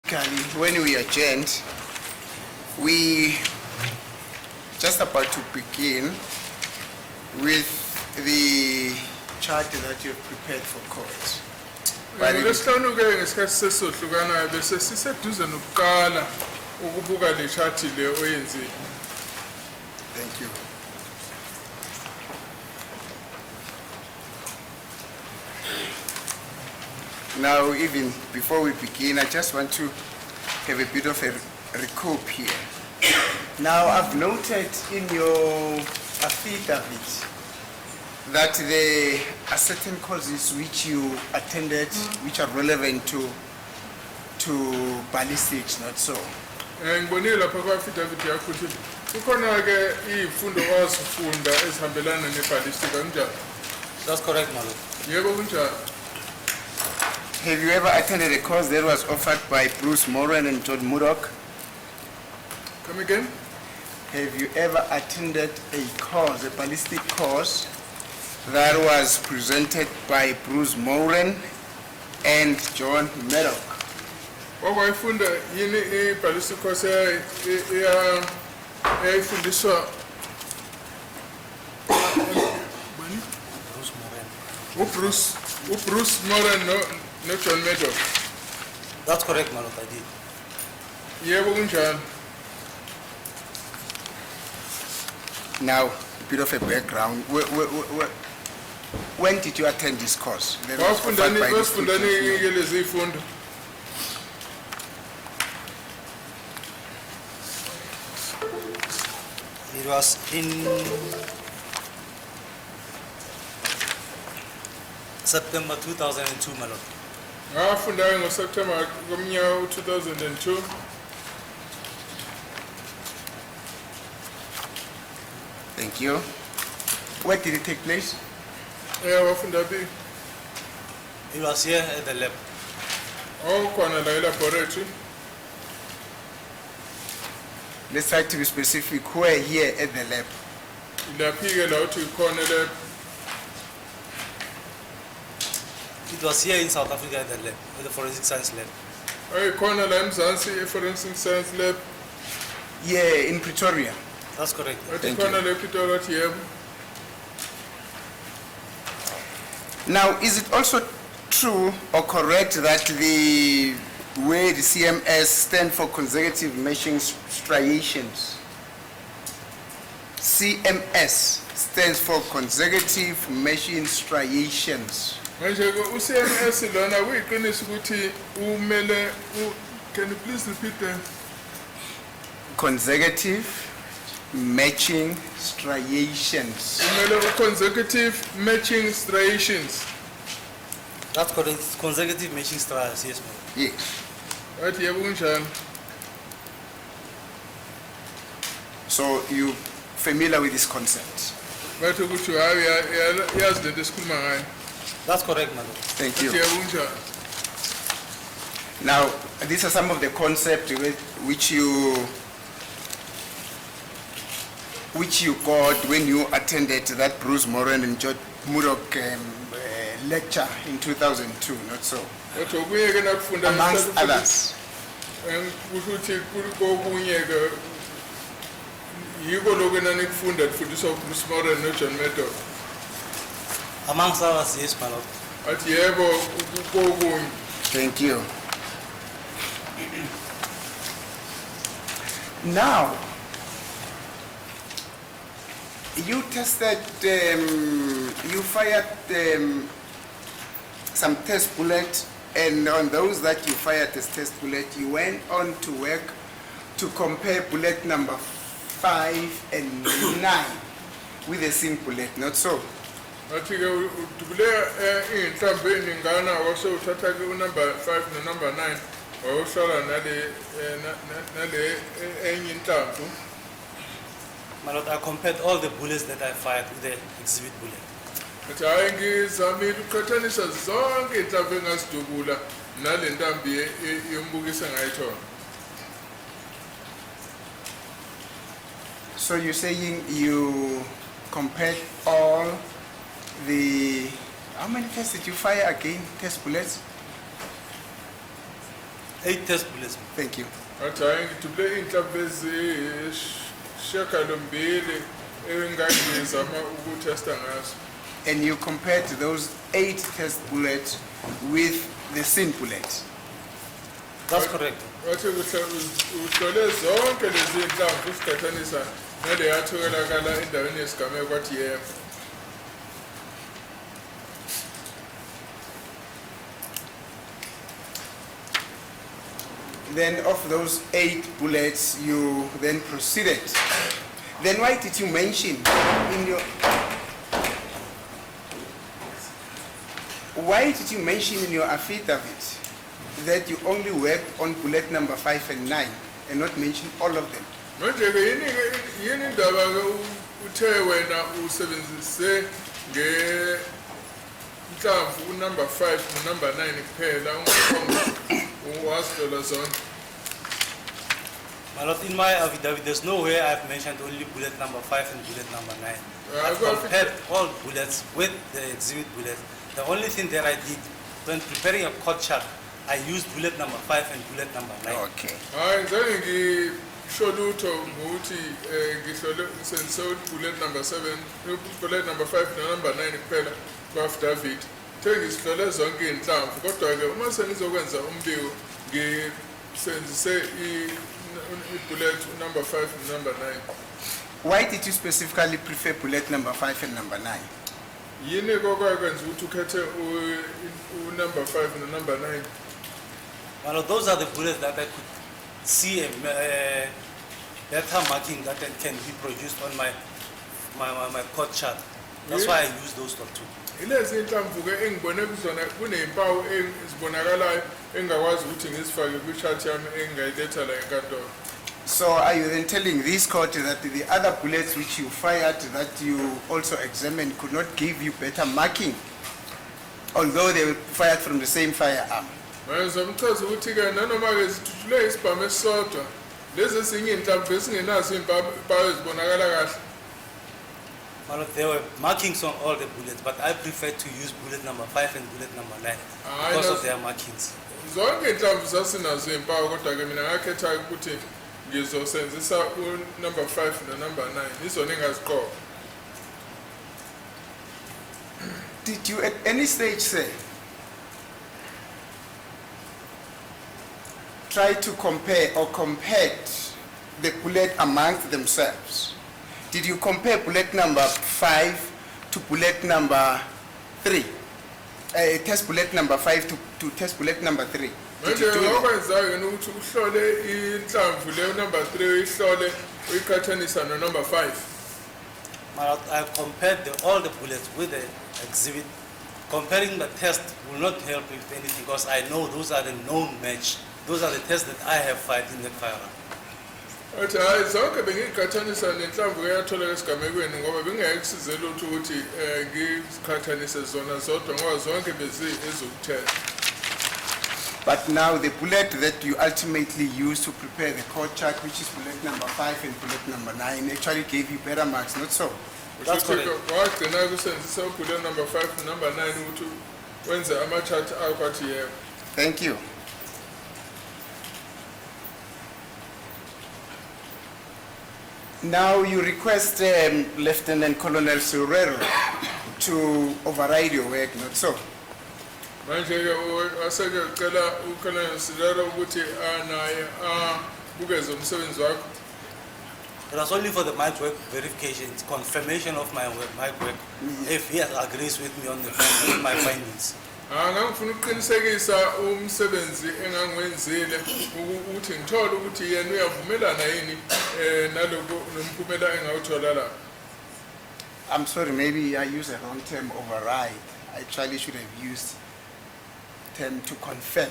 When we adjourned, we just about to begin with the chart that you've prepared for court. But it- Ngolwesihlanu ke ngesikhathi sesohlukanayo bese siseduze nokuqala ukubuka le chart le oyenzile. Thank you. Now, even before we begin, I just want to have a bit of a recap here. Now, I've noted in your affidavit that there are certain courses which you attended which are relevant to ballistics, not so. Ngibonile lapha kwa-affidavit yakho ukuthi kukhona ke izifundo owazifunda ezihambelana ne-ballistic kanjani? That's correct, my lord. Yebo kunjani? Have you ever attended a course that was offered by Bruce Moran and John Murdoch? Come again? Have you ever attended a course, a ballistic course, that was presented by Bruce Moran and John Murdoch? Wakwayifunda yini i-ballistic course eyayifundiswa uBruce Moran no-John Murdoch? That's correct, my lord, I did. Yebo kunjani? Now, a bit of a background. When did you attend this course? That was offered by the Wasifundani students. ke lezi zifundo? It was in September 2002, my lord. Ngafunda ngoSeptember komnyaka 2002. Thank you. Where did it take place? Wafunda phi? It was here at the lab. Awukhona la e-laboratory. Let's try to be specific. Where here at the lab? Laphi ke la uthi khona le It was here in South Africa at the lab, at the forensic science lab. khona la eMzansi e-forensic science lab. Yeah, in Pretoria. That's correct. Athi Thank khona le Pretoria athi yebo. Now, is it also true or correct that the word CMS stand for consecutive matching striations? CMS stands for consecutive matching striations. Manje ke uCMS lona kuyiqiniso ukuthi umele can you please repeat that? Consecutive matching striations. Umele consecutive matching striations. That's correct. Consecutive matching striations, yes, my lord. Yes. Athi yebo kunjani? So you familiar with this concept? Bathi ukuthi hayi yazi lento esikhuluma ngayo. That's correct, my lord. Thank Athi you. yebo kunjani? Now, these are some of the concepts which you got when you attended that Bruce Moran and John Murdoch lecture in 2002, not so? Bathi okunye ke nakufunda Amongst others. ukuthi kokunye ke yiko lokho enanikufunda kufundiswa uBruce Moran noJohn Murdoch. Amongst others, yes, my lord. Athi yebo kokunye. Thank you. Now, you tested, you fired some test bullets, and on those that you fired as test bullet, you went on to work to compare bullet number 5 and 9 with the same bullet, not so? Athi ke udubule inhlambe eningana wase uthatha ke unumber 5 no-number 9 wawuhlala nale enye inhlamvu. My lord, I compared all the bullets that I fired with the exhibit bullet. Athi hayi ngizamile uqhathanisa zonke inhlamvu engazidubula nale ntambi yombukisa ngayithona. So you're saying you compared all the, how many tests did you fire again, test bullets? 8 test bullets. Thank you. athi hayi ngidubule iy'nhlamvu eziyisishiyagalombili engangizama ukutesta ngazo. And you compared those 8 test bullets with the sin bullet. That's correct. Wathi uhlole zonke lezi iy'nhlamvu usiqhathanisa nale yatholakala endaweni yesigameko wathi yebo. Then of those 8 bullets, you then proceeded. Then why did you mention in your... Why did you mention in your affidavit that you only worked on bullet number 5 and 9 and not mention all of them? Manje-ke yini indaba-ke uthe wena usebenzise ngenhlamvu unumber 5 nonumber 9 kuphela wazihlola zonke. My lord, in my affidavit, there's no way I've mentioned only bullet number 5 and bullet number 9. I've compared all bullets with the exhibit bullets. The only thing that I did when preparing a court chart, I used bullet number 5 and bullet number 9. Okay. Hayi ngizange ngisho lutho ngokuthi ngisebenzise bullet number 7, bullet number 5 nonumber 9 kuphela ku-affidavit. Ngizihlole zonke iy'nhlamvu kodwa-ke uma sengizokwenza umbiko ngisebenzise bullet number 5 number 9. Why did you specifically prefer bullet number 5 and number 9? Yini kokwenza ukuthi ukhethe number 5 number 9? Well, those are the bullets that I could see a better marking that can be produced on my court chart. That's why I use those two. Ilezi inhlamvu-ke engibone kuzona kuneyimpawu ezibonakalayo engakwazi ukuthi ngizifake kwi-chart yami engingayiletha la enkantolo. So are you then telling this court that the other bullets which you fired that you also examined could not give you better marking, although they were fired from the same firearm? Ngizomchaza ukuthi-ke nanoma-ke zithuthule isibhamu esisodwa lezi ezinye iy'nhlamvu ezingenazo iy'mpawu ezibonakala kahle. Well, there were markings on all the bullets, but I prefer to use bullet number 5 and bullet number 9 because of their markings. Zonke iy'nhlamvu zasinazo iy'mpawu kodwa-ke mina ngakhetha ukuthi ngizosebenzisa number 5 nonumber 9 izona engaziqoka. Did you at any stage say, try to compare or compared the bullet amongst themselves? Did you compare bullet number 5 to bullet number 3? Test bullet number 5 to test bullet number 3? Did you do that? Okwenzayo yena ukuthi uhlole inhlamvu leyo number 3 uyihlole uyiqhathanisa no number 5. I compared all the bullets with the exhibit. Comparing the test will not help with anything because I know those are the known match. Those are the tests that I have fired in the firearm. Athi hayi zonke bengiyiqhathanisa nenhlamvu eyatholakala esigamekweni ngoba bengeke kusizele ukuthi ngiziqhathanise zona zodwa ngoba zonke bezizokuthetha. But now the bullet that you ultimately used to prepare the court chart, which is bullet number 5 and bullet number 9, actually gave you better marks, not so? That's correct. Wagcina kusebenzisa bullet number 5 number 9 ukuthi wenze ama-chart akho athi yebo. Thank you. Now you request Lieutenant Colonel Surero to override your work, not so? Manje-ke aseke ucela uColonel Surero ukuthi naye abukeze umsebenzi wakho. It was only for the mic work verification, it's confirmation of my work, if he agrees with me on my findings. Ngangifuna ukuqinisekisa umsebenzi engangiwenzile ukuthi ngithole ukuthi yena uyavumelana yini naloko nomphumela engawuthola la. I'm sorry, maybe I used a wrong term, override. I actually should have used term to confirm.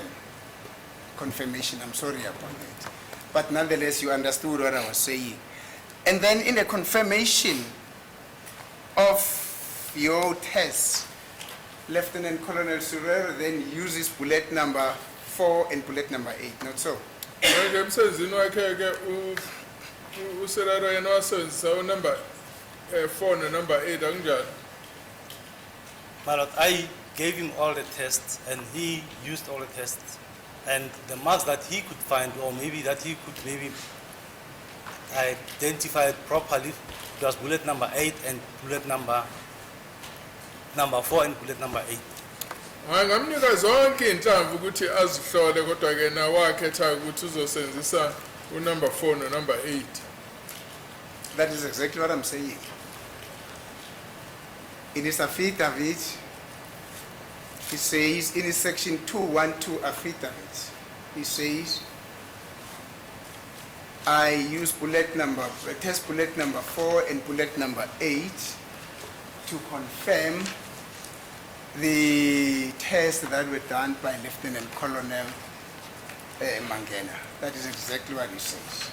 Confirmation, I'm sorry about that. But nonetheless, you understood what I was saying. And then in the confirmation of your test, Lieutenant Colonel Surero then uses bullet number 4 and bullet number 8, not so? Manje emsebenzini wakhe-ke uSurero yena wasebenzisa unumber 4 nonumber 8 akunjalo. But I gave him all the tests and he used all the tests And the marks that he could find, or maybe that he could maybe identify properly, it was bullet number 8 and bullet number 4 and bullet number 8. Ngamnika zonke inhlamvu ukuthi azihlole kodwa ke na wakhetha ukuthi uzosebenzisa unumber 4 no number 8. That is exactly what I'm saying. In his affidavit, he says, in his section 212 affidavit, he says, I use test bullet number 4 and bullet number 8 to confirm the tests that were done by Lieutenant Colonel Mangena. That is exactly what he says.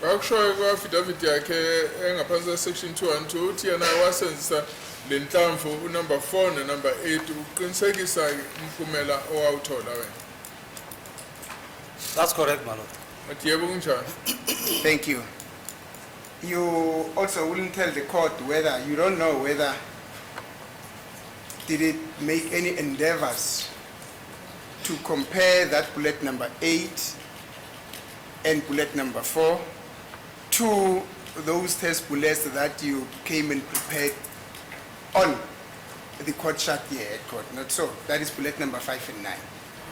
Bakushoyo kwa-affidavit yakhe engaphansi section 212 uthi yena wasebenzisa le nhlamvu unumber 4 nenumber 8 uqinisekisa umphumela owawuthola wena. That's correct, my lord. Athi yebo kunjani? Thank you. You also wouldn't tell the court whether, you don't know whether did it make any endeavors to compare that bullet number 8 and bullet number 4 to those test bullets that you came and prepared on the court shot here at court, not so. That is bullet number 5 and 9.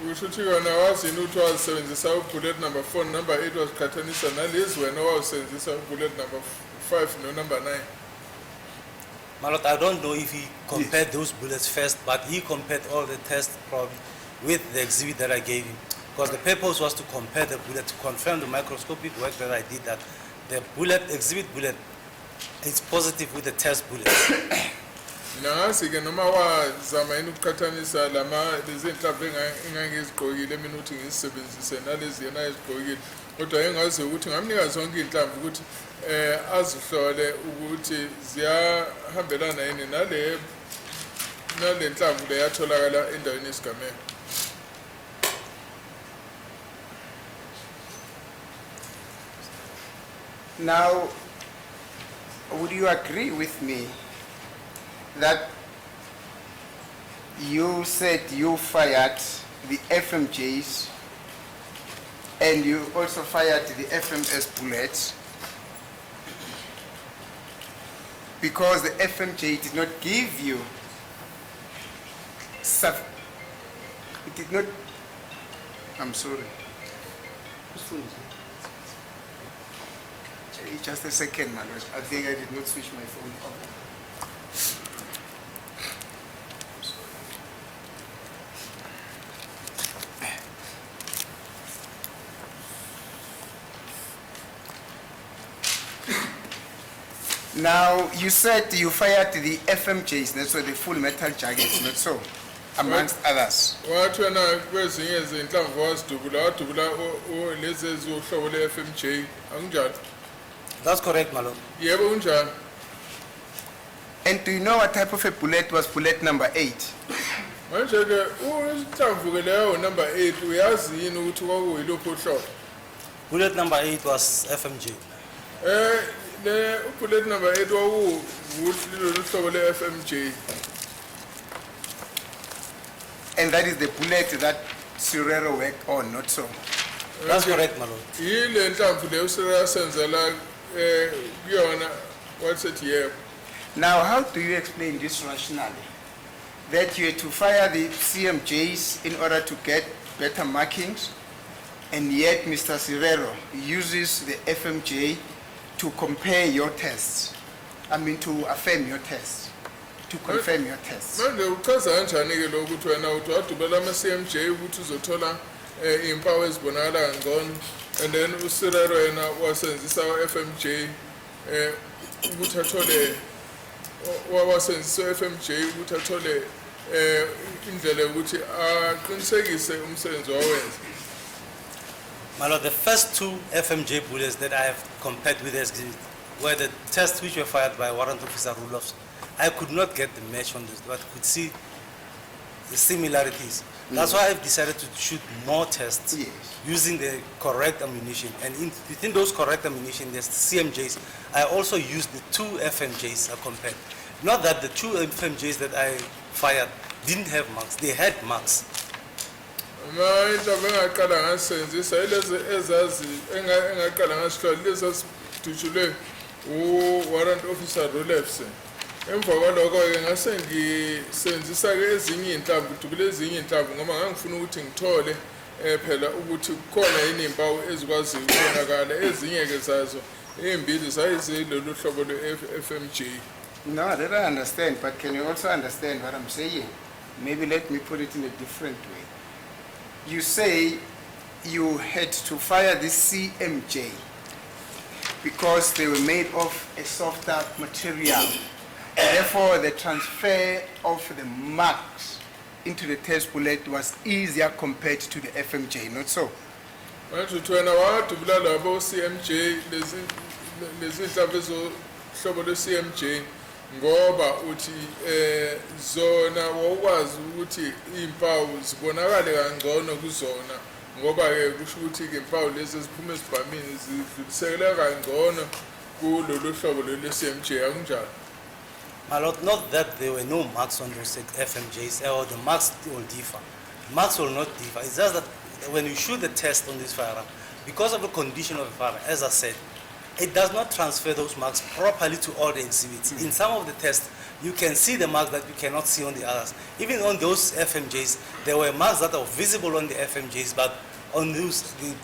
Kusho ukuthi wena wazini ukuthi wazisebenzisa bullet number 4 number 8 waziqhathanisa nalezi wena wawusebenzisa bullet number 5 no number 9. My lord, I don't know if he compared those bullets first, but he compared all the tests probably with the exhibit that I gave him. Because the purpose was to compare the bullet, to confirm the microscopic work that I did, that the bullet, exhibit bullet, is positive with the test bullet. Nangasi ke noma wazama yini ukuqhathanisa lezi nhlamvu engangizigqokile mina ukuthi ngizisebenzise nalezi yena ezigqokile, kodwa engazi ukuthi ngamnika zonke inhlamvu ukuthi azihlole ukuthi ziyahambelana yini nale nhlamvu le yatholakala endaweni yesigameko. Now, would you agree with me that you said you fired the FMJs and you also fired the FMS bullets because the FMJ did not give you it did not, I'm sorry. Just a second, man. I think I did not switch my phone off. Now, you said you fired the FMJs, that's so the full metal jackets, not so, amongst others. Wathi wena kwezinye izinhlamvu wadubula lezi eziwuhlobo le-FMJ, akunjalo? That's correct, my lord. Yebo kunjalo. And do you know what type of a bullet was bullet number 8? Manje ke inhlamvu ke leyo number 8 uyazi yini ukuthi kwakuyiluphi uhlobo? Bullet number 8 was FMJ. Le bullet number 8 lolu hlobo le-FMJ. And that is the bullet that Sirero worked on, not so. That's correct, my lord. Yile nhlamvu le useyasenzela kuyona wathi yebo. Now, how do you explain this rationally? That you had to fire the CMJs in order to get better markings, and yet Mr. Sirero uses the FMJ to compare your tests. I mean, to affirm your tests, to confirm your tests. Manje uchaza kanjani ke lokho ukuthi wena uthi wadubela ama-CMJ ukuthi uzothola impawu ezibonakala ngcono, and then uSirero yena wasebenzisa FMJ ukuthi athole wasebenzisa FMJ ukuthi athole indlela yokuthi aqinisekise umsebenzi wawenza. My lord, the first 2 FMJ bullets that I have compared with this were the tests which were fired by Warrant Officer Rulofs. I could not get the match on this, but could see the similarities. That's why I've decided to shoot more tests using the correct ammunition. And within those correct ammunition, there's CMJs. I also used the 2 FMJs I compared. Not that the 2 FMJs that I fired didn't have marks, they had marks. Into engaqala ngasebenzisa ilezi ezazi engaqala ngasihlola lezi esidutshulwe warrant officer Rolefs. Emva kwalokho ke ngase ngisebenzisa ke ezinye izinhlamvu dubule ezinye izinhlamvu ngoba ngangifuna ukuthi ngithole phela ukuthi kukhona yini impawu ezikwazi ukubonakala ezinye ke zazo ezimbili sayizilolu hlobo lwe-FMJ. No, I don't understand, but can you also understand what I'm saying? Maybe let me put it in a different way. You say you had to fire this CMJ because they were made of a softer material. Therefore, the transfer of the marks into the test bullet was easier compared to the FMJ, not so? Manje uthwena wadubula labo CMJ lezi nhlamvu ezohlobo lwe-CMJ ngoba uthi zona wawukwazi ukuthi impawu zibonakale kangcono kuzona ngoba ke kusho ukuthi ke impawu lezi eziphuma ezibhamini zidlulisekela kangcono kulolu hlobo lwe-CMJ akunjalo. My lord, not that there were no marks on those FMJs, or the marks will differ. Marks will not differ. It's just that when you shoot the test on this firearm, because of the condition of the firearm, as I said, it does not transfer those marks properly to all the exhibits. In some of the tests, you can see the marks that you cannot see on the others. Even on those FMJs, there were marks that are visible on the FMJs, but on those, the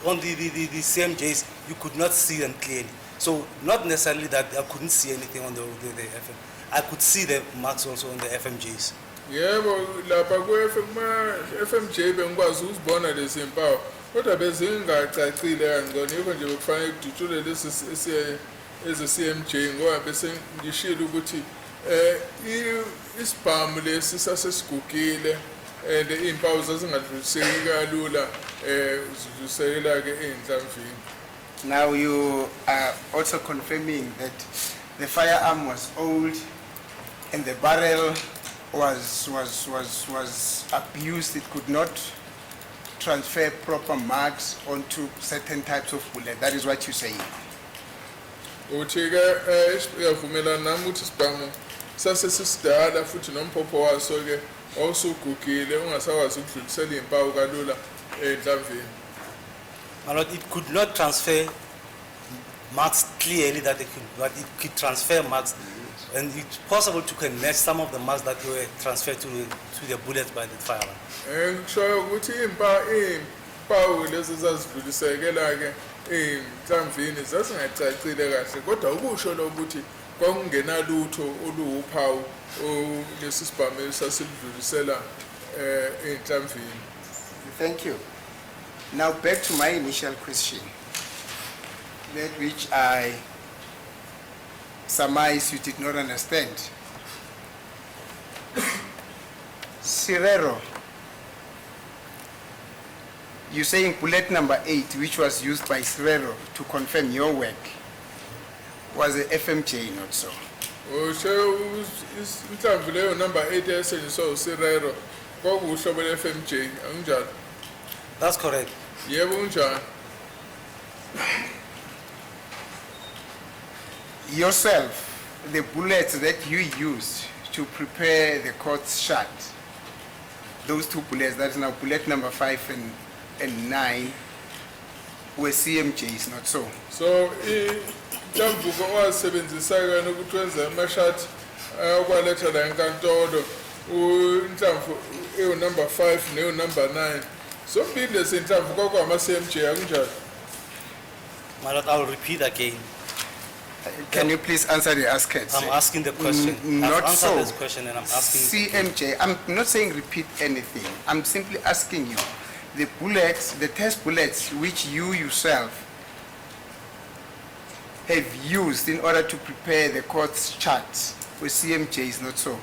CMJs, you could not see them clearly. So not necessarily that I couldn't see anything on the FM. I could see the marks also on the FMJs. Yebo lapha ku-FMJ bengikwazi ukuzibona lezi mpawu kodwa bezingacacile kangcono yikho nje bekufanele kudutshulwe lezi eze-CMJ ngoba bese ngishilo ukuthi isibhamu lesi sasesigugile and iy'mpawu zazingadluliseki kalula zidlulisekela-ke ey'nhlamvini. Now you are also confirming that the firearm was old and the barrel was abused. It could not transfer proper marks onto certain types of bullet. That is what you say. Uthi-ke uyavumelana nami ukuthi isibhamu sasesisidala futhi nomphopho waso-ke wawusugugile ungasakwazi ukudlulisela iy'mpawu kalula ey'nhlamvini. My lord, it could not transfer marks clearly that it could, but it could transfer marks, and it's possible to can match some of the marks that were transferred to the bullets by the firearm. Ngisho ukuthi iy'mpawu lezi zazidlulisekela-ke ey'nhlamvini zazingacacile kahle kodwa ukusho lo ukuthi kwakungenalutho oluwuphawu lesi sibhamu sasiludlulisela ey'nhlamvini. Thank you. Now back to my initial question, that which I surmise you did not understand. Sirero, you're saying bullet number 8, which was used by Sirero to confirm your work, was a FMJ, not so? Inhlamvu leyo number 8 esetshenziswa uSirero kwakuwuhlobo lwe-FMJ akunjalo? That's correct. Yebo unjani? Yourself, the bullets that you used to prepare the court's shot, those two bullets, that is now bullet number 5 and 9, were CMJs, not so? So, inhlamvu owasebenzisa-ke ukuthi wenza amashot akwaletha la enkantolo inhlamvu number 5 number 9. So lezi inhlamvu kwakwama-CMJ akunjalo? My lord, I will repeat again. Can you please answer the asked? I'm asking the question. Not I've answered so. this question and I'm asking. CMJ, I'm not saying repeat anything. I'm simply asking you, the bullets, the test bullets which you yourself have used in order to prepare the court's charts with CMJs, not so?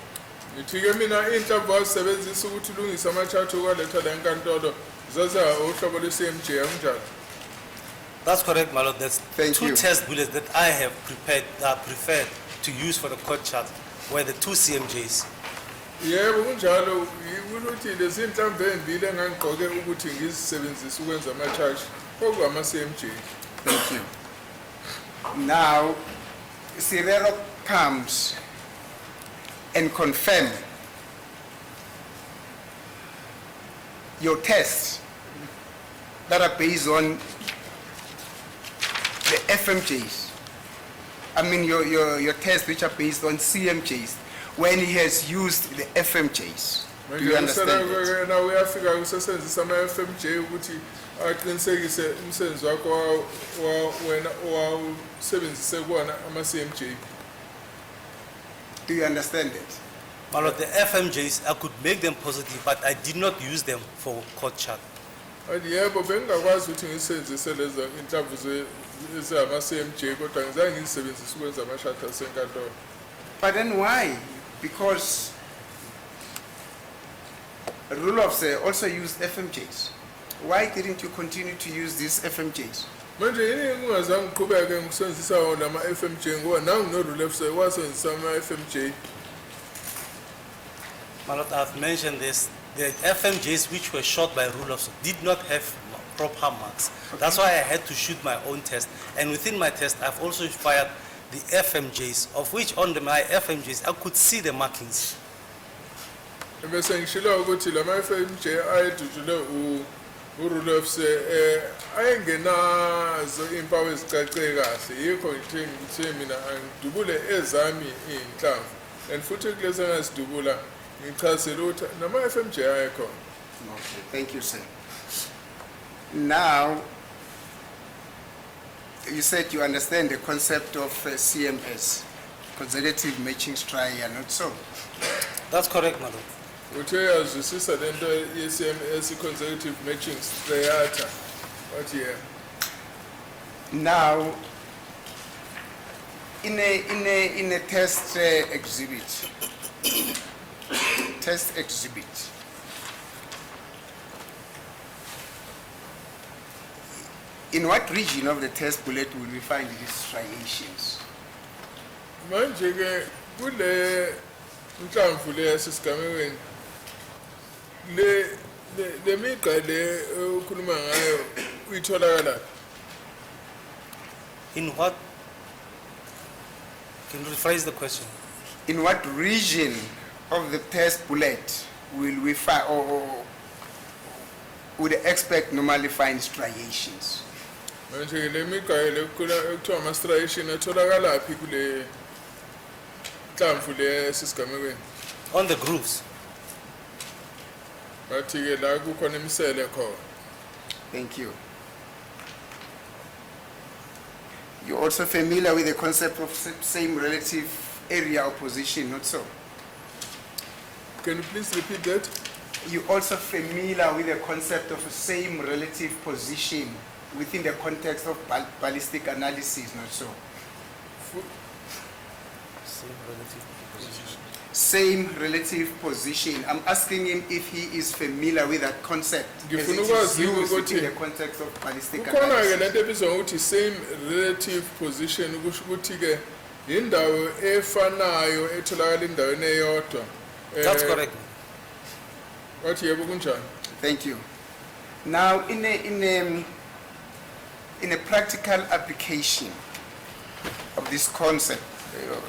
Ngithike mina inhlamvu wasebenzisa ukuthi ulungise ama-chart okwaletha la enkantolo zaza uhlobo lwe-CMJ akunjalo? That's correct, my lord. There's Thank two you. test bullets that I have preferred to use for the court chart were the two CMJs. Yebo kunjalo ukuthi lezi inhlamvu ezimbili engangigqoke ukuthi ngizisebenzise ukwenza ama-charge kwakwama-CMJ. Thank you. Now, Sirero comes and confirms your tests that are based on the FMJs. I mean your tests which are based on CMJs when he has used the FMJs. Do you understand that? Now we have to sense some FMJ ukuthi aqinisekise umsebenzi wakho wena owusebenzise kuona ama CMJ. Do you understand it? My Lord, the FMJs, I could make them positive, but I did not use them for court chart. Yebo bengakwazi ukuthi ngisebenzise lezo inhlamvu zama CMJ kodwa ngizange ngisebenzise ukwenza ama chart asenkantolo. But then why? Because rule of say also used FMJs. Why didn't you continue to use these FMJs? Manje yini ngingazange ngiqhubeke ngisebenzisa wona ama FMJ ngoba nawu no rule of say wasebenzisa ama FMJ. My Lord, I've mentioned this. The FMJs which were shot by rule of did not have proper marks. That's why I had to shoot my own test. And within my test, I've also fired the FMJs, of which on my FMJs, I could see the markings. Bese ngishilo ukuthi lama FMJ ayedujule urule of say ayengenazo impawu ezicace kahle yikho ngithi mina angidubule ezami inhlamvu and futhi kulezi ngazidubula ngichazela ukuthi nama FMJ ayekho. Okay, thank you, sir. Now, you said you understand the concept of CMS, consecutive matching striae, not so? That's correct, Madam. Uthe yazwisisa lento ye-CMS consecutive matching striata. What here? Now, in a test exhibit, in what region of the test bullet will we find these striations? Manje ke kule inhlamvu le yasesigamekweni le migqa le ukhuluma ngayo uyitholakala. In what? Can you rephrase the question? In what region of the test bullet will we find, or would the expert normally find striations? Manje le migqa le kuthiwa ama striation atholakala phi kule inhlamvu le yasesigamekweni? On the grooves. Bathi ke la kukhona imisele khona. Thank you. You're also familiar with the concept of same relative area or position, not so? Can you please repeat that? You're also familiar with the concept of same relative position within the context of ballistic analysis, not so? Same relative position. Same relative position. I'm asking him if he is familiar with that concept as it is used within the context of ballistic Kukhona ke analysis. lento ebizwa ngokuthi same relative position kusho ukuthi ke indawo efanayo etholakala endaweni eyodwa. That's correct. Wathi yebo kunjani? Thank you. Now, in a practical application of this concept,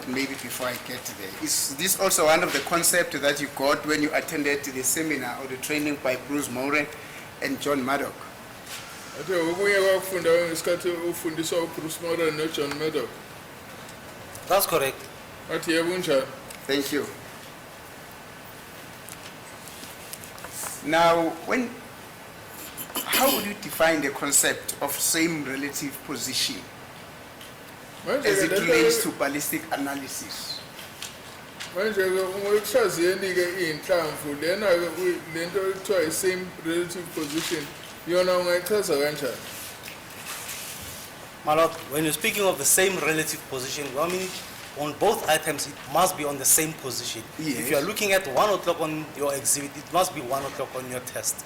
maybe before I get there, is this also one of the concepts that you got when you attended the seminar or the training by Bruce Moran and John Maddock? Athe okunye kwakufunda ngesikhathi ufundiswa uBruce Moran noJohn Maddock. That's correct. Wathi yebo kunjani? Thank you. Now, how would you define the concept of same relative position as it relates to ballistic analysis? Manje ke ungayihlaziyeni ke inhlamvu lena ke lento ekuthiwa same relative position yona ungayichaza kanjani? My Lord, when you're speaking of the same relative position, I mean, on both items, it must be on the same position. Yes. If you are looking at 1 o'clock on your exhibit, it must be 1 o'clock on your test.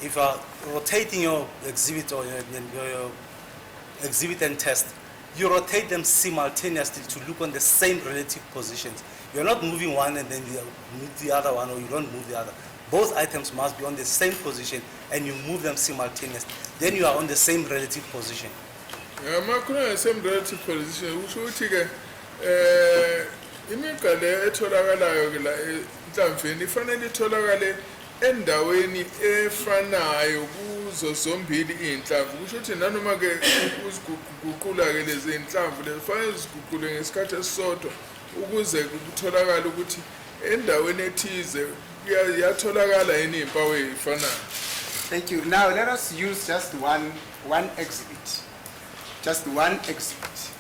If you are rotating your exhibit or your exhibit and test, you rotate them simultaneously to look on the same relative positions. You're not moving one and then you move the other one, or you don't move the other. Both items must be on the same position and you move them simultaneously. Then you are on the same relative position. Makhona the same relative position kusho ukuthi ke imigqa le etholakalayo ke la enhlamvini ifanele itholakale endaweni efanayo kuzo zombili inhlamvu kusho ukuthi nanoma ke uziguqula ke lezi inhlamvu lefanele uziguqule ngesikhathi esisodwa ukuze kutholakala ukuthi endaweni ethize yatholakala yini impawu ezifanayo. Thank you. Now let us use just one exhibit. Just one exhibit.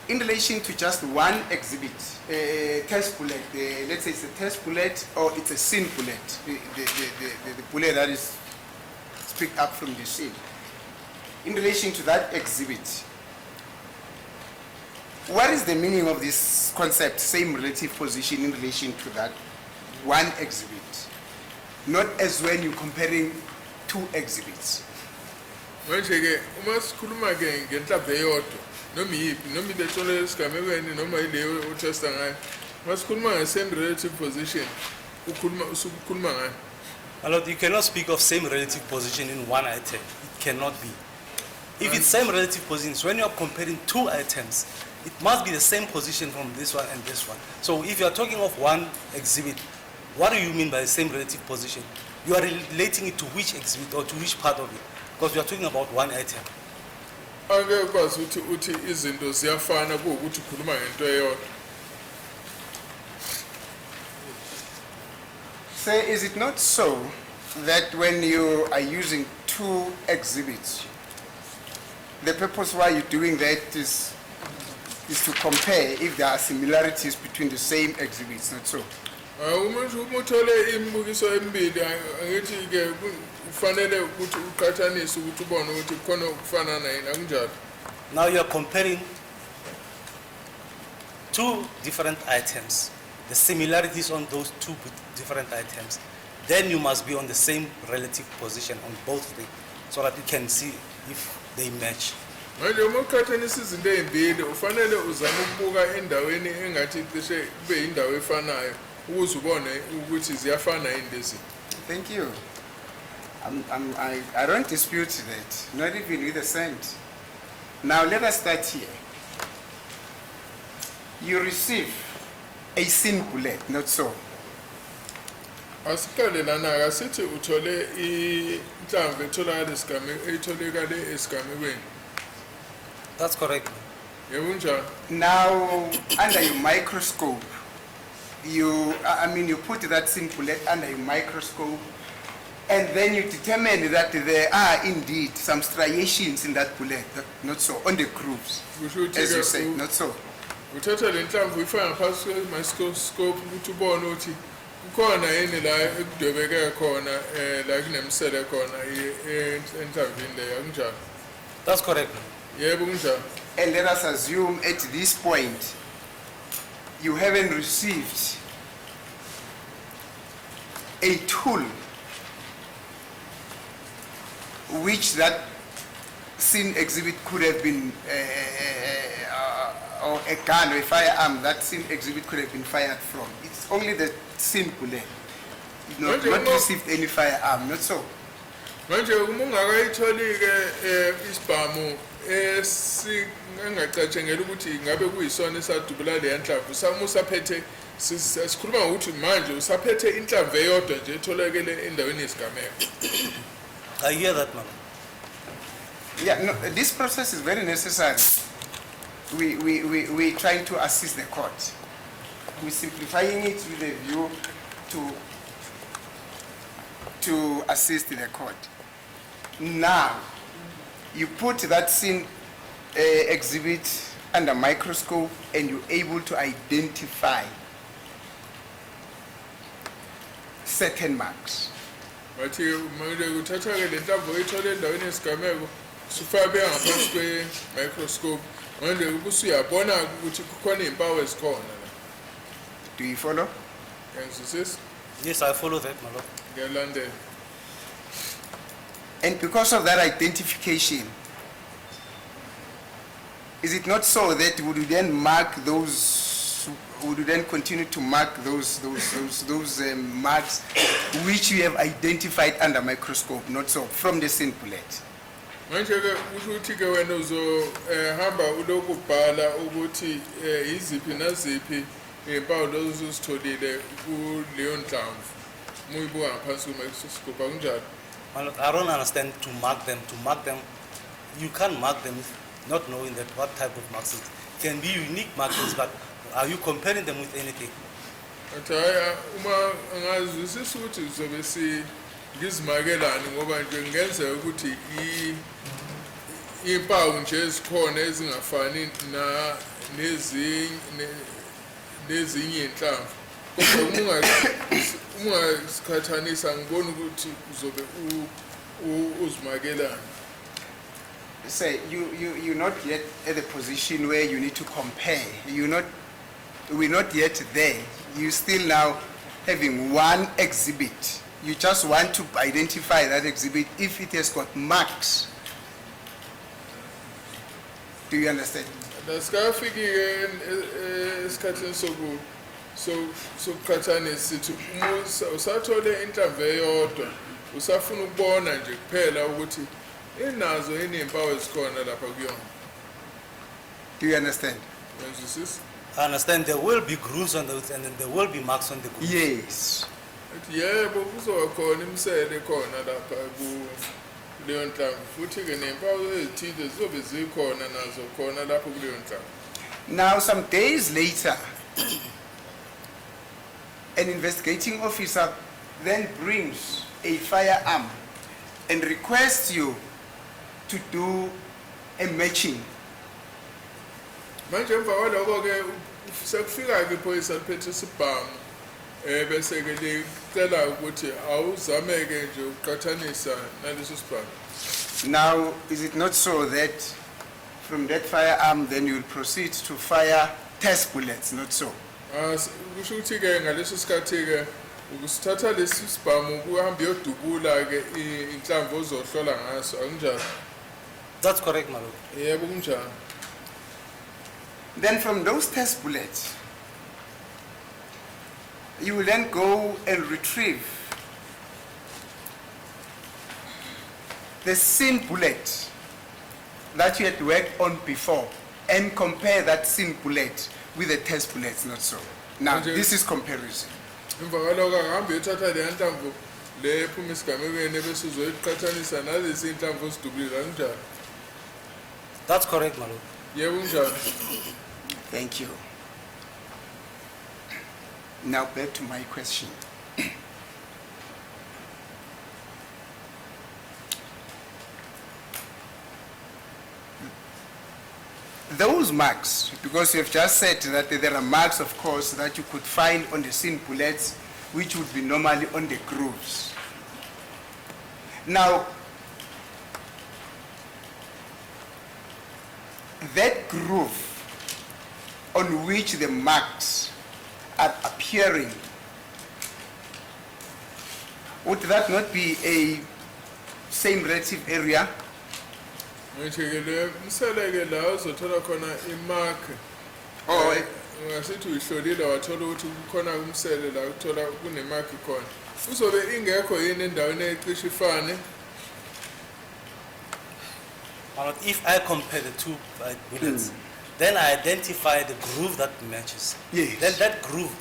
In relation to just one exhibit, test bullet, let's say it's a test bullet or it's a scene bullet, the bullet that is picked up from the scene. In relation to that exhibit, what is the meaning of this concept, same relative position in relation to that one exhibit? Not as when you're comparing two exhibits. Manje ke uma sikhuluma ke ngenhlamvu eyodwa noma yiphi noma ilethole esigamekweni noma ileyo otesta ngayo masikhuluma nge-same relative position usukhuluma ngayo. Lord, you cannot speak of same relative position in one item. It cannot be. If it's same relative positions, when you are comparing two items, it must be the same position from this one and this one. So if you are talking of one exhibit, what do you mean by the same relative position? You are relating it to which exhibit or to which part of it? Because we are talking about one item. Angeke ukwazi uthi izinto ziyafana kuwukuthi ukhuluma ngento eyodwa. Say, is it not so that when you are using two exhibits, the purpose why you're doing that is to compare if there are similarities between the same exhibits, not so? Uma uthole imibukiso emibili angithi ke kufanele ukuthi uqhathanise ukuthi ubone ukuthi khona ukufanana yini akunjalo. Now you are comparing two different items, the similarities on those two different items. Then you must be on the same relative position on both of them so that you can see if they match. Manje uma uqhathanisa izinto ezimbili ufanele uzame ukubuka endaweni engathi cishe kube indawo efanayo ukuze ubone ukuthi ziyafana yini lezi. Thank you. I don't dispute that, not even with a cent. Now let us start here. You receive a scene bullet, not so? Asiqale lana akasithi uthole inhlamvu etholakala esigamekweni. That's correct. Yebo njalo. Now, under your microscope, you put that scene bullet under your microscope, and then you determine that there are indeed some striations in that bullet, not so, on the grooves, as you say, not so. Uthatha le nhlamvu uyifaka ngaphansi kwe-microscope ukuthi ubone ukuthi kukhona yini la ekudwebeke khona la kunemisele khona enhlamvini leyo akunjalo. That's correct. Yebo kunjalo. And let us assume at this point you haven't received a tool which that scene exhibit could have been or a gun or a firearm that scene exhibit could have been fired from. It's only the scene bullet. Not received any firearm, not so. Manje uma ungakayitholi ke isibhamu engacatshengela ukuthi ngabe kuyisona esadubula le nhlamvu usaphethe sikhuluma ukuthi manje usaphethe inhlamvu eyodwa nje etholakele endaweni yesigameko. I hear that, man. Yeah, no, this process is very necessary. We're trying to assist the court. We're simplifying it with a view to assist the court. Now, you put that scene exhibit under microscope and you're able to identify certain marks. Bathi manje uthatha ke le nhlamvu oyithole endaweni yesigameko sifake ngaphansi kwe-microscope manje usuyabona ukuthi kukhona izimpawu ezikhona la. Do you follow? Ngizwisisa? Yes, I follow that, my lord. Ngiyalandela. And because of that identification, is it not so that would you then mark those, would you then continue to mark those marks which you have identified under microscope, not so, from the scene bullet? Manje ke ukuthi ke wena uzohamba ulokubhala ukuthi iziphi naziphi izimpawu lezi uzitholile kuleyo nhlamvu. muyibuka ngaphansi kwemayikroskopu akunjalo. My lord, I don't understand to mark them. To mark them, you can't mark them not knowing that what type of marks it can be unique markings, but are you comparing them with anything? Athaya uma angazwisisa ukuthi uzobe ngizimakelani ngoba nje ngenzeka ukuthi impawu nje ezikhona ezingafani nezinye inhlamvu. Kodwa ungasikhathanisa ngibona ukuthi uzobe uzimakelani. Say you're not yet at the position where you need to compare. We're not yet there. You still now having one exhibit. You just want to identify that exhibit if it has got marks. Do you understand? Nasikafike esikhathini sokuqhathanisa sithi usathole inhlamvu eyodwa usafuna ukubona nje kuphela ukuthi inazo inempawu ezikhona lapha kuyona. Do you understand? Uyazwisisa? I understand there will be grooves on those and then there will be marks on the grooves. Yes. Yebo kuzoba khona imisele khona lapha kuleyo nhlamvu futhi ke nempawu ezithile zizobe zikhona nazo khona lapho kuleyo nhlamvu. Now some days later, an investigating officer then brings a firearm and requests you to do a matching. Manje emva kwaloko ke sekufika ke iphoyisa liphethe isibhamu bese ke licela ukuthi awuzameke nje uqhathanisa naleso sibhamu. Now, is it not so that from that firearm then you will proceed to fire test bullets, not so? Kusho ukuthi ke ngaleso sikhathi ke ukusithatha lesi sibhamu kuhamba yodubula ke inhlamvu ozohlola ngaso akunjalo? That's correct, my lord. Yebo kunjalo. Then from those test bullets, you will then go and retrieve the sin bullet that you had worked on before and compare that sin bullet with the test bullets, not so. Now, this is comparison. Emva kwaloko ahambe yothatha le nhlamvu le ephuma esigamekweni bese uzoyiqhathanisa nalezi inhlamvu ozidubulile akunjalo? That's correct, my lord. Yebo kunjalo. Thank you. Now back to my question. Those marks, because you have just said that there are marks, of course, that you could find on the sin bullets, which would be normally on the grooves. Now, that groove on which the marks are appearing, would that not be a same relative area? Ngithekele umseleke la uzothola khona imark. Or Ngasithi uyihlolile wathola ukuthi kukhona umsele la uthola kunemark khona. Uzobe ingekho yini endaweni ecishe ifane? My lord, if I compare the two bullets, then I identify the groove that matches. Yes. Then that groove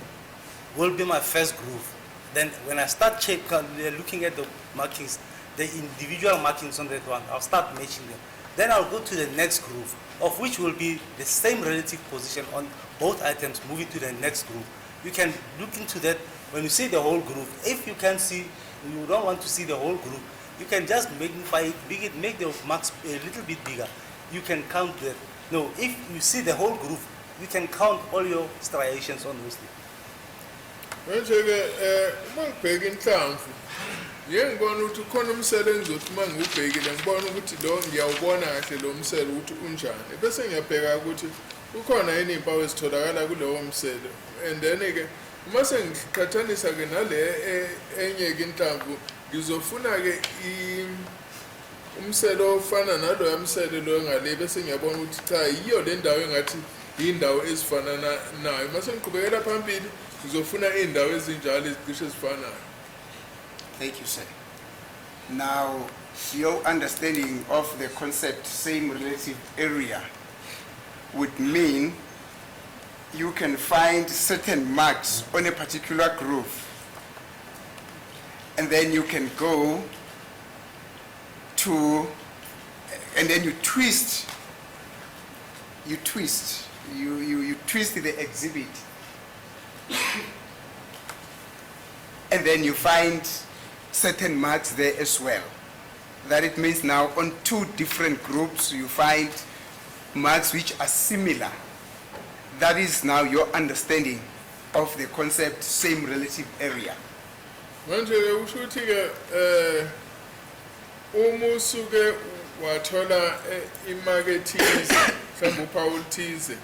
will be my first groove. Then when I start looking at the markings, the individual markings on that one, I'll start matching them. Then I'll go to the next groove, of which will be the same relative position on both items, moving to the next groove. You can look into that when you see the whole groove. If you can see, you don't want to see the whole groove, you can just magnify it, make the marks a little bit bigger. You can count that. No, if you see the whole groove, you can count all your striations on those things. Manje ke uma ngibheka inhlamvu ngiyengibona ukuthi ukhona umsele engizothi uma ngiwubhekile ngibona ukuthi lo ngiyawubona kahle lo msele ukuthi unjani bese ngiyabheka ukuthi ukhona yini impawu ezitholakala kulowo msele and then ke uma sengiqhathanisa ke nale enye ke inhlamvu ngizofuna ke umsele ofana nalo yamsele lo ngale bese ngiyabona ukuthi cha yiyo le ndawo engathi indawo ezifana nayo mase ngiqhubekela phambili ngizofuna indawo ezinjalo ezicishe ezifanayo. thank you, sir. Now, your understanding of the concept same relative area would mean you can find certain marks on a particular groove and then you can go to, and then you twist the exhibit, and then you find certain marks there as well. That it means now on two different groups you find marks which are similar. That is now your understanding of the concept same relative area. Manje usho ukuthi ke uma usuke wathola imarkethize mhlawumbe uphawu thize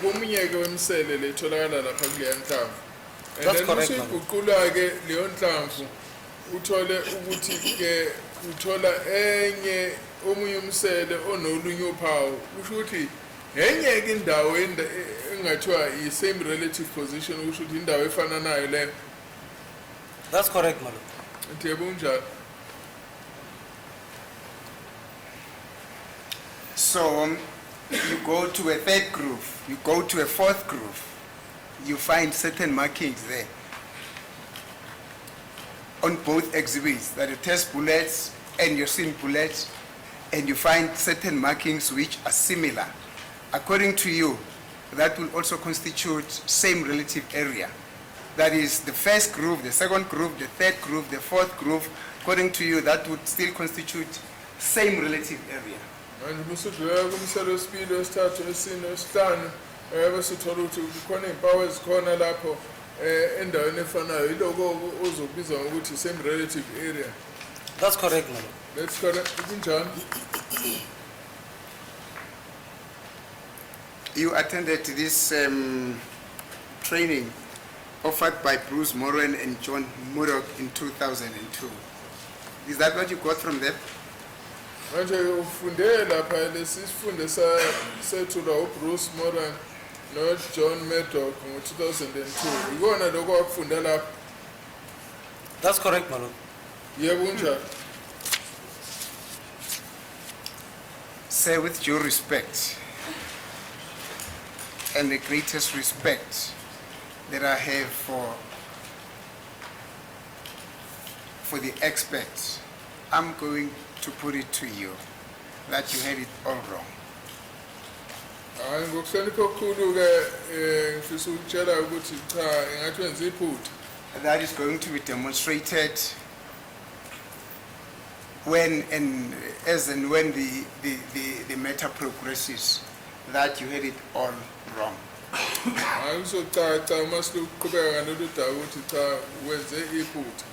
komunye ke wemsele letholakala lapha kuleya nhlamvu. That's correct. Usiguqula ke leyo nhlamvu uthole ukuthi ke uthola enye omunye umsele onolunye uphawu. Usho ukuthi enye ke indawo engathiwa i-same relative position usho ukuthi indawo efana nayo leyo. That's correct, Malo. So you go to a third groove, you go to a fourth groove, you find certain markings there on both exhibits, that the test bullets and your sim bullets, and you find certain markings which are similar. According to you, that will also constitute same relative area. That is the first groove, the second groove, the third groove, the fourth groove. According to you, that would still constitute same relative area. And musudlula kumselo wesibili wesithathu wesine wesihlanu besithola ukuthi kukhona impawu ezikhona lapho endaweni efanayo iloko ozokubiza ngokuthi same relative area. That's correct, Malo. That's correct. Kunjani? You attended this training offered by Bruce Moran and John Murdoch in 2002. Is that what you got from them? Manje ufunde lapha lesifunde sethu la uBruce Moran no John Murdoch ngo-2002. Ikona lokho wakufunde lapha. That's correct, Malo. Yebo kunjani? Say with due respect and the greatest respect that I have for the experts, I'm going to put it to you that you had it all wrong. Hayi ngokuhlonipha okukhulu ke ngifisa ukutshela ukuthi cha engathi wenza iphutha. That is going to be demonstrated when and as and when the matter progresses, that you had it all wrong. Hayi uzocaca uma siluqhubeka ngalolu daba ukuthi cha wenze iphutha.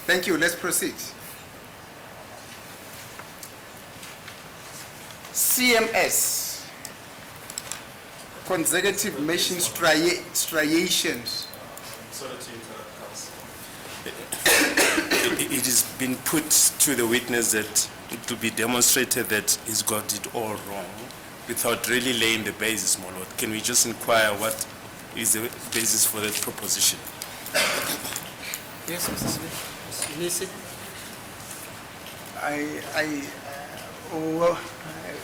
Thank you. Let's proceed. CMS, consecutive machine striations. Sorry to interrupt, Council. It has been put to the witness that it will be demonstrated that he's got it all wrong without really laying the basis, my lord. Can we just inquire what is the basis for that proposition? Yes, Mr. Smith. Mr.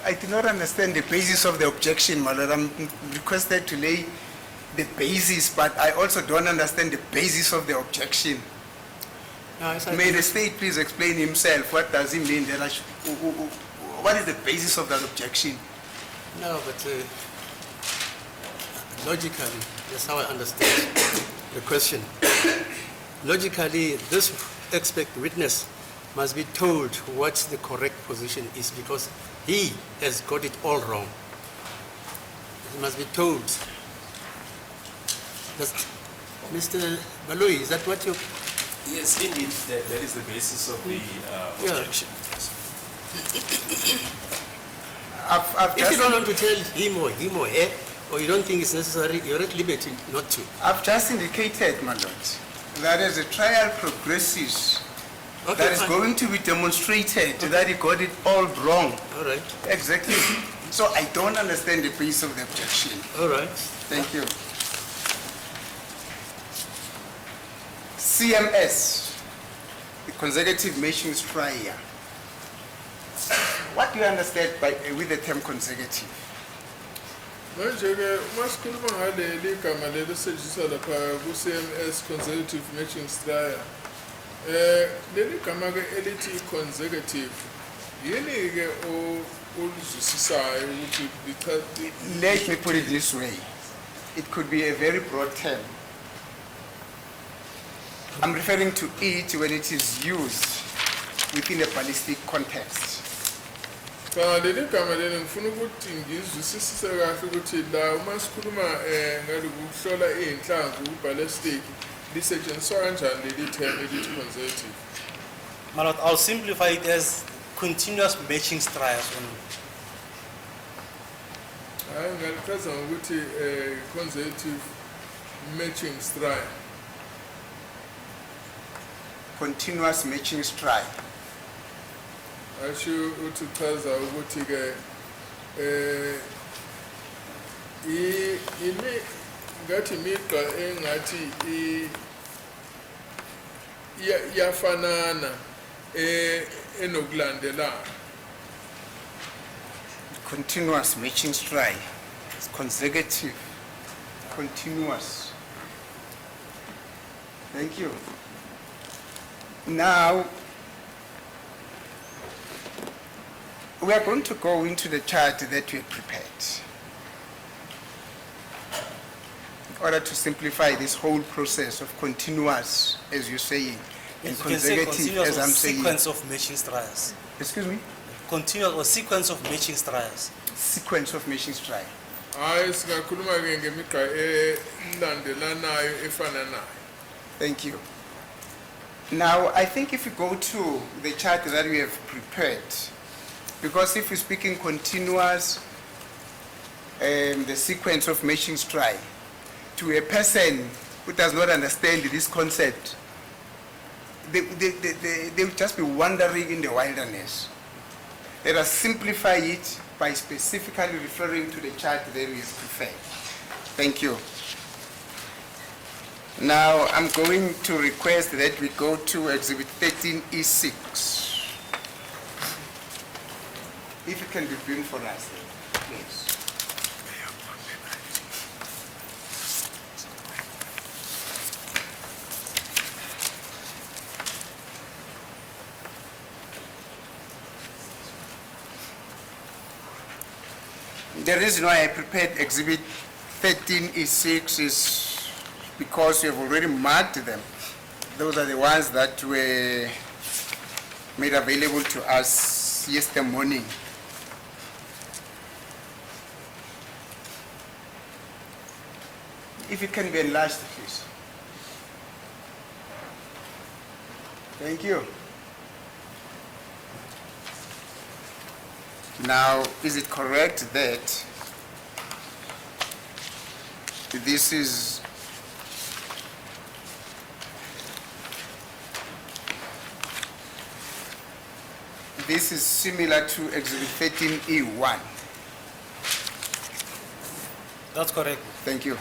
I do not understand the basis of the objection, my lord. I'm requested to lay the basis, but I also don't understand the basis of the objection. May the state please explain himself. What does he mean? That what is the basis of that objection? No, but logically, that's how I understand the question. Logically, this expert witness must be told what the correct position is because he has got it all wrong. He must be told. Mr. Baloi, is that what you... Yes, indeed, that is the basis of the objection. If you don't want to tell him or her, or you don't think it's necessary, you're at liberty not to. I've just indicated, my lord, that as the trial progresses, Okay, that is fine. going to be demonstrated that he got it all wrong. All right, Exactly. So I don't understand the basis of the objection. all right. Thank you. CMS, the consecutive machine strier. What do you understand with the term consecutive? Manje-ke uma sikhuluma ngaleli gama leli esetshenziswa lapha ku-CMS consecutive matching style, leli gama-ke elithi consecutive, yini-ke oluzwisisayo ukuthi Let me put it this way. It could be a very broad term. I'm referring to it when it is used within a ballistic context. cha leli gama leli ngifuna ukuthi ngizwisisise kahle ukuthi la uma sikhuluma ngalokuhlola iy'nhlamvu ku-ballistic lisetshenziswa kanjani leli term elithi consecutive. My lord, I'll simplify it as continuous matching strides only. Hayi ngalichaza ngokuthi consecutive matching strike. Continuous matching strike. Asho uthi chaza ukuthi-ke ngathi imigqa engathi iyafanana enokulandelana. Continuous matching strike. It's consecutive. Continuous. Thank you. Now, we are going to go into the chart that we have prepared in order to simplify this whole process of continuous, as you're saying, and You can say consecutive, continuous as or I'm saying. sequence of matching strides. Excuse me? Continuous or sequence of matching strides. Sequence of matching strike. Hayi singakhuluma-ke ngemigqa elandelanayo efananayo. Thank you. Now, I think if you go to the chart that we have prepared, because if you're speaking continuous, the sequence of matching strike, to a person who does not understand this concept, they will just be wandering in the wilderness. Let us simplify it by specifically referring to the chart that we have prepared. Thank you. Now, I'm going to request that we go to Exhibit 13E6. If it can be bring for us, please. The reason why I prepared Exhibit 13E6 is because we have already marked them. Those are the ones that were made available to us yesterday morning. If it can be enlarged, please. Thank you. Now, is it correct that this is similar to Exhibit 13E1? That's correct. Thank you.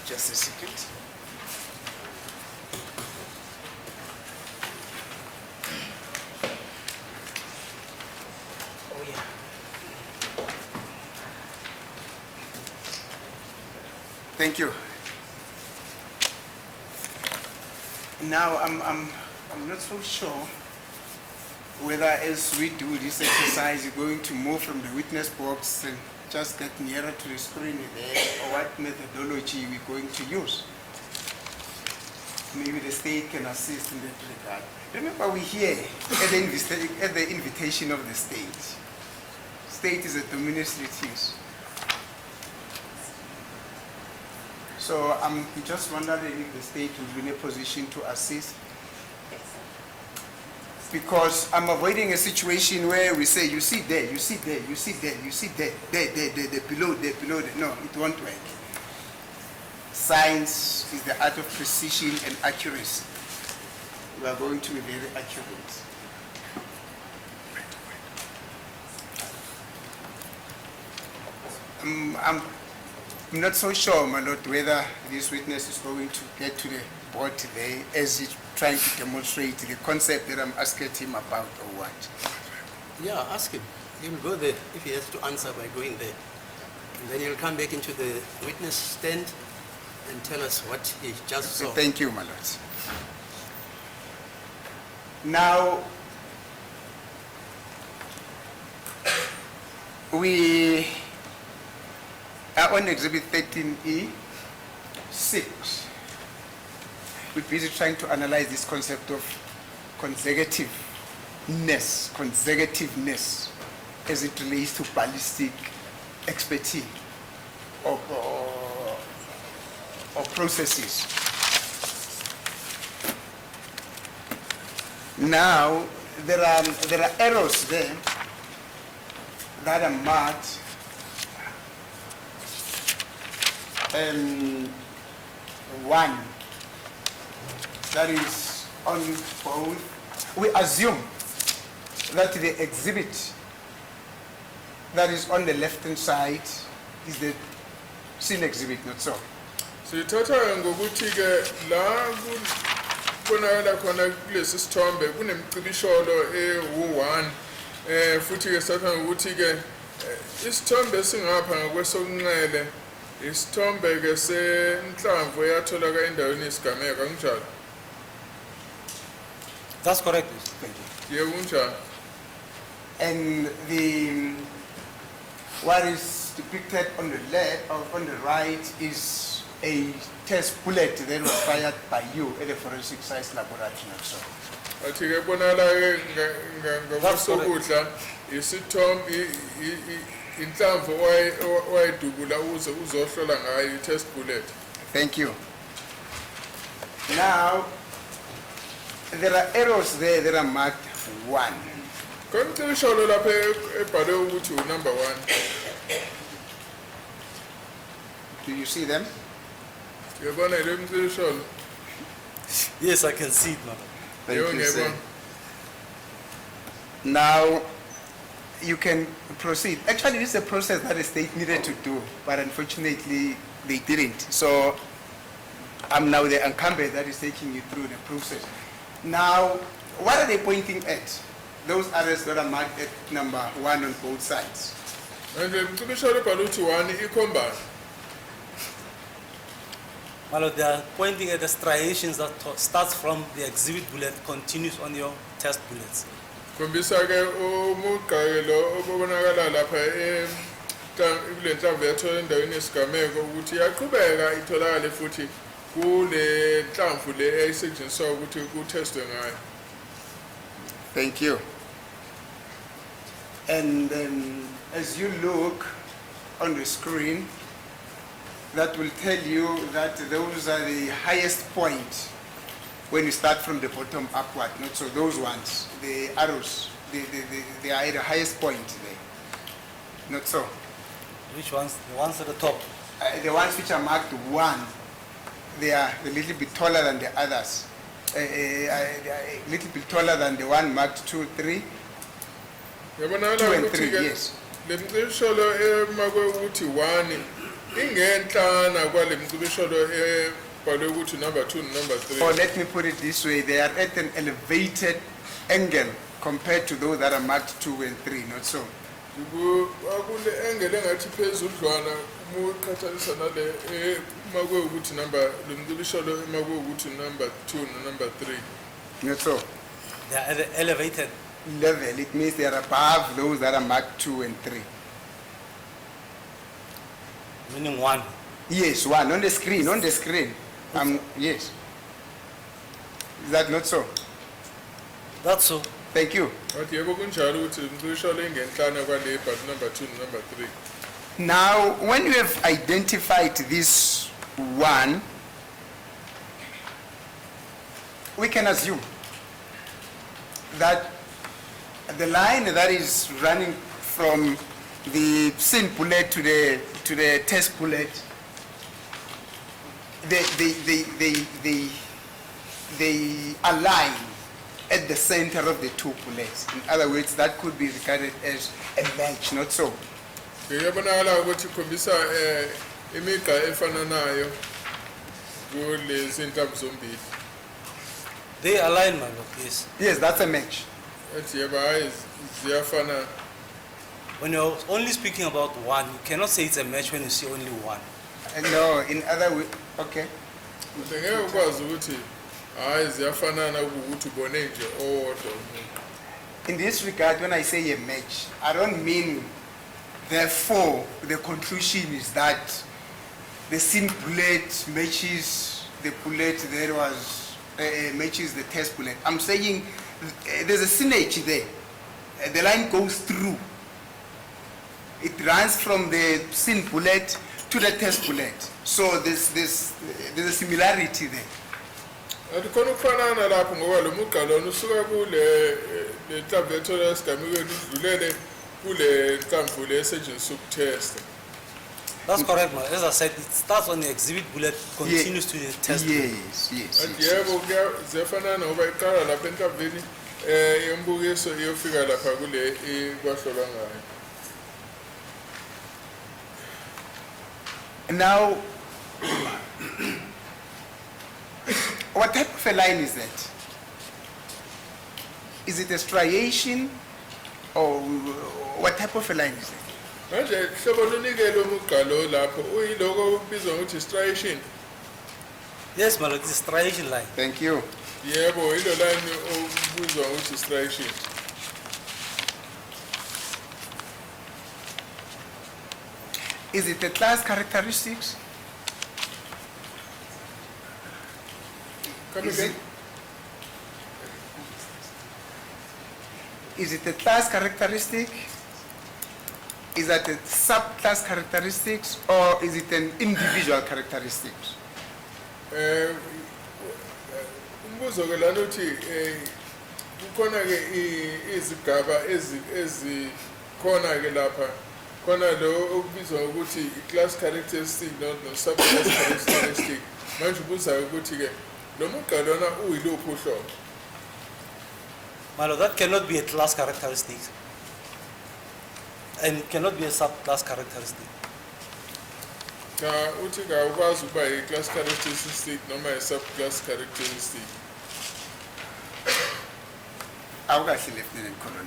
Just a second. Oh yeah. Thank you. Now I'm not so sure whether as we do this exercise you're going to move from the witness box and just get nearer to the screen there, or what methodology we're going to use. Maybe the state can assist in that regard. Remember, we're here at the invitation of the state. State is administrative. So I'm just wondering if the state will be in a position to assist. Because I'm avoiding a situation where we say, you see there, you see there, you see there, you see there, there, below there. No, it won't work. Science is the art of precision and accuracy. We are going to be very accurate. I'm not so sure, my lord, whether this witness is going to get to the board today as it trying to demonstrate the concept that I'm asking him about or what? Yeah, ask him. He will go there if he has to answer by going there. And then he'll come back into the witness stand and tell us what he just saw. Thank you, my lords. Now, we are on exhibit 13E, 6. We're busy trying to analyze this concept of consecutiveness as it relates to ballistic expertise or processes. Now, there are errors there that are marked one that is on both. We assume that the exhibit that is on the left-hand side is the scene exhibit, not so. Sithatha ngokuthi ke la kubonakala khona kulesi sithombe kunemcibisholo e1 futhi ke sathatha ngokuthi ke isithombe singapha ngakwesokunxele isithombe ke senhlamvu eyatholaka endaweni yesigameko kanjalo. That's correct. Yebo kunjalo. And what is depicted on the left or on the right is a test bullet that was fired by you at the forensic science laboratory. So, Athi ke bonakala ke ngakosokudla isithombe inhlamvu wayedubula uze uzohlola ngayo test bullet. thank you. Now, there are errors there that are marked 1. Konke lapha ebhalwe ukuthi number 1. Do you see them? Yabona le mcibisholo. Yes, I can see it now. Thank Yebo you, sir. ngiyabona. Now, you can proceed. Actually, this is a process that the state needed to do, but unfortunately, they didn't. So, I'm now the incumbent that is taking you through the process. Now, what are they pointing at? Those areas that are marked at number 1 on both sides. And le mcibisholo ebhalwe ukuthi 1 ikhombana. Well, they are pointing at the striations that starts from the exhibit bullet, continues on your test bullets. Kombisa ke umugqayelo obonakala lapha kule nhlamvu yathola endaweni yesigameko ukuthi yaqhubeka itholakale futhi kule nhlamvu le eyisetshenziswa ukuthi kutestwe ngayo. Thank you. And as you look on the screen, that will tell you that those are the highest point when you start from the bottom upward. Not so those ones, the arrows, they are at the highest point there. Not so. Which ones? The ones at the top. The ones which are marked 1, they are a little bit taller than the others. A little bit taller than the one marked 2, 3. Yabonakala 2 and ukuthi 3, ke yes. le mcibisholo emakwe ukuthi 1 ingenhlana kwale mcibisholo ebhalwe ukuthi number 2 and number 3. Or let me put it this way, they are at an elevated angle compared to those that are marked 2 and 3, not so. Akule engele ngathi phezudlwana umuqhathanisa nale emakwe ukuthi number le mcibisholo emakwe ukuthi number 2 and number 3. Not so. They are at the elevated. Level, it means they are above those that are marked 2 and 3. Meaning 1. Yes, 1 on the screen, on the screen. Yes. Is that not so? That's so. Thank you. Athi yebo kunjalo ukuthi le mcibisholo ingenhlana kwale but number 2 and number 3. Now, when you have identified this 1, we can assume that the line that is running from the scene bullet to the test bullet, they align at the center of the 2 bullets. In other words, that could be regarded as a match, not so. Yabonakala ukuthi khombisa imigqa efananayo kulezi inhlamvu zombili. They align, my lord, yes. Yes, that's a match. ethi yebo hayi ziyafana. When you're only speaking about one, you cannot say it's a match when you see only one. No, in other way, okay. Kodwa ngeke ukwazi ukuthi hayi ziyafanana ukuthi ubone nje owodwa umuntu. In this regard, when I say a match, I don't mean, therefore, the conclusion is that the sin bullet matches the bullet that was, matches the test bullet. I'm saying there's a synergy there. The line goes through. It runs from the sin bullet to the test bullet. So there's a similarity there. Adikhona ukufanana lapho ngoba lo mugqalona usuka kule le tabletho lesigamike udlulele kule nkamvu lesetshenziswa ukutesta. That's correct, man. As I said, it starts on the exhibit bullet, continues to the test bullet. Yes. Yebo ziyafanana ngoba iqala lapha enkamvini yombukiso iyofika lapha kule kwahlolwa ngayo. Now, what type of a line is that? Is it a striation, or what type of a line is it? Manje hlobo lunikele umugqalo lapho uyiloko ubizwa ukuthi striation. Yes, my lord, it's a striation line. Thank you. Yebo ilo line ubizwa ukuthi striation. Is it a class characteristics? Come Is again. Is it a class characteristic? Is that a subclass characteristics, or is it an individual characteristics? Umbuzo ke lana uthi kukhona ke izigaba ezikhona ke lapha khona lo okubizwa ukuthi class characteristic no subclass characteristic manje ubuza ukuthi ke lo mugqalona uyiluphi uhlobo. My lord, that cannot be a class characteristic. And it cannot be a subclass characteristic. Cha uthi ka ukwazi ukuba i class characteristic noma i subclass characteristic. Awukahle Lieutenant Colonel.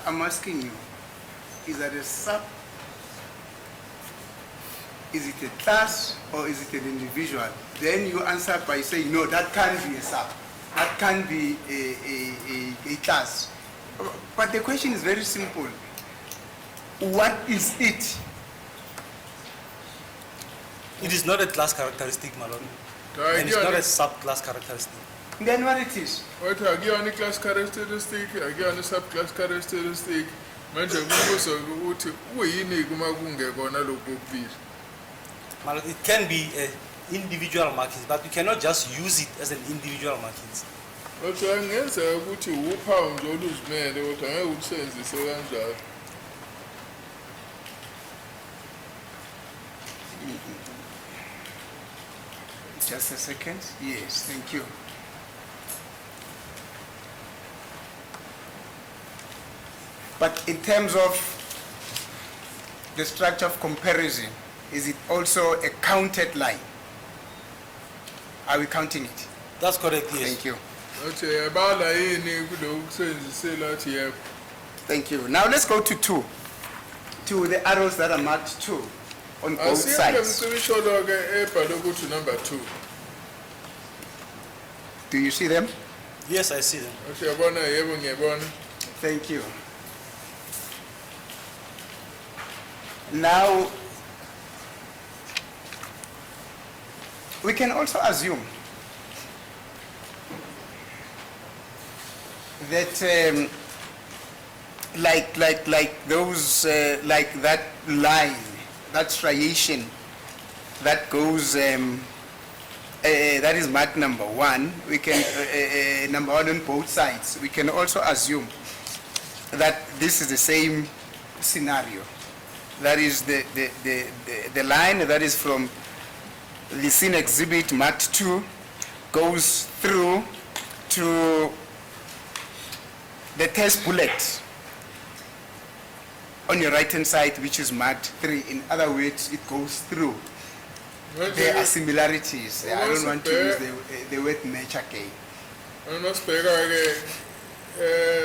I'm asking you, is that a sub? Is it a class or is it an individual? Then you answer by saying, no, that can't be a sub. That can't be a class. But the question is very simple. What is it? It is not a class characteristic, my lord. And it's not a subclass characteristic. Then what it is? Wathi akuyona i-class characteristic, akuyona i-subclass characteristic. Manje umbuzo ukuthi uyini kuma kungekona lokho okubili. My lord, it can be individual markings, but you cannot just use it as an individual markings. Wathi angenzeka ukuthi uphawu nje oluzimele kodwa ngeke ukusebenzise kanjalo. Just a second. Yes, thank you. But in terms of the structure of comparison, is it also a counted line? Are we counting it? That's correct, yes. Thank you. Wathi yabala yini kuloko kusebenzisela athi yebo. Thank you. Now let's go to 2. To the arrows that are marked 2 on both Asiyeke sides. mcibisholo ke ebhalwe ukuthi number 2. Do you see them? Yes, I see them. Wathi yabona yebo ngiyabona. Thank you. Now, we can also assume that like those like that line, that striation that goes that is mark number 1. We can number 1 on both sides. We can also assume that this is the same scenario. That is the line that is from the scene exhibit marked 2 goes through to the test bullet on your right hand side, which is marked 3. In other words, it goes through. There are similarities. I don't want to use the word match again. Amasibheka ke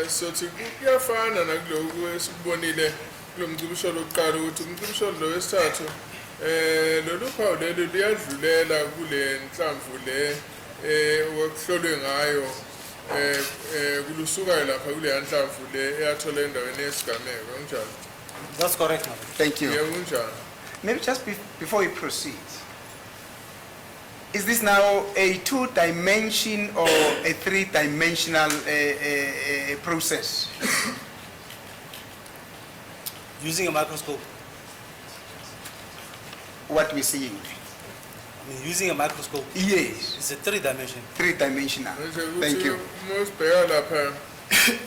sothi kuyafana nakuloko esibonile kulomcibisho lokuqala ukuthi umcibisho lo wesithathu lolu phawu lelo liyadlulela kule nhlamvu le okuhlolwe ngayo kulusuka lapha kule nhlamvu le eyathola endaweni yesigameko kanjalo. That's correct, madam. Thank you. Yebo kunjalo. Maybe just before we proceed, is this now a two-dimension or a three-dimensional process? Using a microscope. What we're seeing? I mean, using a microscope. Yes, It's a three-dimension. three-dimensional. Thank you. Masibheka lapha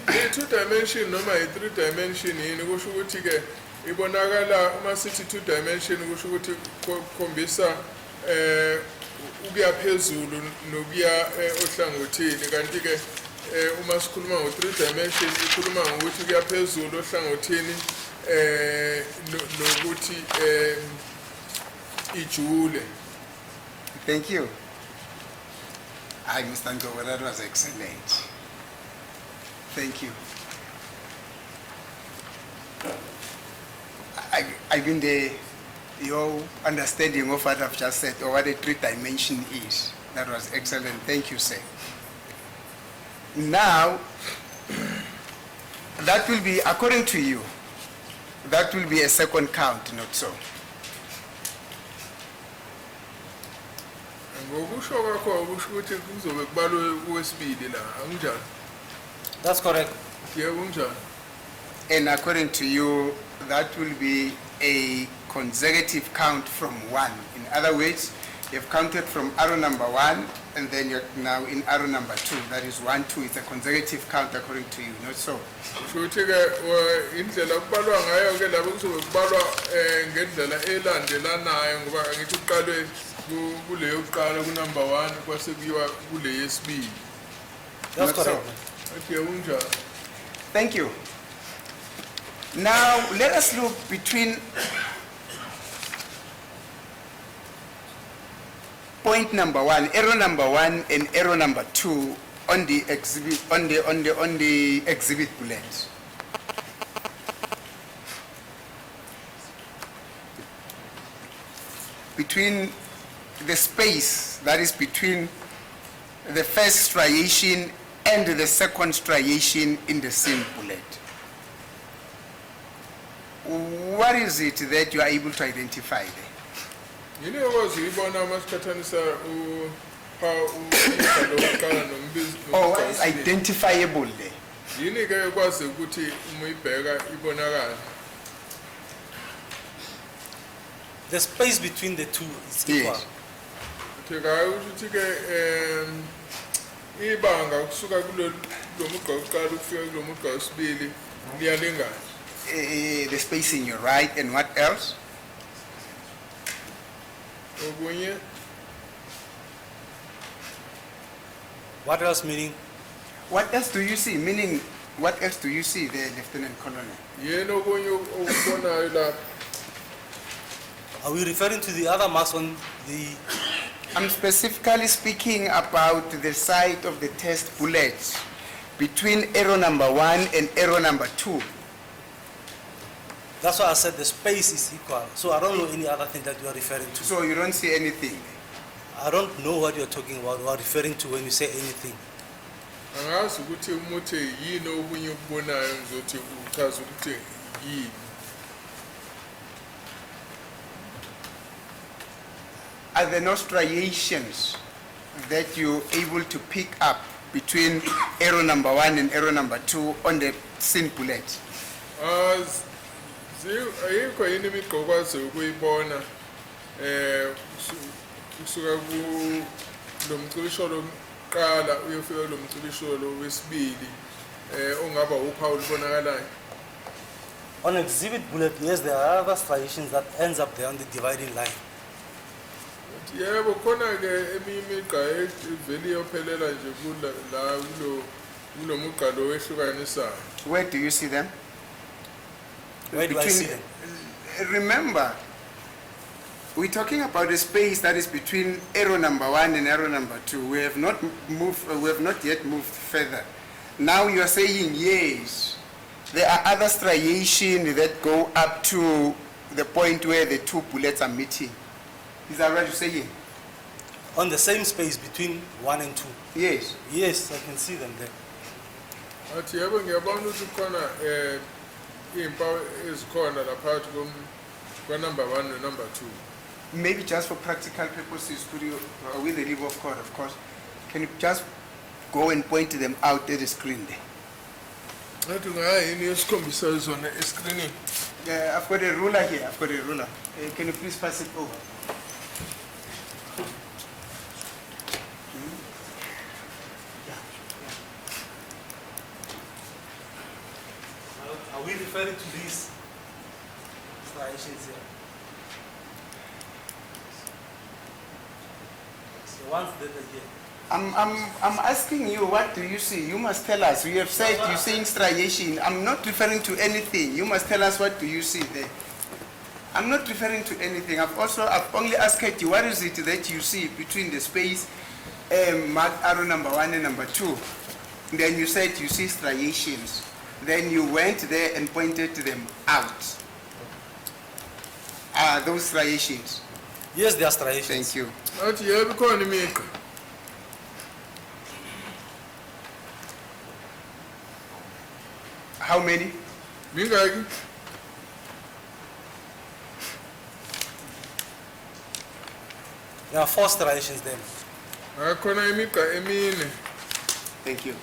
i-two dimension noma i-three dimension yini kusho ukuthi ke ibonakala uma sithi two dimension kusho ukuthi khombisa ukuya phezulu nokuya ohlangothini kanti ke uma sikhuluma ngo-three dimension ikhuluma ngokuthi kuya phezulu ohlangothini nokuthi ijule. Thank you. Hi, Mr. Ngowe, that was excellent. Thank you. I mean, your understanding of what I've just said, or what a three-dimension is, that was excellent. Thank you, sir. Now, that will be, according to you, that will be a second count, not so. Ngokusho kwakho kusho ukuthi kuzobe kubalwe uwesibili la akunjalo. That's correct. Yebo kunjalo. And according to you, that will be a consecutive count from 1. In other words, you've counted from arrow number 1, and then you're now in arrow number 2. That is 1, 2. It's a consecutive count according to you, not so. Futhi ke indlela kubalwa ngayo ke lapho kuzobe kubalwa ngendlela elandelanayo ngoba ngithi uqalwe kuleyo kuqala ku number 1 kwase kuyiwa kule yesibili. That's Not so. correct. Athi kunjalo. Thank you. Now, let us look between point number 1, arrow number 1, and arrow number 2 on the exhibit on the exhibit bullet. Between the space that is between the first striation and the second striation in the same bullet. What is it that you are able to identify there? Yini okwazi uyibona masiqhathanisa uphawu lokuqala nombizo. Oh, what is identifiable there? Yini ke ekwazi ukuthi uma uyibheka ibonakala. The space between the two is equal. Yes. Theka ukuthi ke ibanga kusuka kulo mugqa oqala ukufika kulo mugqa wesibili liyalingana. The spacing, you're right, and what else? Okunye What else meaning? What else do you see? Meaning, what else do you see there, Lieutenant Colonel? yini okunye okubonayo lapha. Are we referring to the other marks on the... I'm specifically speaking about the side of the test bullets between arrow number 1 and arrow number 2. That's why I said the space is equal. So I don't know any other thing that you are referring to. So you don't see anything. I don't know what you're talking about or referring to when you say anything. Angazi ukuthi umuthi yini okunye okubonayo ngizothi uchaza ukuthi yini. Are there no striations that you're able to pick up between arrow number 1 and arrow number 2 on the scene bullet? Ayikho yini imigqa okwazi ukuyibona kusuka kulo mcibisho lokuqala uyofika kulo mcibisho lo wesibili ongaba uphawu libonakalayo. On exhibit bullet, yes, there are other striations that ends up there on the dividing line. Yebo khona ke eminye imigqa eveli yophelela nje la kulo mugqa lo wehlukanisayo. Where do you see them? Where do I see them? Remember, We're talking about a space that is between arrow number 1 and arrow number 2. We have not yet moved further. Now you are saying yes. There are other striations that go up to the point where the two bullets are meeting. Is that what you're saying? On the same space between 1 and 2. Yes. Yes, I can see them there. Athi yebo ngiyabona ukuthi khona impawu ezikhona lapha kwa number 1 no number 2. Maybe just for practical purposes, could you, with the leave of court, of course, can you just go and point them out at the screen there? Athi ngayini esikhombisa zona escreening. I've got a ruler here. I've got a ruler. Can you please pass it over? Are we referring to these striations here? The ones that are here. I'm asking you, what do you see? You must tell us. You have said you're saying striation. I'm not referring to anything. You must tell us what do you see there. I'm not referring to anything. I've only asked you, what is it that you see between the space marked arrow number 1 and number 2? Then you said you see striations. Then you went there and pointed them out. Are those striations? Yes, they are striations. Thank you. Athi yebo khona imigqa. How many? Mingaki? There are 4 striations there. Khona imigqa emine. Thank you.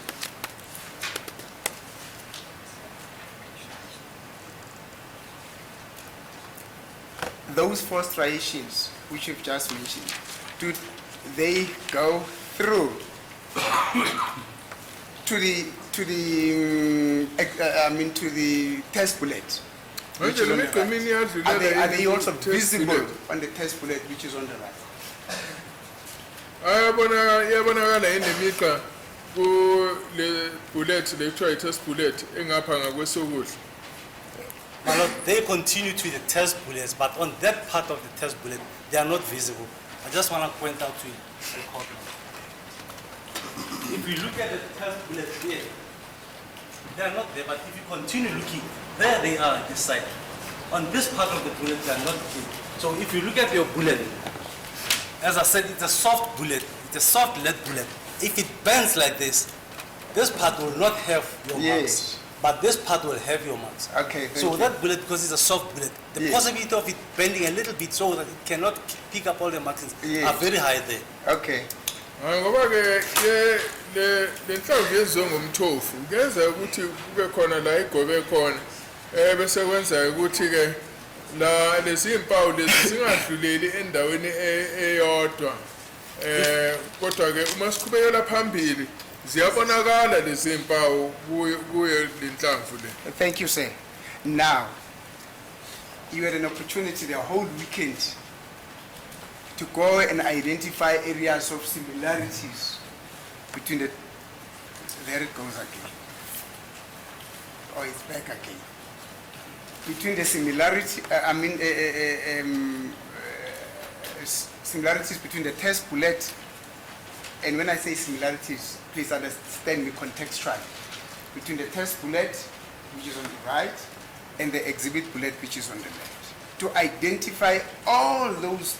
Those 4 striations which you've just mentioned, do they go through to the test bullet? which is on the right? Are they also visible on the test bullet which is on the right? Iyabonakala inemigqa ku le bullet le kuthiwa i-test bullet engapha ngakwesokudla. My Lord, they continue to the test bullets, but on that part of the test bullet, they are not visible. I just want to point out to you the court now. If you look at the test bullets here, they are not there, but if you continue looking, there they are at this side. On this part of the bullet, they are not there. So if you look at your bullet, as I said, it's a soft bullet, it's a soft lead bullet. If it bends like this part will not have your marks. But this part will have your marks. Okay, thank so you. that bullet, because it's a soft bullet, the possibility of it bending a little bit so that it cannot pick up all the markings are very high there. Okay. Ngoba ke le nhlamvu yezongo umthofu kuyeza ukuthi kube khona la igobe khona bese kwenza ukuthi ke la lezi impawu lezi singadluleli endaweni eyodwa kodwa ke uma siqhubekela phambili ziyabonakala lezi impawu kuye le nhlamvu le. Thank you, sir. Now, you had an opportunity the whole weekend to go and identify areas of similarities between the, there it goes again. Oh, it's back again. Between the similarity, similarities between the test bullet, and when I say similarities, please understand me contextually, between the test bullet, which is on the right, and the exhibit bullet, which is on the left, to identify all those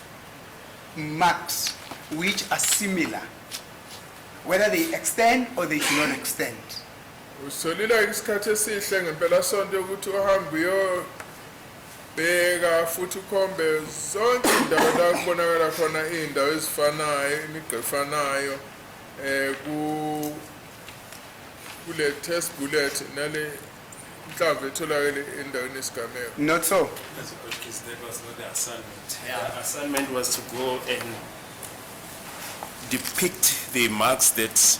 marks which are similar, whether they extend or they do not extend. Usolila isikhathi esihle ngempela sonto ukuthi uhambe uyobheka futhi ukhombe zonke indawo la kubonakala khona indawo ezifanayo imigqa efanayo kule test bullet nale nhlamvu etholakele endaweni yesigameko. Not so. That's because that was not the assignment. The assignment was to go and depict the marks that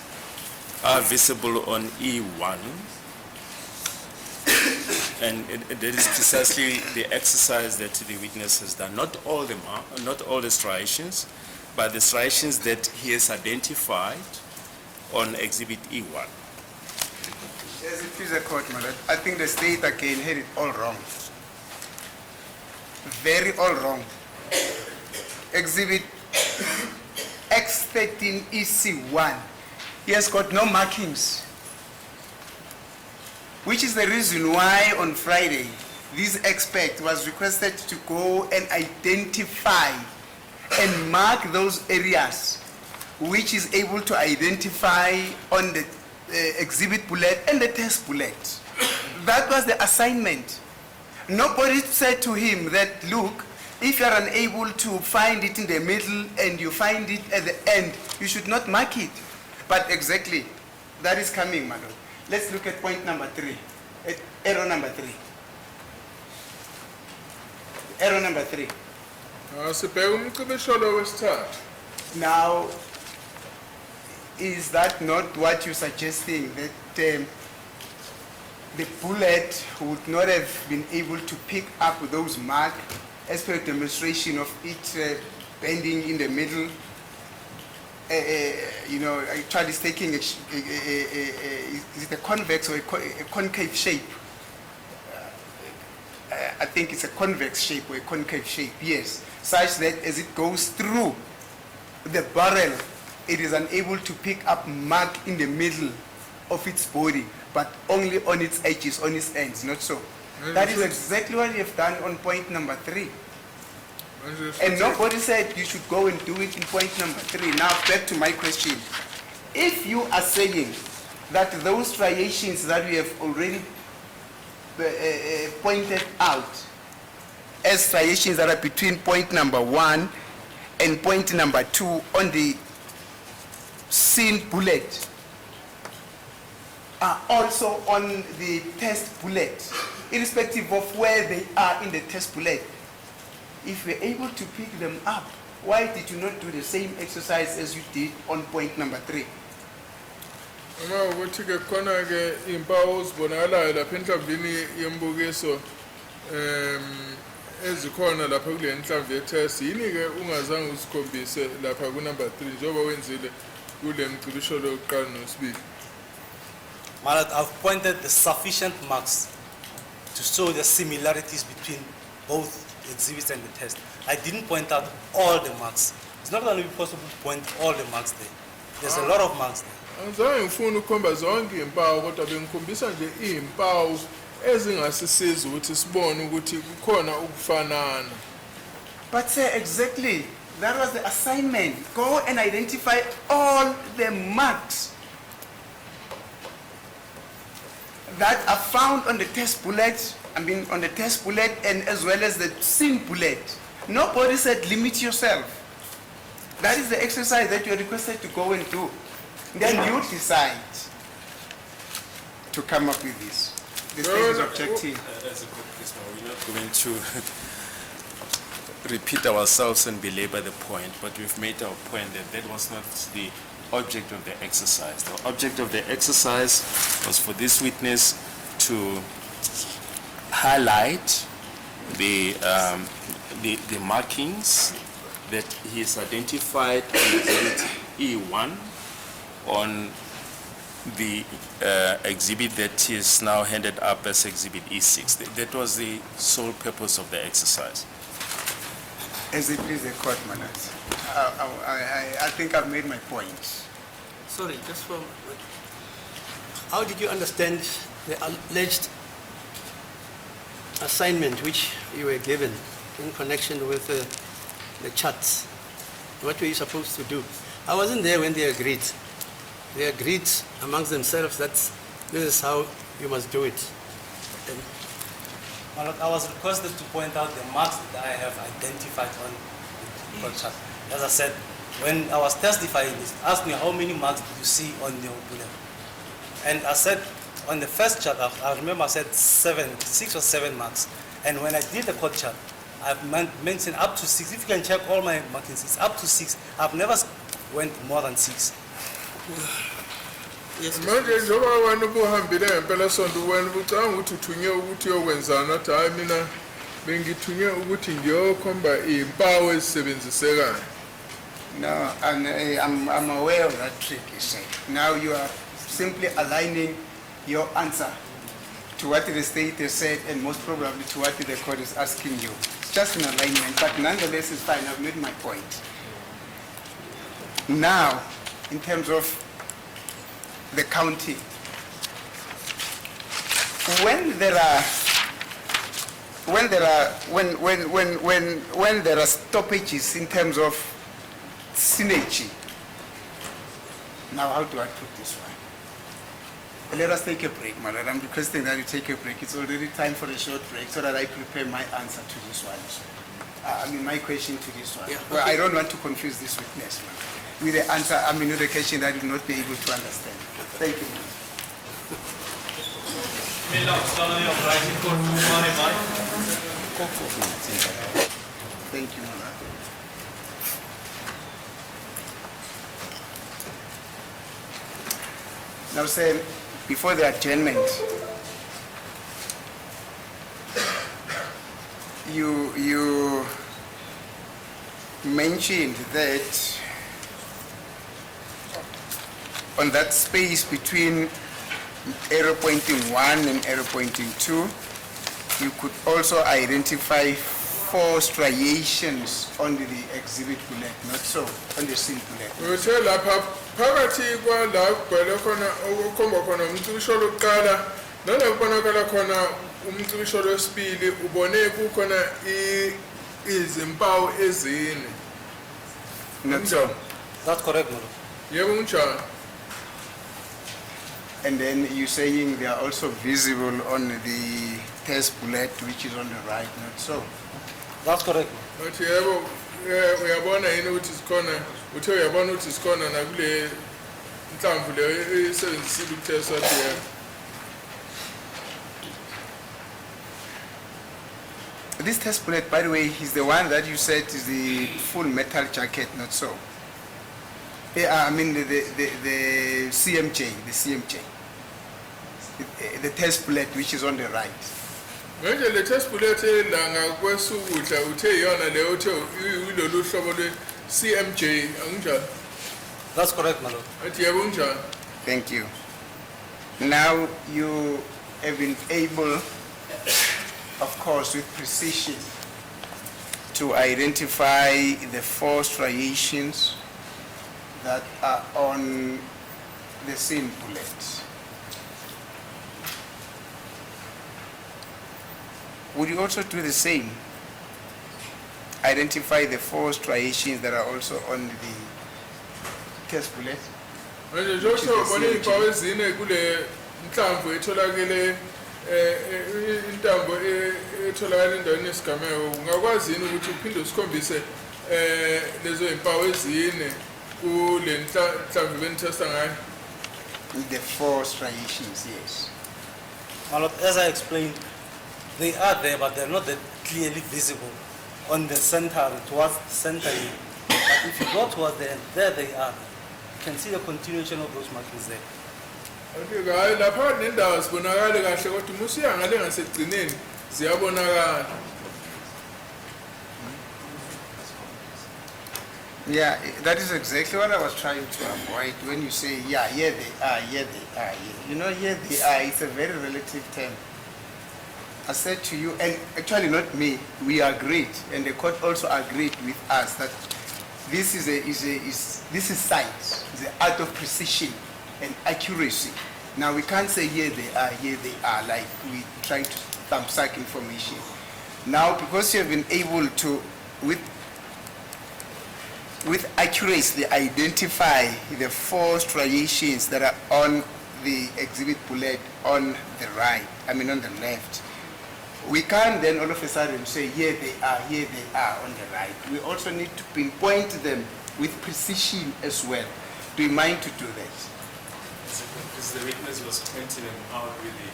are visible on E1, and that is precisely the exercise that the witness has done. Not all the striations, but the striations that he has identified on Exhibit E1. Yes, it is a court, my lord. I think the state again had it all wrong. Very all wrong. exhibit X13 EC1, he has got no markings, which is the reason why on Friday this expert was requested to go and identify and mark those areas which is able to identify on the exhibit bullet and the test bullet. That was the assignment. Nobody said to him that, look, if you are unable to find it in the middle and you find it at the end, you should not mark it. But exactly, that is coming, my lord. Let's look at point number 3, error number 3. Error number 3. Now, is that not what you're suggesting, that the bullet would not have been able to pick up those marks as per a demonstration of it bending in the middle? You know, a child is taking is it a convex or a concave shape? I think it's a convex shape or a concave shape, yes, such that as it goes through the barrel, it is unable to pick up mark in the middle of its body, but only on its edges, on its ends, not so. That is exactly what you have done on point number 3. And nobody said you should go and do it in point number 3. Now back to my question. If you are saying that those striations that we have already pointed out as striations that are between point number 1 and point number 2 on the scene bullet are also on the test bullet, irrespective of where they are in the test bullet, if you're able to pick them up, why did you not do the same exercise as you did on point number 3? Ukuthi ke khona ke impawu zibonakalayo lapha enhlamvini yembukiso ezikhona lapha kule nhlamvu yetest, yini ke ungazange usikhombise lapha ku number 3 njengoba wenzile kule mgqibelo lokuqala nosibili? Marat, I've pointed the sufficient marks to show the similarities between both exhibits and the test. I didn't point out all the marks. It's not going to be possible to point all the marks there. There's a lot of marks there. Angizange ngifuna ukukhomba zonke impawu, kodwa bengikhombisa nje impawu ezingasisiza ukuthi sibone ukuthi kukhona ukufanana. But sir, exactly, that was the assignment. Go and identify all the marks that are found on the test bullet, on the test bullet and as well as the scene bullet. Nobody said limit yourself. That is the exercise that you are requested to go and do. Then you decide to come up with this. The state is objective. As a good Christmas, we're not going to repeat ourselves and belabor the point, but we've made our point that that was not the object of the exercise. The object of the exercise was for this witness to highlight the markings that he has identified in exhibit E1 on the exhibit that he is now handed up as exhibit E6. That was the sole purpose of the exercise. As it is the court, Manat. I think I've made my point. Sorry, just for... How did you understand the alleged assignment which you were given in connection with the charts? What were you supposed to do? I wasn't there when they agreed. They agreed amongst themselves that this is how you must do it. I was requested to point out the marks that I have identified on the court chart. As I said, when I was testifying, they asked me how many marks did you see on your bullet. And I said, on the first chart, I remember I said 6 or 7 marks. And when I did the court chart, I've mentioned up to 6. If you can check all my markings, it's up to 6. I've never went more than 6. Yes, Manje njengoba abantu kuhambile ngempela sonto wena ucanga ukuthi uthunye ukuthi uyowenzana nathi hayi mina bengithunye ukuthi ngiyokhomba impawu ezisebenzisekayo. No, and I'm aware of that trick, you say. Now you are simply aligning your answer to what the state has said and most probably to what the court is asking you. just an alignment, but nonetheless it's fine, I've made my point. Now, in terms of the counting, when there are stoppages in terms of synergy, now how do I put this one? Let us take a break, Malad. I'm requesting that you take a break. It's already time for a short break so that I prepare my answer to this one. My question to this one. Yeah, Well, okay. I don't want to confuse this witness with the answer, with the question that you will not be able to understand. Thank you. Thank you, Malad. Now, sir, before the adjournment, you mentioned that on that space between arrow pointing 1 and arrow pointing 2, you could also identify 4 striations on the exhibit bullet, not so, on the scene bullet. uthe lapha phakathi kwala kubhele khona okukhomba khona umcibisho lokuqala nalokubonakala khona umcibisho lwesibili ubone kukhona izimpawu ezine. Not so. That's correct, Madam. Yebo kunjani? And then you're saying they are also visible on the test bullet, which is on the right, not so. That's correct. Bathi yebo uyabona yini ukuthi sikhona uthe uyabona ukuthi sikhona nakule inhlamvu le esebenzisile ukutest wathi yebo. This test bullet, by the way, is the one that you said is the full metal jacket, not so. Yeah, the CMJ, the test bullet, which is on the right. Manje le test bullet la ngakwesukudla uthe iyona le uthe uyilolu hlobo lwe CMJ akunjani? That's correct, Madam. Athi yebo kunjani? Thank you. Now you have been able, of course, with precision, to identify the 4 striations that are on the scene bullet. Would you also do the same? Identify the 4 striations that are also on the test bullet? Manje njengoba ubone impawu ezine kule inhlamvu etholakele intambo etholakala endaweni yesigameko ungakwazi yini ukuthi uphinde usikhombise lezo impawu ezine kule inhlamvu benithesta ngayo? The 4 striations, yes. My Lord, as I explained, they are there, but they're not that clearly visible on the center, towards the center here. But if you go towards the end, there they are. You can see the continuation of those markings there. Athi hayi lapha nendawo sibonakala kahle kodwa umusiya ngale ngasegcineni ziyabonakala. Yeah, that is exactly what I was trying to avoid when you say, yeah, here they are, here they are. You know, here they are, it's a very relative term. I said to you, and actually not me, we agreed, and the court also agreed with us that this is science, it's the art of precision and accuracy. Now we can't say here they are, like we trying to thumbsuck information. Now, because you have been able to, with accuracy, identify the 4 striations that are on the exhibit bullet on the right, on the left. We can't then all of a sudden say, here they are on the right. We also need to pinpoint them with precision as well. Do you mind to do that? Because the witness was pointing them out with the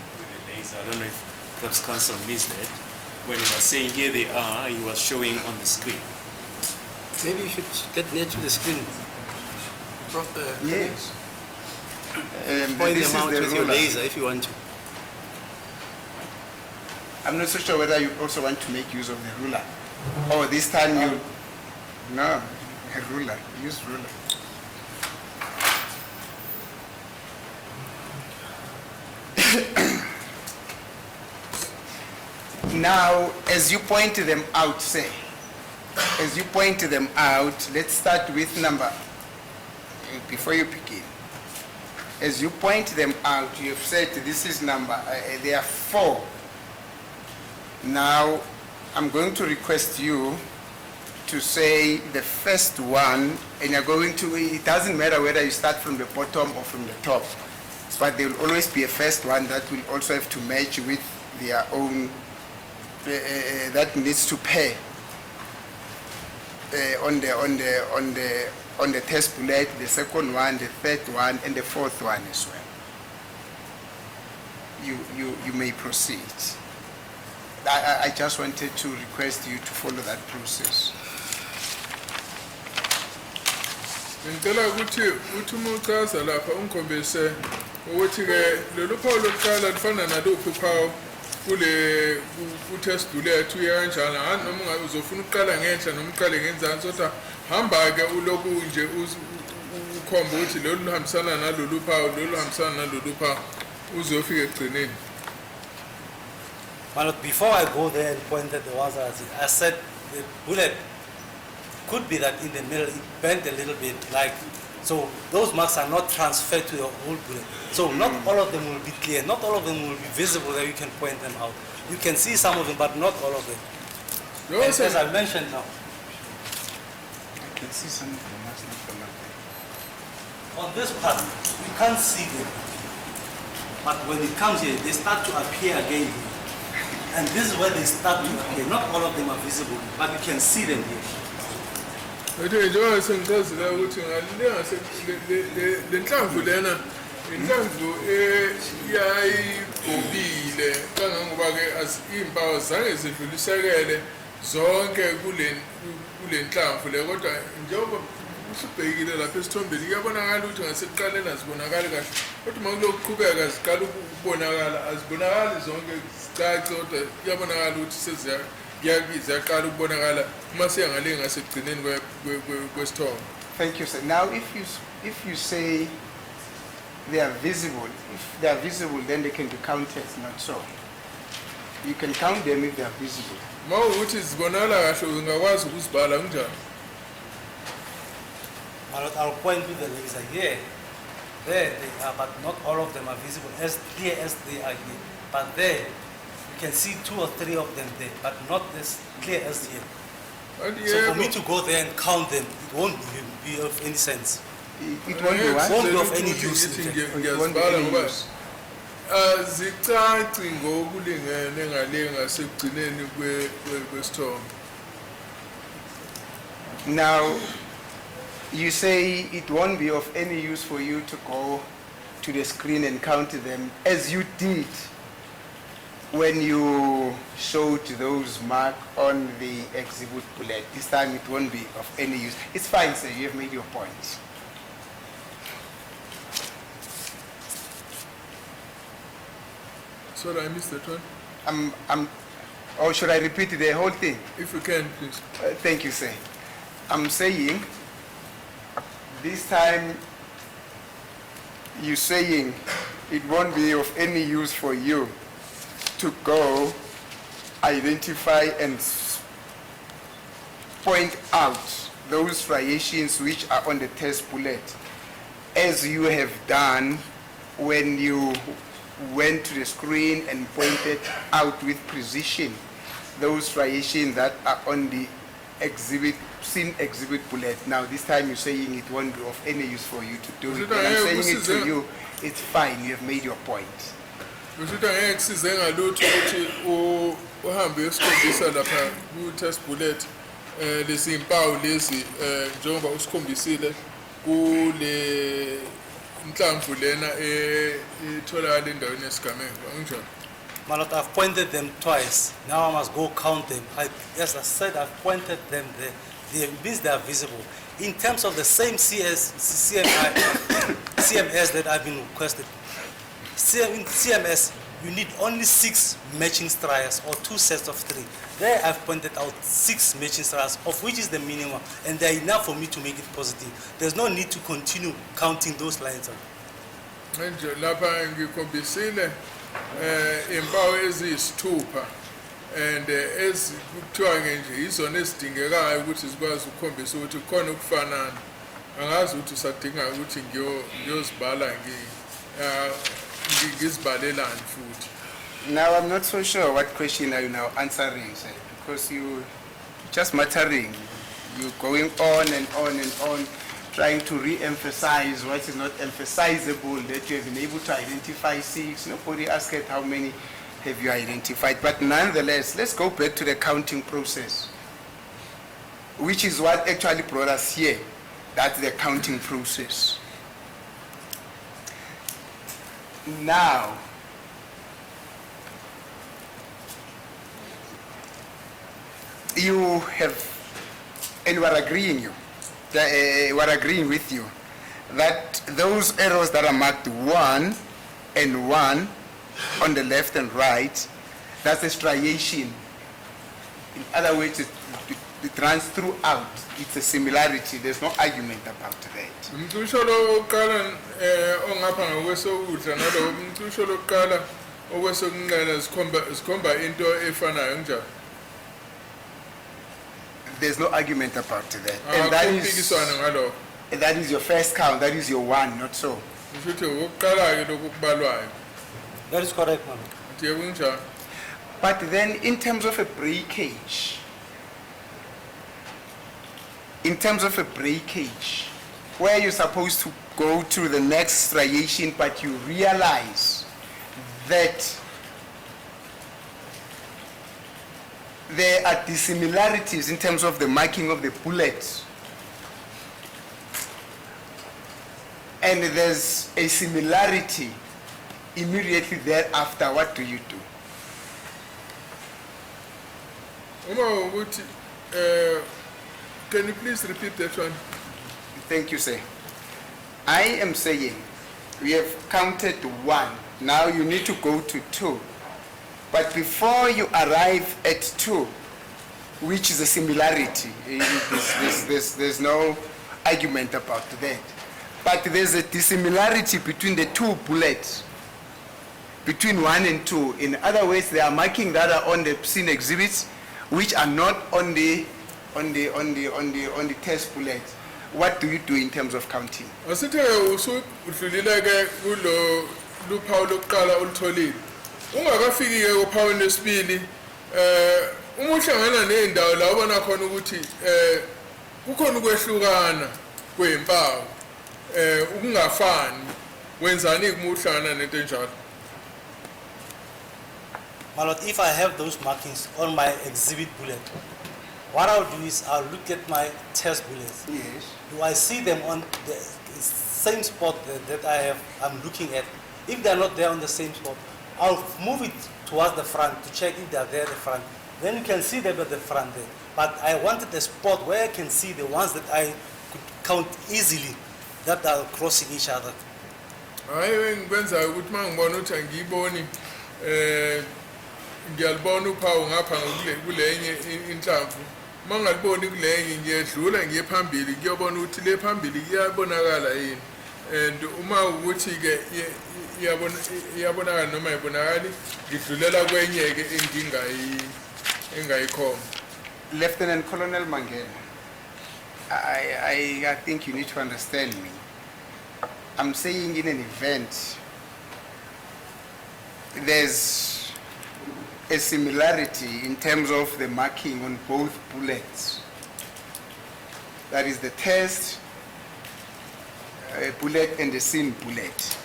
laser. I don't know if perhaps counsel missed that. When he was saying here they are, he was showing on the screen. Maybe you should get near to the screen. Yes. Point This them is out the with your ruler. laser if you want to. I'm not so sure whether you also want to make use of the ruler. Or this time you... No, a ruler. Use ruler. Now, as you point them out, say, as you point them out, let's start with number, before you begin. As you point them out, you have said this is number, there are 4. Now, I'm going to request you to say the first one, and you're going to, it doesn't matter whether you start from the bottom or from the top, but there will always be a first one that will also have to match with their own, that needs to pair on the test bullet, the second one, the third one, and the fourth one as well. You may proceed. I just wanted to request you to follow that process. ngicela ukuthi uma uchaza lapha ungikhombise ukuthi ke lolu phawu lokuqala lifana naluphi uphawu kule ku-test lethu uye kanjani hani noma ungabe uzofuna ukuqala ngenhla noma uqale ngenzansi kodwa hamba-ke uloku nje ukhomba ukuthi lolu luhambisana nalolu phawu lolu luhambisana nalolu phawu uzofika ekugcineni. But before I go there and point at the ones I said the bullet could be that in the middle it bent a little bit, like, so those marks are not transferred to the whole bullet. So not all of them will be clear, not all of them will be visible that you can point them out. You can see some of them, but not all of them. And as I mentioned now, I can see some of the marks, not all of them. on this part, you can't see them. But when it comes here, they start to appear again. And this is where they start to appear. Not all of them are visible, but you can see them here. Njengoba sengichazela ukuthi le nhlamvu lena inhlamvu eyayigobile kangangoba-ke iy'mpawu zange zidlulisekele zonke kule nhlamvu le kodwa njengoba usubhekile lapha esithombeni kuyabonakala ukuthi ngasekuqaleni azibonakali kahle kodwa uma kulokhu kuqhubeka ziqala ukubonakala azibonakali zonke zicace kodwa kuyabonakala ukuthi ziyaqala ukubonakala uma siyangale ngasekugcineni kwesithombe. Thank you, sir. Now, if you say they are visible, if they are visible, then they can be counted, not so. You can count them if they are visible. Uma ukuthi zibonakala kahle ungakwazi ukuzibhala kunjani? I'll point to the laser here. There they are, but not all of them are visible as clear as they are here. But there, you can see 2 or 3 of them there, but not as clear as here. So for me to go there and count them, it won't be of any sense. It won't be what? It won't be of any use. It won't be any use. Zicaci ngokulingene ngale ngasekugcineni kwesithombe. Now, you say it won't be of any use for you to go to the screen and count them as you did when you showed those marks on the exhibit bullet. This time it won't be of any use. It's fine, sir, you have made your point. Sorry, I missed that one. Or should I repeat the whole thing? If you can, please. Thank you, sir. I'm saying, this time you're saying it won't be of any use for you to go identify and point out those striations which are on the test bullet, as you have done when you went to the screen and pointed out with precision those striations that are on the exhibit bullet. Now this time you're saying it won't be of any use for you to do it. And I'm saying it to you, it's fine, you have made your point. Ushuthi angeke size ngalutho ukuthi uhambe usikhombisa lapha ku-test bullet lezi impawu lezi njengoba usikhombisile kule nhlamvu lena etholakala endaweni yesigameko anginjalo. Malot, I've pointed them twice. Now I must go count them. As I said, I've pointed them there. They means they are visible. In terms of the same CMS that I've been requested, in CMS, you need only 6 matching striations or 2 sets of 3. There I've pointed out 6 matching striations, of which is the minimum, and they're enough for me to make it positive. There's no need to continue counting those lines out. Manje lapha ngikhombisile impawu eziyisithupha and as kuthiwa nje izona esidingekayo ukuthi sikwazi ukukhombisa ukuthi khona ukufanana angazi ukuthi usadinga ukuthi ngiyozibala ngizibalelani futhi. Now, I'm not so sure what question are you now answering, sir, because you just muttering, you're going on and on and on, trying to re-emphasize what is not emphasizable, that you have been able to identify 6. Nobody asked how many have you identified, but nonetheless, let's go back to the counting process, which is what actually brought us here. That's the counting process. Now, you have, and we're agreeing with you that those arrows that are marked 1 and 1 on the left and right, that's a striation. In other words, it runs throughout. It's a similarity. There's no argument about that. There's no argument about that. And that is your first count. That is your 1, not so. That is correct, ma'am. But then in terms of a breakage, where you're supposed to go to the next striation, but you realize that there are dissimilarities in terms of the marking of the bullets, and there's a similarity immediately thereafter, what do you do? Can you please repeat that one? Thank you, sir. I am saying we have counted 1. Now you need to go to 2. But before you arrive at 2, which is a similarity, there's no argument about that. But there's a dissimilarity between the 2 bullets, between 1 and 2. In other words, they are marking that are on the scene exhibits, which are not on the test bullet. What do you do in terms of counting? Ungakafiki uphawu lesibili uma uhlangana nendawo la ubona khona ukuthi kukhona ukwehlukana kwempawu ukungafani wenzani uma uhlangana nento enjalo. My lord, if I have those markings on my exhibit bullet, what I'll do is I'll look at my test bullets. Yes. Do I see them on the same spot that I'm looking at? If they're not there on the same spot, I'll move it towards the front to check if they're there at the front. Then you can see them at the front there. But I wanted a spot where I can see the ones that I could count easily that are crossing each other. Hayi ngikwenza ukuthi mangibona ukuthi angiyiboni ngiyalibona uphawu ngapha kulenye inhlamvu. Mangaliboni kulenye ngiyedlula ngiye phambili ngiyobona ukuthi le phambili iyabonakala yini. And uma ukuthi ke iyabonakala noma ayibonakali ngidlulela kwenye ke engayikhoma. Lieutenant Colonel Mangena, I think you need to understand me. I'm saying in an event, there's a similarity in terms of the marking on both bullets. That is the test bullet and the scene bullet.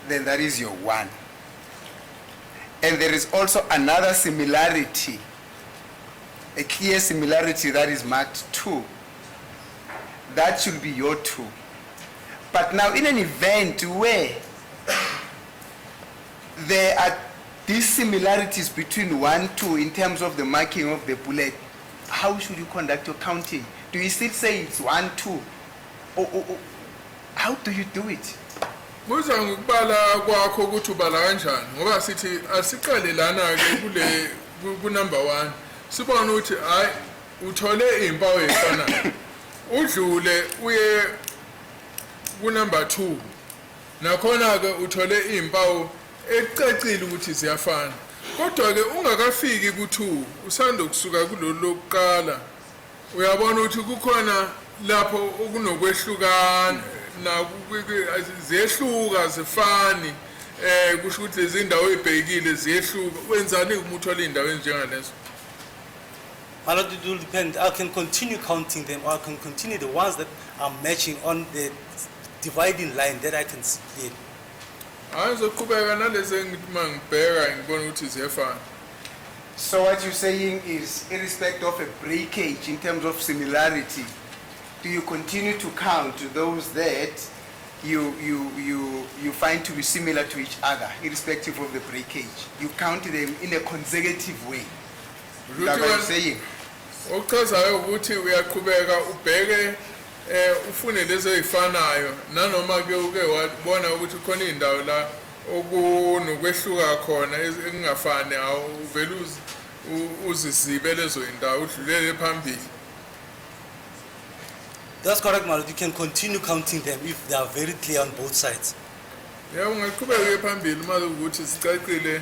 Then that is your 1. And there is also another similarity, a clear similarity that is marked 2. That should be your 2. But now in an event where there are these similarities between 1, 2 in terms of the marking of the bullet, how should you conduct your counting? Do you still say it's 1, 2? How do you do it? Muza ngikubala kwakho ukuthi ubala kanjani ngoba sithi asiqale lana ke kule ku number 1 sibona ukuthi hayi uthole impawu ezifanayo udlule uye ku number 2 nakhona ke uthole impawu ecacile ukuthi ziyafana Kodwa ke ungakafiki ku2 usanda kusuka kulolu lokuqala uyabona ukuthi kukhona lapho okunokwehlukana na ziyehluka zifani kusho ukuthi lezi indawo ezibhekile ziyehluka wenzani uma uthola indawo enjengalezo. My Lord, it will depend. I can continue counting them, or I can continue the ones that are matching on the dividing line that I can see clearly. Ayizoqhubeka nalezi engithi mangibheka ngibona ukuthi ziyafana. So what you're saying is, irrespective of a breakage in terms of similarity, do you continue to count those that you find to be similar to each other, irrespective of the breakage? You count them in a consecutive way. That's what you're saying. Okuchazayo ukuthi uyaqhubeka ubheke ufune lezo ezifanayo nanoma ke uke wabona ukuthi khona indawo la okunokwehluka khona engingafani awuvela uzizibe lezo indawo udlulele phambili. That's correct, my Lord. You can continue counting them if they are very clear on both sides. Yeah, ungaqhubeka phambili uma ukuthi sicacile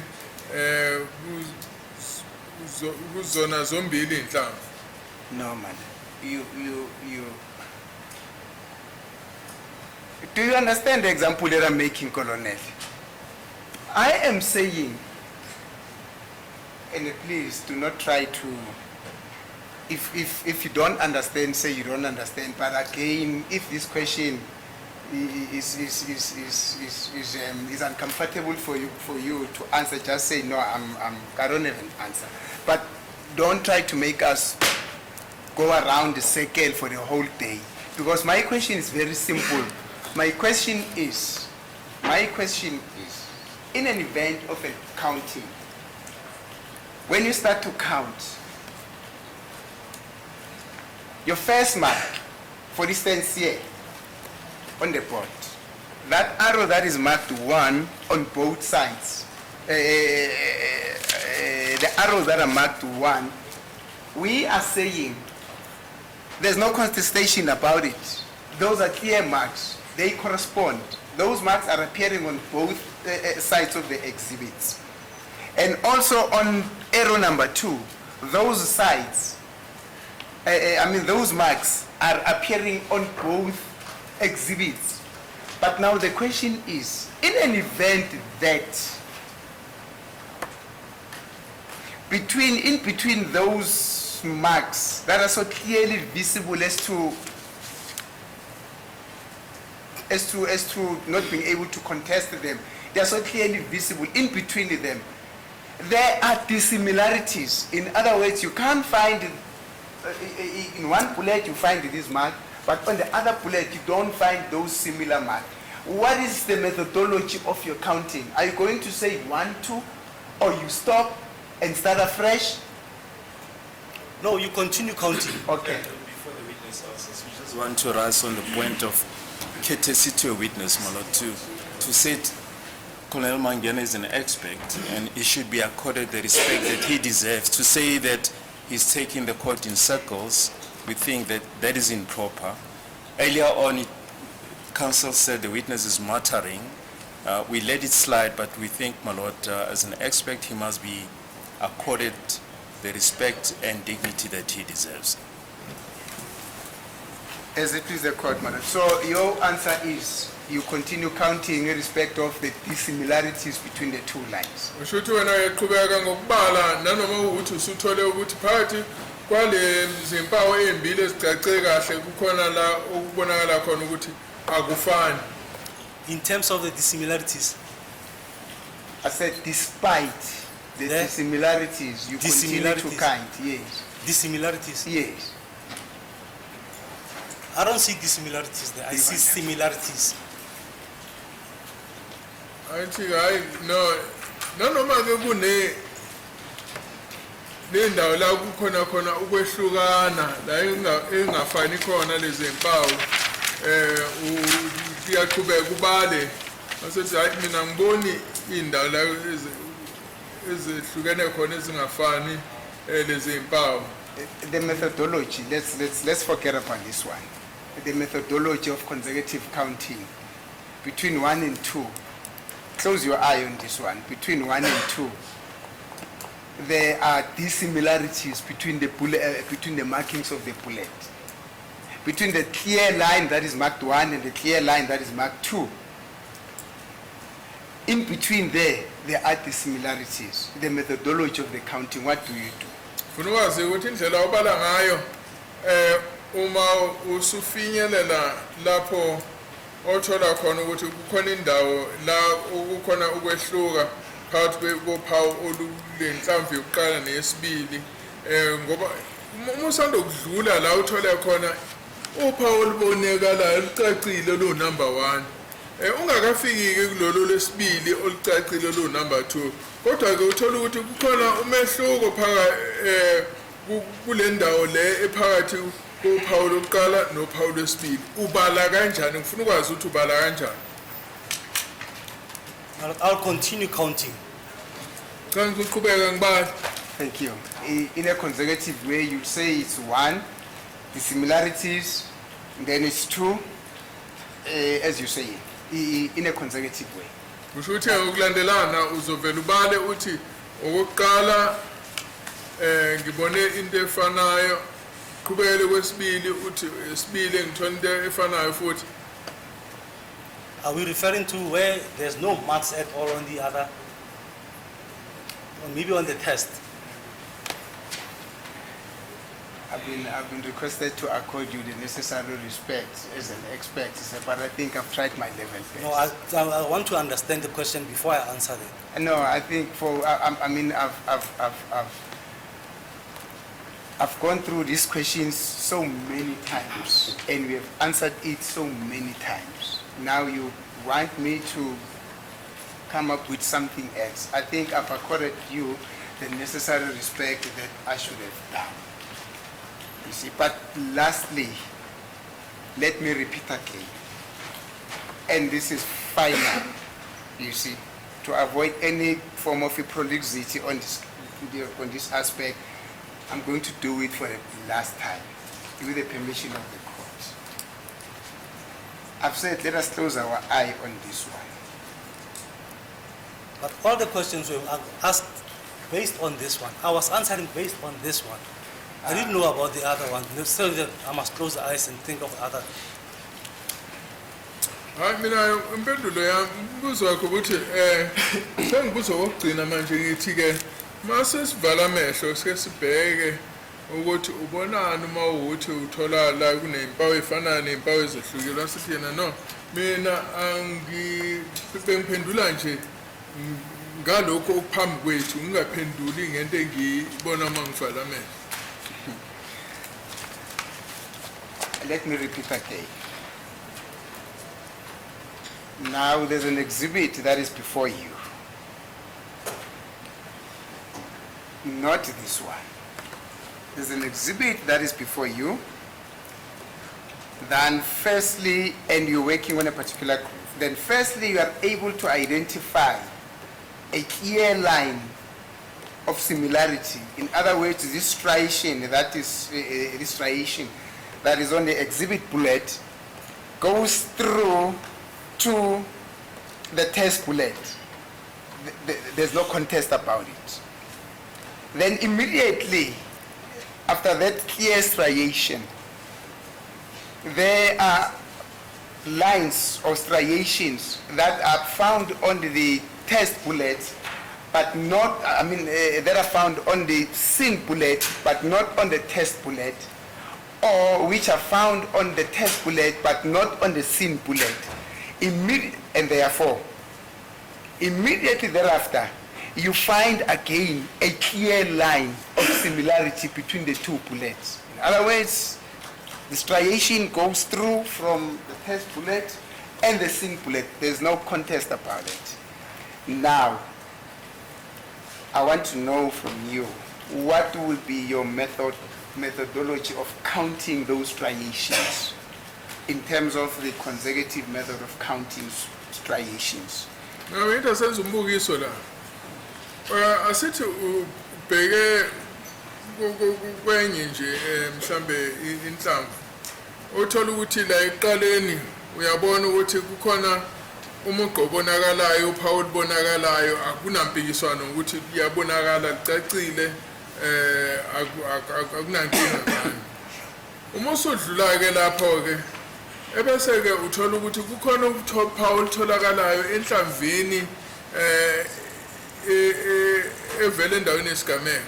kuzona zombili inhlamvu. No, man. Do you understand the example that I'm making, Colonel? I am saying, and please do not try to, if you don't understand, say you don't understand. But again, if this question is uncomfortable for you to answer, just say no. I don't have an answer. But don't try to make us go around the circle for the whole day, because my question is very simple. My question is, in an event of a counting, when you start to count, your first mark, for instance here, on the board, that arrow that is marked 1 on both sides, the arrows that are marked 1, we are saying there's no contestation about it. Those are clear marks. They correspond. Those marks are appearing on both sides of the exhibits. And also on arrow number 2, those sides, those marks are appearing on both exhibits. But now the question is, in an event that in between those marks that are so clearly visible as to not being able to contest them, they are so clearly visible in between them, there are dissimilarities. In other words, you can't find in one bullet you find this mark, but on the other bullet you don't find those similar marks. What is the methodology of your counting? Are you going to say 1, 2, or you stop and start afresh? No, you continue counting. Okay. Before the witness answers, we just want to rise on the point of courtesy to a witness, my Lord, to say Colonel Mangena is an expert and he should be accorded the respect that he deserves. To say that he's taking the court in circles, we think that that is improper. Earlier on, counsel said the witness is muttering. We let it slide, but we think, my Lord, as an expert, he must be accorded the respect and dignity that he deserves. As it is the court, madam. So your answer is you continue counting in respect of the dissimilarities between the two lines. Ushuthi wena uyaqhubeka ngokubala nanoma ukuthi usuthole ukuthi phakathi kwale zimpawu ezimbili ezicace kahle kukhona la ukubonakala khona ukuthi akufani. In terms of the dissimilarities, I said despite the dissimilarities, you continue to count. Yes. Dissimilarities? Yes. I don't see dissimilarities there. I see similarities. I think no noma ke kune lendawo la kukhona ukwehlukana la engafani khona lezi impawu uyaqhubeka ubale mase hayi mina ngiboni indawo la ezihlukene khona ezingafani lezi impawu. The methodology, let's forget about this one. The methodology of consecutive counting between 1 and 2. Close your eye on this one. Between 1 and 2. there are dissimilarities between the bullet, between the markings of the bullet. Between the clear line that is marked 1 and the clear line that is marked 2. In between there are dissimilarities. The methodology of the counting, what do you do? Funuwazi ukuthi indlela obala ngayo uma usufinyelela lapho othola khona ukuthi kukhona indawo la ukukhona ukwehluka phakathi kophawu olulenhlamvu yokuqala neyesibili ngoba uma usanda ukudlula la uthola khona uphawu olubonekalayo olucacile lo number 1 ungakafiki kulolu lesibili olucacile lo number 2 kodwa ke uthola ukuthi kukhona umehluko phakathi kule ndawo le ephakathi kophawu lokuqala nophawu lwesibili ubala kanjani ngifuna ukwazi ukuthi ubala kanjani. I'll continue counting. Kan kuqhubeka ngibala. Thank you. In a consecutive way, you say it's 1, the similarities, then it's 2, as you say, in a consecutive way. Kusho ukuthi ukulandelana uzovela ubale uthi okokuqala ngibone into efanayo qhubekele kwesibili uthi esibili ngithola into efanayo futhi. Are we referring to where there's no marks at all on the other, or maybe on the test? I've been requested to accord you the necessary respect as an expert, but I think I've tried my level best. No, I want to understand the question before I answer it. No, I think I've gone through these questions so many times, and we have answered it so many times. Now you want me to come up with something else. I think I've accorded you the necessary respect that I should have done. You see, but lastly, let me repeat again, and this is final, you see, to avoid any form of prolixity on this aspect. I'm going to do it for the last time, with the permission of the court. I've said, let us close our eye on this one. But all the questions we asked based on this one, I was answering based on this one. I didn't know about the other one. Still, I must close the eyes and think of other. Hayi mina impendulo yami umbuzo wakho ukuthi sengibuzo okugcina manje ngithi ke mase sivala amehlo sike sibheke ukuthi ubonani uma uthi uthola la kunempawu efana nempawu ezehlukile sithi yena no mina ngiphendula nje ngalokho okuphambi kwethu ngingaphenduli ngento engiyibona mangivala amehlo. Let me repeat again. Now there's an exhibit that is before you. Not this one. There's an exhibit that is before you. Then firstly, and you're working on a particular group, then firstly you are able to identify a clear line of similarity. In other words, this striation, that is this striation that is on the exhibit bullet goes through to the test bullet. There's no contest about it. Then immediately after that clear striation, there are lines or striations that are found on the test bullet, but not, that are found on the sin bullet, but not on the test bullet, or which are found on the test bullet, but not on the sin bullet. And therefore, immediately thereafter, you find again a clear line of similarity between the two bullets. In other words, the striation goes through from the test bullet and the sin bullet. There's no contest about it. Now, I want to know from you, what will be your methodology of counting those striations in terms of the consecutive method of counting striations? Now, it has sense umbukiso la. Asithi ubheke kwenye nje mhlambe inhlamvu. Uthola ukuthi la eqaleni uyabona ukuthi kukhona umugqa obonakalayo uphawu olubonakalayo akunampikiswano ukuthi iyabonakala licacile akunankinga ngani. Uma usudlula ke lapho ke ebese ke uthola ukuthi kukhona uphawu olutholakalayo enhlamvini evele endaweni yesigameko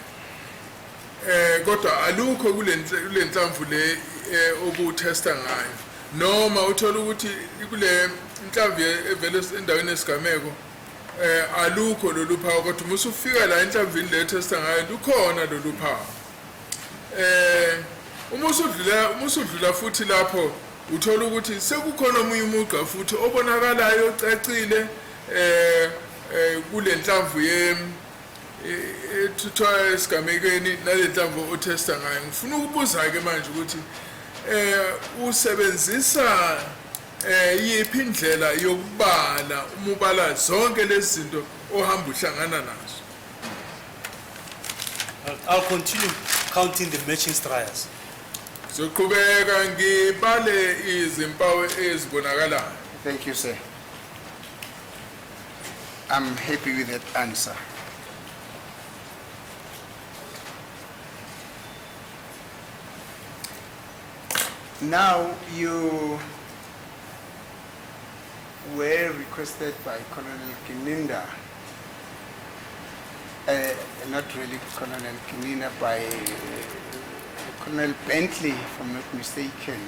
kodwa alukho kule nhlamvu le obutesta ngayo, noma uthola ukuthi kule nhlamvu evele endaweni yesigameko alukho lolu phawu, kodwa musufika la enhlamvini le testa ngayo lukhona lolu phawu. Uma usudlula futhi lapho uthola ukuthi sekukhona omunye umugqa futhi obonakalayo ocacile kule nhlamvu ethuthwa esigamekweni nale nhlamvu otesta ngayo. Ngifuna ukubuza ke manje ukuthi usebenzisa yiphi indlela yokubala uma ubala zonke lezi zinto ohamba uhlangana nazo? I'll continue counting the matching striations. Zoqhubeka ngibale izimpawu ezibonakalayo. Thank you, sir. I'm happy with that answer. Now, you were requested by Colonel Kininda, not really Colonel Kininda, by Colonel Bentley, if I'm not mistaken,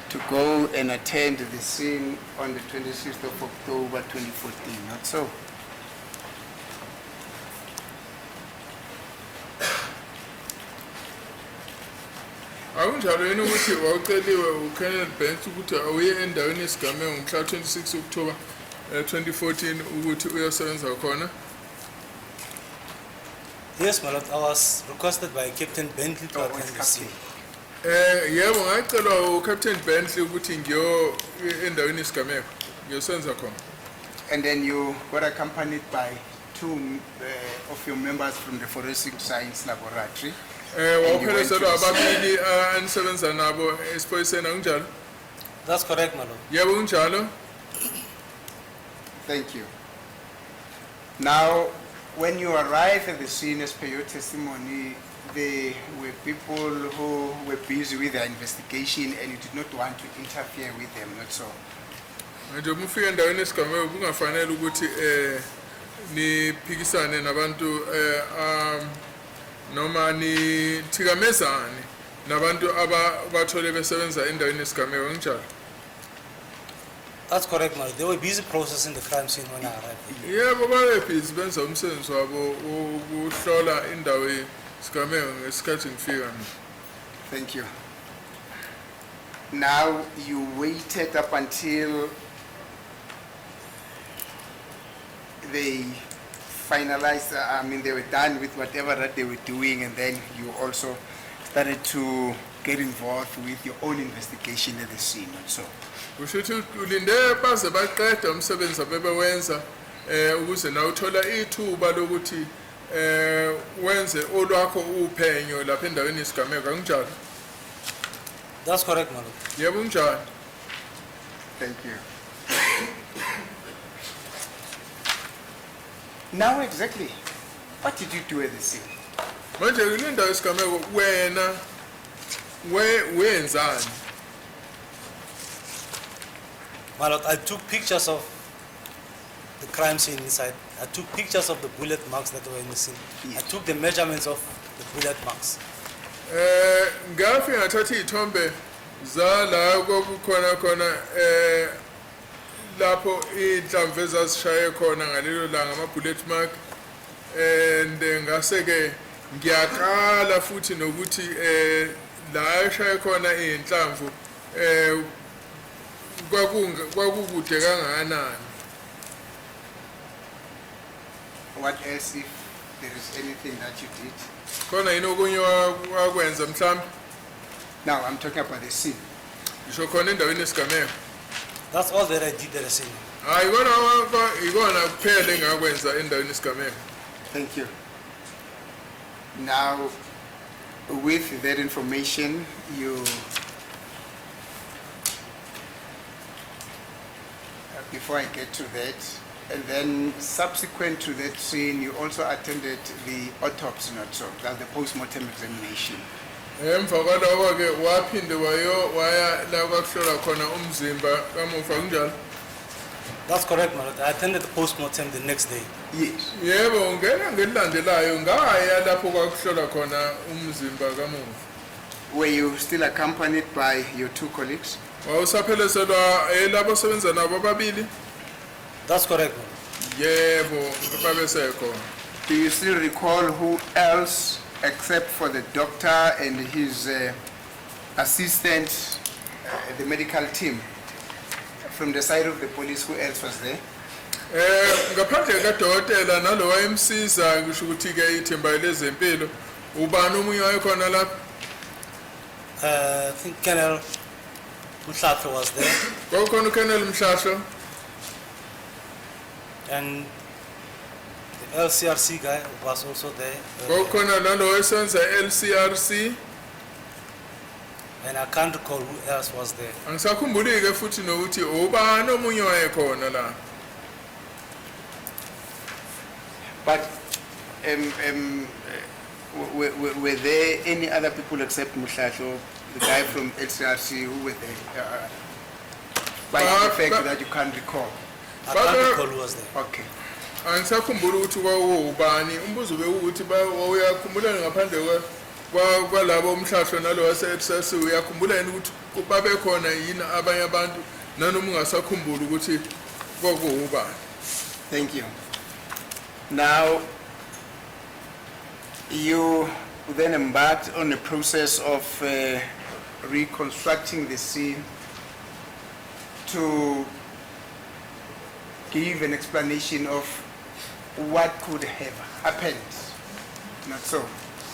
to go and attend the scene on the 26th of October 2014, not so? Akunjalo yini ukuthi wawuceliwe uColonel Banks ukuthi awuye endaweni yesigameko ngomhla 26 October 2014 ukuthi uyosebenza khona? Yes, my lord, I was requested by Captain Bentley to attend the scene. Yebo ngacelwa uCaptain Bentley ukuthi ngiyo endaweni yesigameko ngiyosebenza khona. And then you were accompanied by two of your members from the Forensic Science Laboratory. Wawuphelezelwa ababili anisebenza nabo esiphoyiseni akunjalo? That's correct, my lord. Yebo kunjalo. Thank you. Now, when you arrived at the scene, as per your testimony, there were people who were busy with their investigation and you did not want to interfere with them, not so? Nje mufika endaweni yesigameko kungafanele ukuthi niphikisane nabantu noma nithikamezane nabantu abathole besebenza endaweni yesigameko njalo? That's correct, my lord. They were busy processing the crime scene when I arrived. Yebo babebhizi benza umsebenzi wabo ukuhlola indawo yesigameko ngesikhathi ngifika. Thank you. Now, you waited up until they finalized, they were done with whatever that they were doing, and then you also started to get involved with your own investigation at the scene, and so. Ushuthi ulinde baze baqeda umsebenzi abebewenza ukuze nawe uthola ithuba lokuthi wenze olwakho uphenyo lapha endaweni yesigameko akunjalo? That's correct, my lord. Yebo kunjalo. Thank you. Now, exactly, what did you do at the scene? Manje kule ndawo yesigameko wena wenzani? My lord, I took pictures of the crime scene inside. I took pictures of the bullet marks that were in the scene. I took the measurements of the bullet marks. Ngafika ngathatha izithombe zala kokukhona lapho inhlamvu ezasishaye khona ngalelo langa ama-bullet mark, and ngase ke ngiyaqala futhi nokuthi la eshaye khona inhlamvu kwakukude kangakanani. What else, if there is anything that you did? Khona yini okunye wakwenza mhlawumbe? Now, I'm talking about the scene. Ngisho khona endaweni yesigameko. That's all that I did at the scene. Hayi ikona kuphela engakwenza endaweni yesigameko. Thank you. Now, with that information, you before I get to that. And then subsequent to that scene, you also attended the autopsy, not so, that's the post-mortem examination. emva kwaloko ke waphinde waya la kwakuhlola khona umzimba kamuva kunjalo. That's correct, my lord. I attended the post-mortem the next day. Yes. Yebo ungena ngelilandelayo ngaya lapho kwakuhlola khona umzimba kamuva. Were you still accompanied by your two colleagues? Wawusaphelezelwa labo osebenza nabo ababili? That's correct, my lord. Yebo babesekhona. Do you still recall who else, except for the doctor and his assistant, the medical team, from the side of the police, who else was there? Ngaphandle kadokotela nalo wayemsiza ngisho ukuthi ke ithemba lezempilo ubani omunye wayekhona lapha? I think Colonel Mhlahlo was there, Kwakukhona uKolonel Mhlahlo and the LCRC guy was also there. kwakukhona nalo wayesenza LCRC And I can't recall who else was there. angisakhumbuli ke futhi nokuthi ubani omunye wayekhona la. But were there any other people except Mushasho, the guy from LCRC, who were there? By the fact that you can't recall. I can't recall who was there. Okay. Angisakhumbuli ukuthi kwawubani umbuzo bewukuthi uyakhumbula ngaphandle kwalabo umhlahlo nalo wase-LCRC uyakhumbula yini ukuthi babekhona yini abanye abantu nanoma ungasakhumbuli ukuthi kwakuwubani? Thank you. Now, you then embarked on a process of reconstructing the scene to give an explanation of what could have happened. Not so.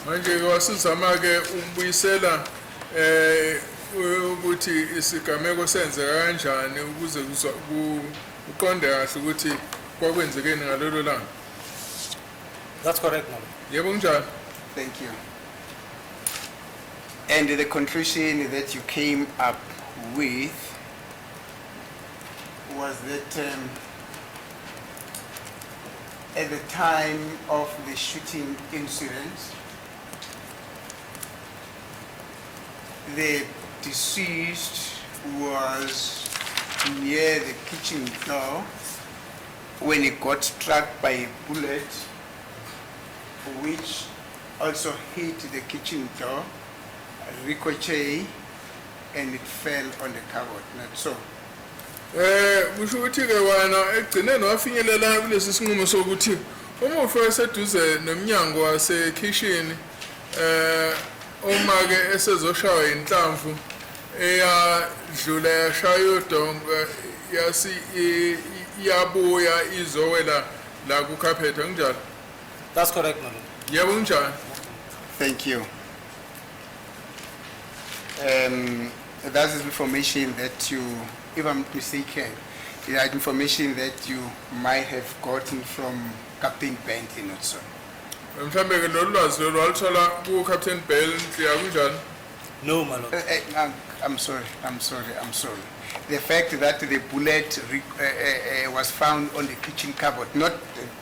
Manje wasizama ke umbuyisela ukuthi isigameko senzeka kanjani ukuze uqonde kahle ukuthi kwakwenzekeni ngalolo langa. That's correct, ma'am. Yebo kunjani? Thank you. And the conclusion that you came up with was that at the time of the shooting incident, the deceased was near the kitchen door when he got struck by a bullet which also hit the kitchen door, ricochet, and it fell on the cupboard. Not so. Kusho ukuthi ke wena egcineni wafinyelela kulesi sinqumo sokuthi uma ufeseduze nomnyango wase kitchen uma ke esezoshawa inhlamvu eyadlula yashaya udonga yasi iyabuya izowela la ku carpet kunjalo? That's correct, ma'am. Yebo kunjani? Thank you. That is information that you, if I'm not mistaken, is information that you might have gotten from Captain Bentley, not so. Mhlambe ke lolu lwazi lolu waluthola ku Captain Bentley kunjani? No, my lord. I'm sorry. The fact that the bullet was found on the kitchen cupboard, not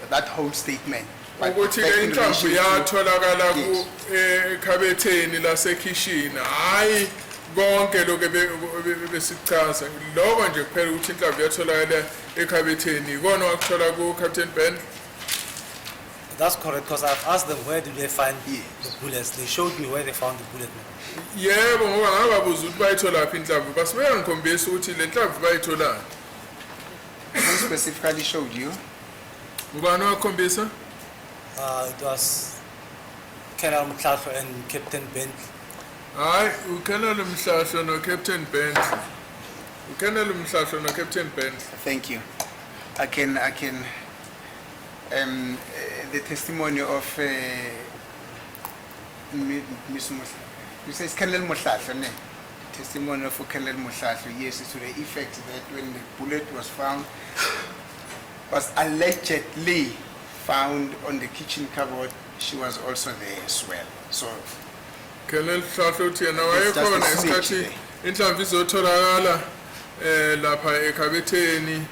that whole statement. But ukuthi back ke in inhlamvu relation to- yatholakala ku Yes. ekhabetheni lasekitchen hayi konke lokho besichaza lokho nje kuphela ukuthi inhlamvu yatholakala ekhabetheni ikona wakuthola ku Captain Ben. That's correct, because I've asked them where did they find Yes. the bullets. They showed me where they found the bullet. Yebo ngoba ngababuza ukuthi bayithola phi inhlamvu base bayangikhombisa ukuthi le nhlamvu bayithola. Who specifically showed you? Ubani wakhombisa? It was Colonel Mhlahlo and Captain Bentley. Hayi uKolonel Mhlahlo no Captain Bentley. uKolonel Mhlahlo no Captain Bentley. Thank you. I can the testimony of Miss Musla. You say it's Colonel Mushasho, ne? Testimony of Colonel Mushasho, yes, to the effect that when the bullet was found, was allegedly found on the kitchen cupboard, she was also there as well. So Colonel Mhlahlo uthi yena It's just wayekhona a snitch isikhathi there. inhlamvu izotholakala lapha ekhabetheni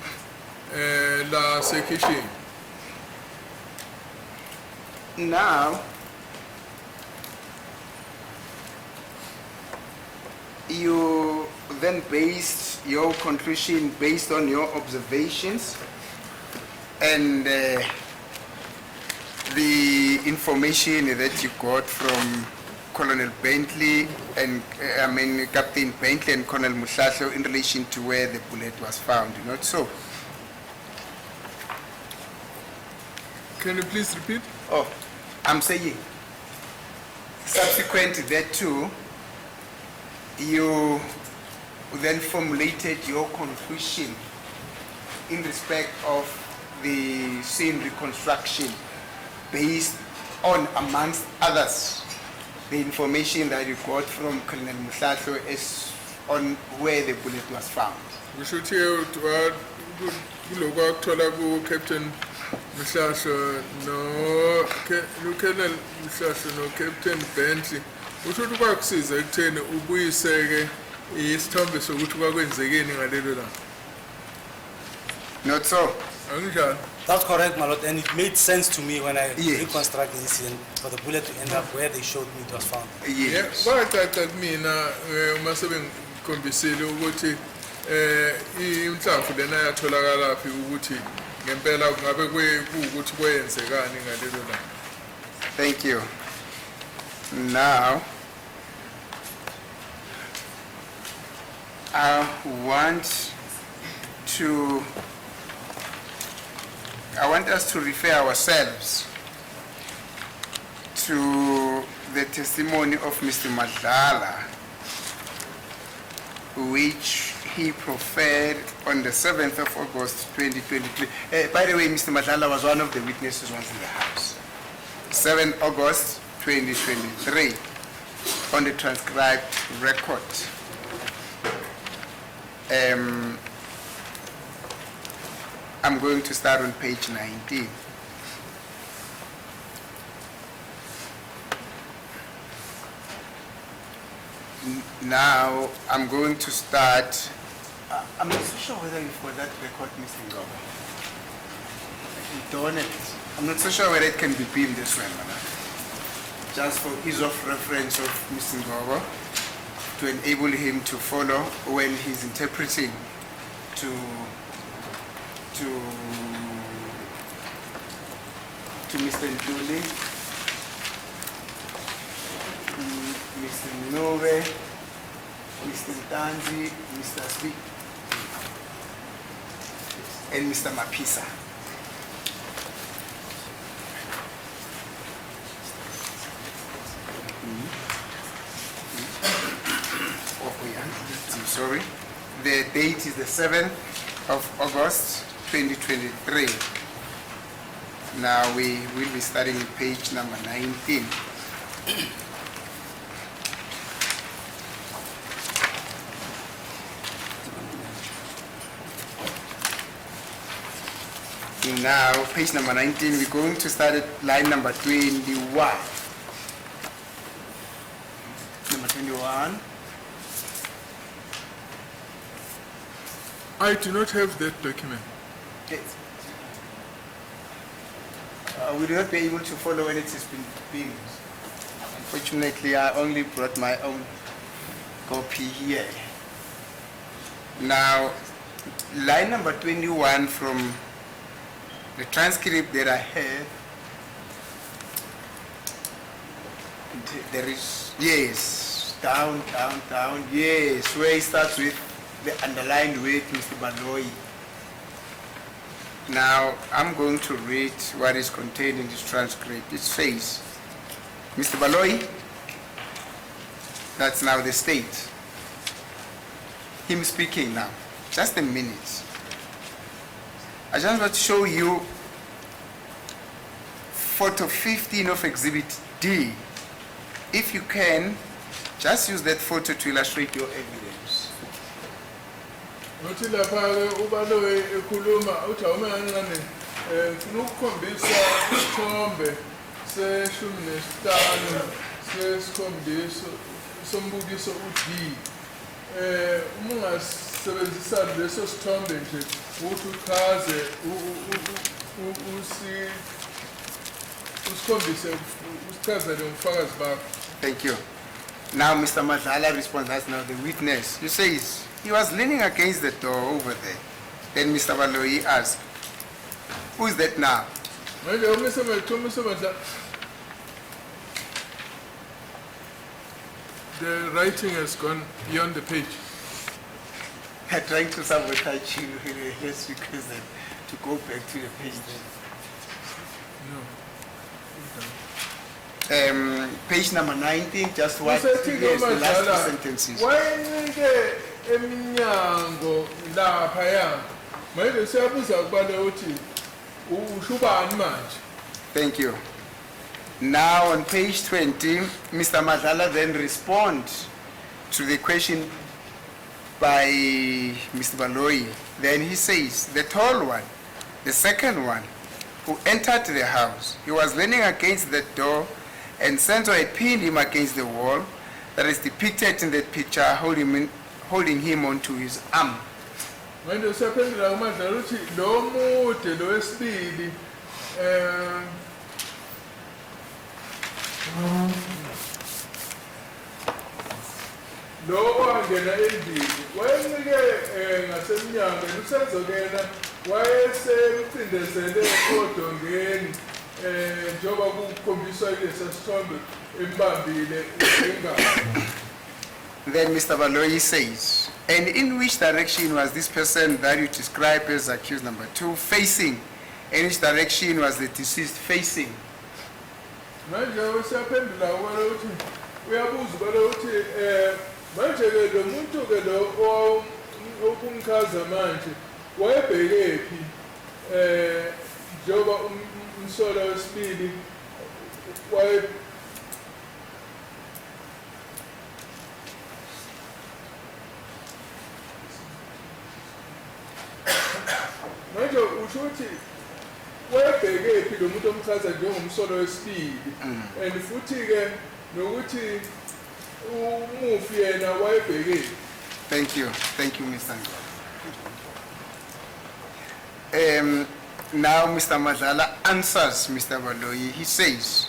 la sekitchen. Now, you then based your conclusion based on your observations and the information that you got from Colonel Bentley and Captain Bentley and Colonel Muhlasho in relation to where the bullet was found, not so? Can you please repeat? Oh, I'm saying, subsequent to that too, you then formulated your conclusion in respect of the scene reconstruction based on, amongst others, the information that you got from Colonel Muhlasho is on where the bullet was found. We should hear Captain Muhlasho no Colonel Muhlasho no Captain Bentley. We should work siza ekutheni ubuyiseke isithombe sokuthi kwakwenzekeni ngalelo la. Not so. Anginjalo. That's correct, my lord, and it made sense to me when I Yes. reconstruct the incident for the bullet to end up where they showed me it was found. Yes. Kwacaca kumina uma sebengikhombisile ukuthi inhlamvu lena yatholakala phi ukuthi ngempela ngabe kuwukuthi kwenzekani ngalelo la. Thank you. Now, I want us to refer ourselves to the testimony of Mr. Madlala, which he proffered on the 7th of August 2023. By the way, Mr. Madlala was one of the witnesses once in the house. 7th August 2023 on the transcribed record. I'm going to start on page 19. Now, I'm going to start. I'm not so sure whether you've got that record, Mr. Ngoba. I'm not so sure whether it can be beamed this way, man. Just for ease of reference of Mr. Ngoba, to enable him to follow when he's interpreting to Mr. Nduli, Mr. Nove, Mr. Tanzi, Mr. Speak, and Mr. Mapisa. I'm sorry. The date is the 7th of August 2023. Now we will be starting page number 19. Now, page number 19, we're going to start at line number 21. Number 21. I do not have that document. Yes. We will not be able to follow when it has been beamed. Unfortunately, I only brought my own copy here. Now, line number 21 from the transcript that I have, there is, yes, down, yes, where it starts with the underlined word, Mr. Baloyi. Now, I'm going to read what is contained in this transcript. It says, Mr. Baloyi, that's now the state. Him speaking now. Just a minute. I just want to show you photo 15 of Exhibit D. If you can, just use that photo to illustrate your evidence. Nothi lapha ubaloyi ekhuluma uthi awumengancane ngifuna ukukhombisa isithombe se-15 sesikhombisa sombukiso u-D. Uma sebenzisa leso sithombe nje ukuthi uchaze usikhombise usichazele ubufakazi bakho. Thank you. Now Mr. Madlala responds, that's now the witness. He says, he was leaning against the door over there. Then Mr. Baloyi asked, who is that now? Manje umise Madlala. The writing has gone beyond the page. I'm trying to sabotage you. Let's request them to go back to the page then. Page number 19, just what? Yes, the last two sentences. Wayinike eminyango lapha ya. Manje siyabuza kubale uthi ushubani manje. Thank you. Now on page 20, Mr. Madlala then responds to the question by Mr. Baloyi. Then he says, the tall one, the second one, who entered the house, he was leaning against the door and Senzo had pinned him against the wall that is depicted in that picture, holding him onto his arm. Manje usaphendula uMadlala uthi lo mude lo wesibili lo wangena endlini wayenike ngasemnyango usenzokena wayesemcindezele odongeni njengoba kukhombiswa kulesa sithombe embambile ingalo. Then Mr. Baloyi says, and in which direction was this person that you describe as accused number 2 facing? In which direction was the deceased facing? Manje usaphendula wena uthi uyabuza ubale uthi manje ke lo muntu ke lo okumchaza manje wayebheke phi njengoba umsolo wesibili waye manje usho ukuthi wayebheke phi lo muntu omchaza njengomsolo wesibili and futhi ke nokuthi umufi yena wayebheke. Thank you, Mr. Now Mr. Madlala answers Mr. Baloyi. He says,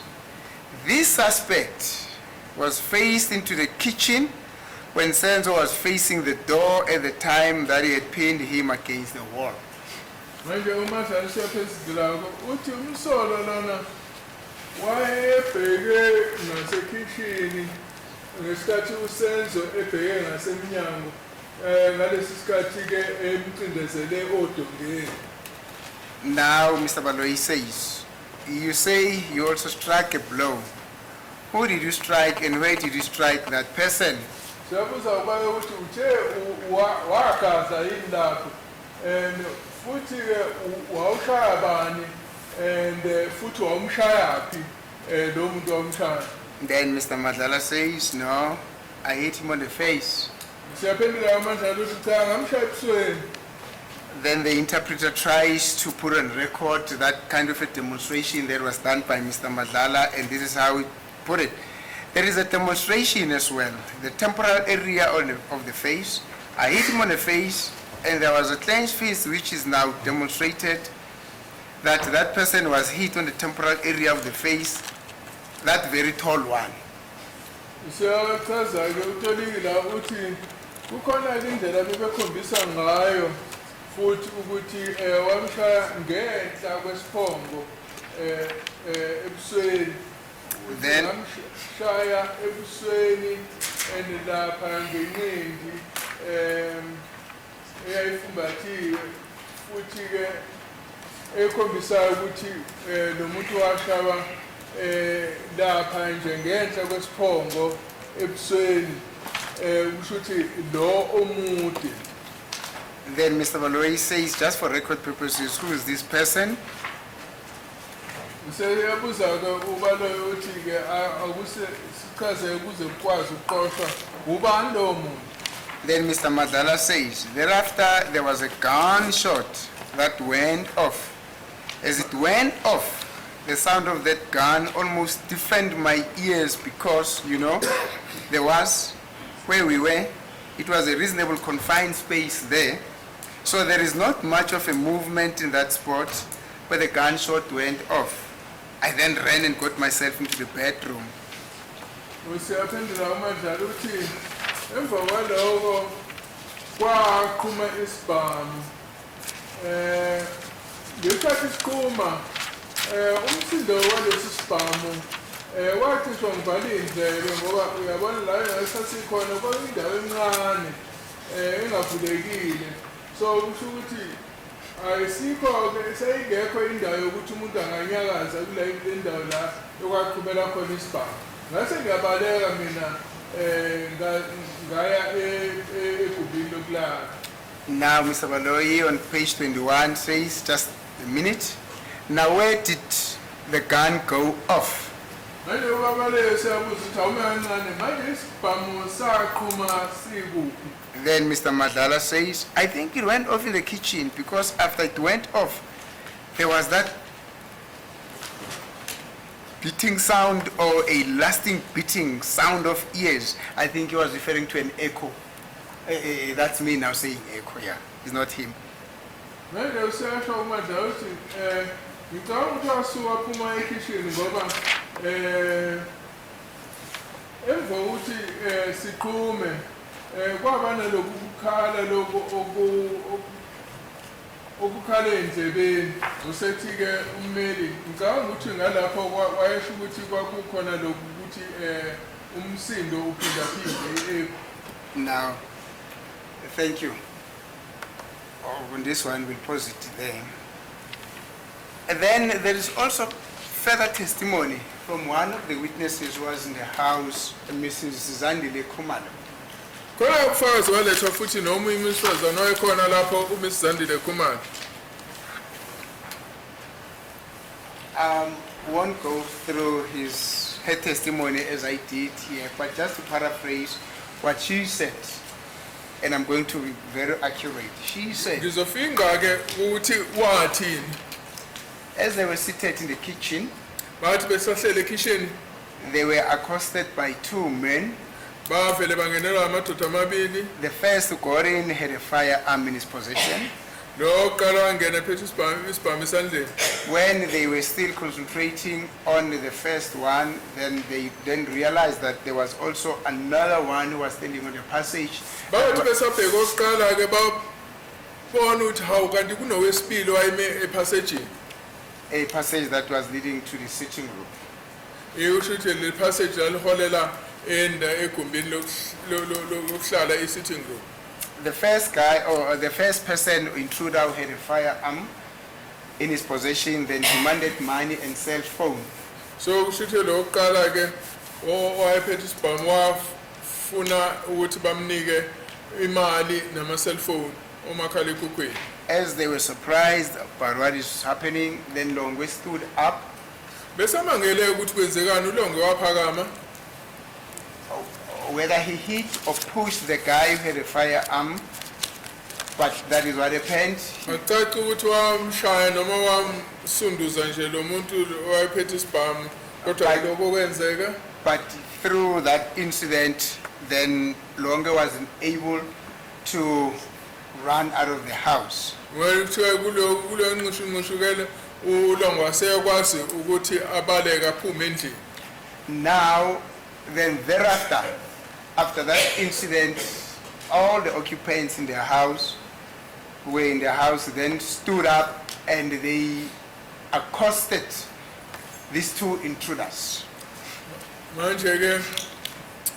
this suspect was faced into the kitchen when Senzo was facing the door at the time that he had pinned him against the wall. Manje uMadlala siyaphezulu uthi umsolo lona wayebheke ngasekitchen ngesikhathi uSenzo ebheke ngasemnyango ngalesi sikhathi ke emcindezele odongeni. Now Mr. Baloyi says, you say you also struck a blow. Who did you strike and where did you strike that person? Siyabuza ubale ukuthi uthe wagaza yini lapho and futhi wawushaya bani and futhi wawumshaya phi lo muntu wamshaya. Then Mr. Madlala says, no, I hit him on the face. Siyaphendula uMadlala uthi cha ngamshaya ebusweni. Then the interpreter tries to put on record that kind of a demonstration that was done by Mr. Madlala, and this is how he put it. There is a demonstration as well. The temporal area of the face, I hit him on the face, and there was a clenched fist which is now demonstrated that that person was hit on the temporal area of the face, that very tall one. Siyachaza ke uTolikile uthi kukhona indlela bebekhombisa ngayo futhi ukuthi wamshaya ngenhla kwesiphongo ebusweni. Then Shaya ebusweni and lapha ngeningi eyayifumbathiwe futhi ke ekhombisa ukuthi lo muntu washaba lapha nje ngenhla kwesiphongo ebusweni usho ukuthi lo omude. Then Mr. Baloyi says, just for record purposes, who is this person? Siyabuza ke ubaloyi uthi ke akuse sichaze ukuze ukwazi ukuqoqwa ubani lo muntu. Then Mr. Madlala says, thereafter there was a gunshot that went off. As it went off, the sound of that gun almost deafened my ears because, you know, there was, where we were, It was a reasonable confined space there. So there is not much of a movement in that spot where the gunshot went off. I then ran and got myself into the bedroom. Usiyaphendula uMadlala uthi emva kwaloko kwaqhuma isibhamu. Ngesikhathi siqhuma umsindo walesi sibhamu wathishwa ngivala indlebe ngoba uyabona la engasasikhona kwakuyindawo encane engavulekile. So kusho ukuthi ayisikho-ke seyingekho indawo yokuthi umuntu anganyakaza kule ndawo la yokwaqhubela khona isibhamu. Ngase ngiyabaleka mina ngaya egubhini lokulala. Now, Mr. Baloyi on page 21 says, just a minute. Now, where did the gun go off? Manje ubabaleke siyabuza ukuthi awume kancane manje isibhamu saqhuma sikuphi? Then Mr. Madlala says, I think it went off in the kitchen because after it went off, there was that beating sound or a lasting beating sound of ears. I think he was referring to an echo. That's me now saying echo, yeah. It's not him. Manje usiyasho uMadlala uthi ngicabanga ukuthi wasuka aphuma ekhishini ngoba emva kokuthi siqhume kwaba naloku kukhala lokhu okukhala endlebeni. Usethi-ke ummeli ngicabanga ukuthi ngalapho wayesho ukuthi kwakukhona lokhu ukuthi umsindo uphindaphinde. Now, thank you. On this one, we'll pause it there. And then there is also further testimony from one of the witnesses who was in the house, Mrs. Zandile Kumalo. Khona ubufakazi walethwa futhi noma imisazana oyekhona lapho uMrs. Zandile Kumalo. Won't go through her testimony as I did here, but just to paraphrase what she said, and I'm going to be very accurate. She said, Ngizofinga-ke ukuthi wathini. as they were seated in the kitchen, Bathi besahlele ekhishini they were accosted by two men. bavele bangenelwa amadoda amabili. The first got in, had a firearm in his possession. Lo oqala wangena phethe isibhamu esandleni. When they were still concentrating on the first one, then they then realized that there was also another one who was standing on the passage. Bathi besabheka oqala-ke babona ukuthi hawu kanti kunowesibili wayeme ephasejini. A passage that was leading to the sitting room. Usho ukuthi le passage laliholela egumbini lokuhlala i-sitting room. The first guy, or the first person, intruder, who had a firearm in his possession, then demanded money and cell phone. So kusho ukuthi lo oqala-ke owayephethe isibhamu wafuna ukuthi bamnike imali nama-cellphone omakhalekhukhwini. As they were surprised by what is happening, then Longwe stood up. Besamangele ukuthi kwenzekani uLongwe waphakama. Whether he hit or pushed the guy who had a firearm, but that is what happened. Acaci ukuthi wamshaya noma wamsunduza nje lo muntu owayephethe isibhamu kodwa lokho kwenzeka. But through that incident, then Longe wasn't able to run out of the house. Kuthiwa kulo nqushunqushukela uLongwe waseyakwazi ukuthi abaleke aphume endlini. Now, then thereafter, after that incident, all the occupants in their house who were in their house then stood up and they accosted these two intruders. Manje-ke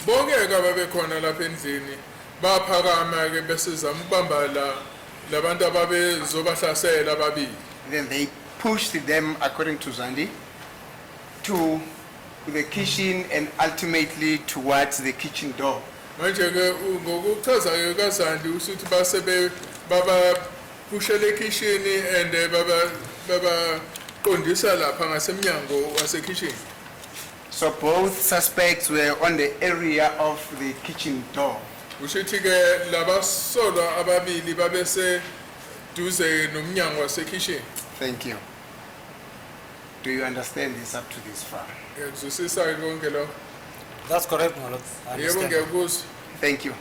bonke-ke ababekhona lapha endlini baphakama-ke besizama ukubamba labantu ababezobahlasela ababili. Then they pushed them, according to Zandi, to the kitchen and ultimately towards the kitchen door. Manje-ke ngokuchaza-ke kaZandi usuthi base babaphushela ekhishini and babaqondisa lapha ngasemnyango wasekhishini. So both suspects were on the area of the kitchen door. Ushithi-ke labasolwa ababili babese duze nomnyango wasekhishini. Thank you. Do you understand this up to this far? Ngiyakuzwisisa-ke konke lokho. That's correct, my lord. I Yebo understand. ngiyakuzwa. Thank you.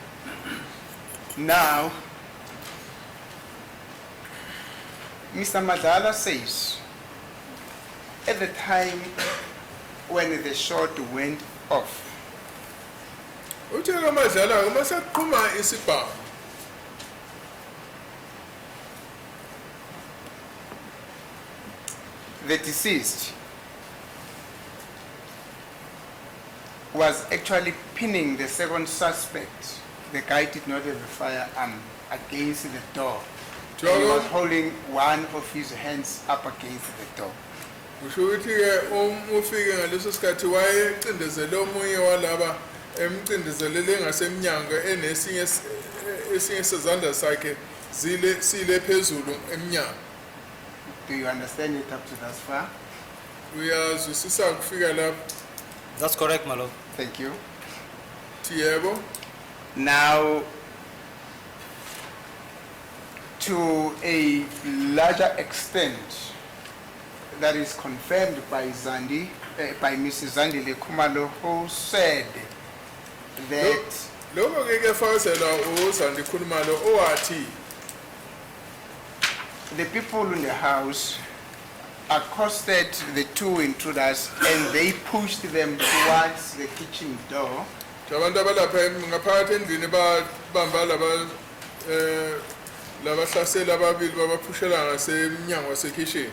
Now, Mr. Madala says, at the time when the shot went off, Uthi kaMadlala uma saqhuma isibhamu the deceased was actually pinning the second suspect. The guy did not have a firearm against the door. He was holding one of his hands up against the door. kusho ukuthi ke ufike ngaleso sikhathi wayecindezele omunye walaba emcindezelele ngasemnyango esinye sezandla sakhe sile phezulu emnyango. Do you understand it up to that far? Uyazwisisa kufika lapho? That's correct, my lord. Thank you. Yebo. Now, to a larger extent, that is confirmed by by Mrs. Zandi Lekumalo, who said that Lokho ke kufakazela uZandi Khulumalo owathi the people in the house accosted the two intruders and they pushed them towards the kitchen door. abantu abalapha ngaphakathi endlini babamba labahlaseli ababili babaphushela ngasemnyango wasekitchen.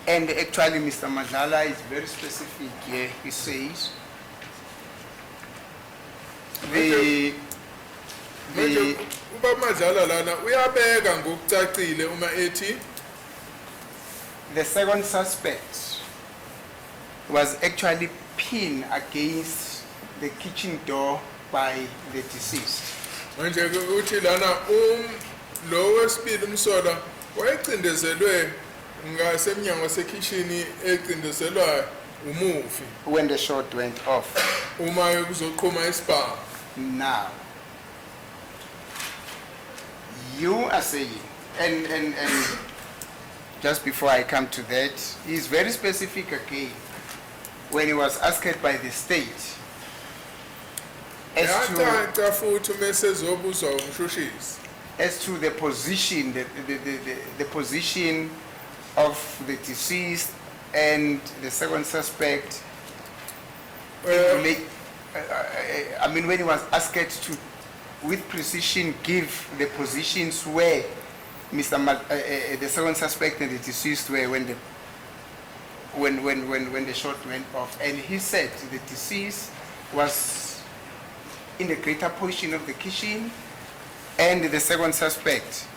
And actually, Mr. Madlala is very specific here. He says Manje ubaba Madlala lana uyabeka ngokucacile uma ethi the second suspect was actually pinned against the kitchen door by the deceased. manje ke uthi lana lo wesibili umsola wayecindezelwe ngasemnyango wasekitchen ecindezelwa umufi When the shot went off. uma kuzoqhuma isibhamu. Now, you are saying, and just before I come to that, he's very specific again when he was asked by the state as to Yacaca futhi mesezobuzwa umshushisi the position, the position of the deceased and the second suspect. I mean, when he was asked to, with precision, give the positions where the second suspect and the deceased were when the shot went off, and he said the deceased was in the greater portion of the kitchen, and the second suspect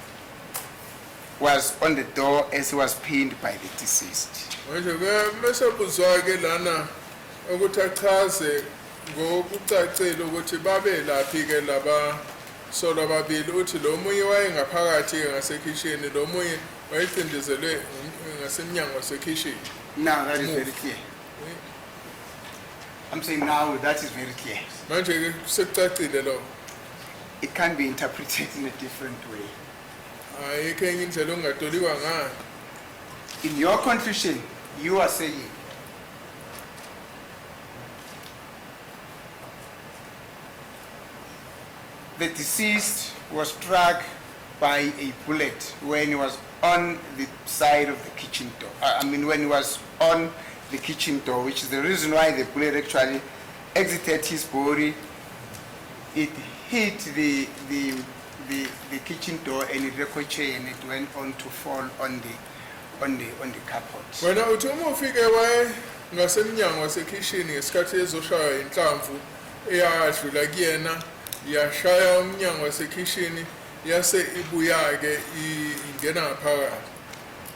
was on the door as he was pinned by the deceased. manje ke mesebuzwa ke lana ukuthi achaze ngokucacile ukuthi babe laphi ke laba solo ababili uthi lo munye wayengaphakathi ngasekitchen lo munye wayecindezelwe ngasemnyango wasekitchen. Now that is very clear. I'm saying now that is very clear. Manje ke sekucacile lo. It can be interpreted in a different way. Ayikho enye indlela ongatoliwa ngayo. In your conclusion, you are saying the deceased was struck by a bullet when he was on the side of the kitchen door. When he was on the kitchen door, which is the reason why the bullet actually exited his body. It hit the kitchen door and it ricocheted and it went on to fall on the carpet. Wena uthi uma ufike waye ngasemnyango wasekitchen ngesikhathi ezoshaya inhlamvu eyadlula kuyena yashaya umnyango wasekitchen yase ibuya ke ingena ngaphakathi.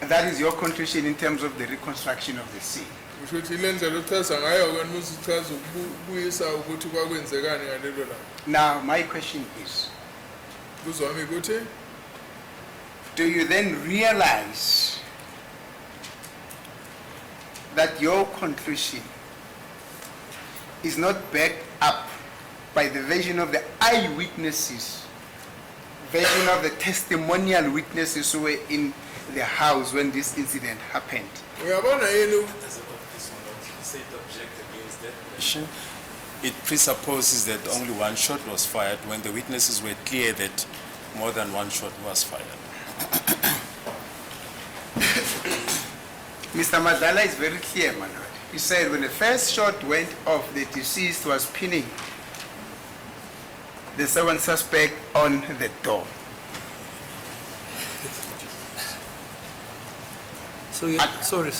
And that is your conclusion in terms of the reconstruction of the scene. Kusho ukuthi le ndlela uchaza ngayo ke musu uchaza ukubuyisa ukuthi kwakwenzekani ngalelo la. Now my question is, Kuzwami ukuthi do you then realize that your conclusion is not backed up by the version of the eyewitnesses, version of the testimonial witnesses who were in the house when this incident happened? uyabona yini It presupposes that only one shot was fired when the witnesses were clear that more than one shot was fired. Mr. Madala is very clear, my lord. He said when the first shot went off, the deceased was pinning the second suspect on the door. So, sorry.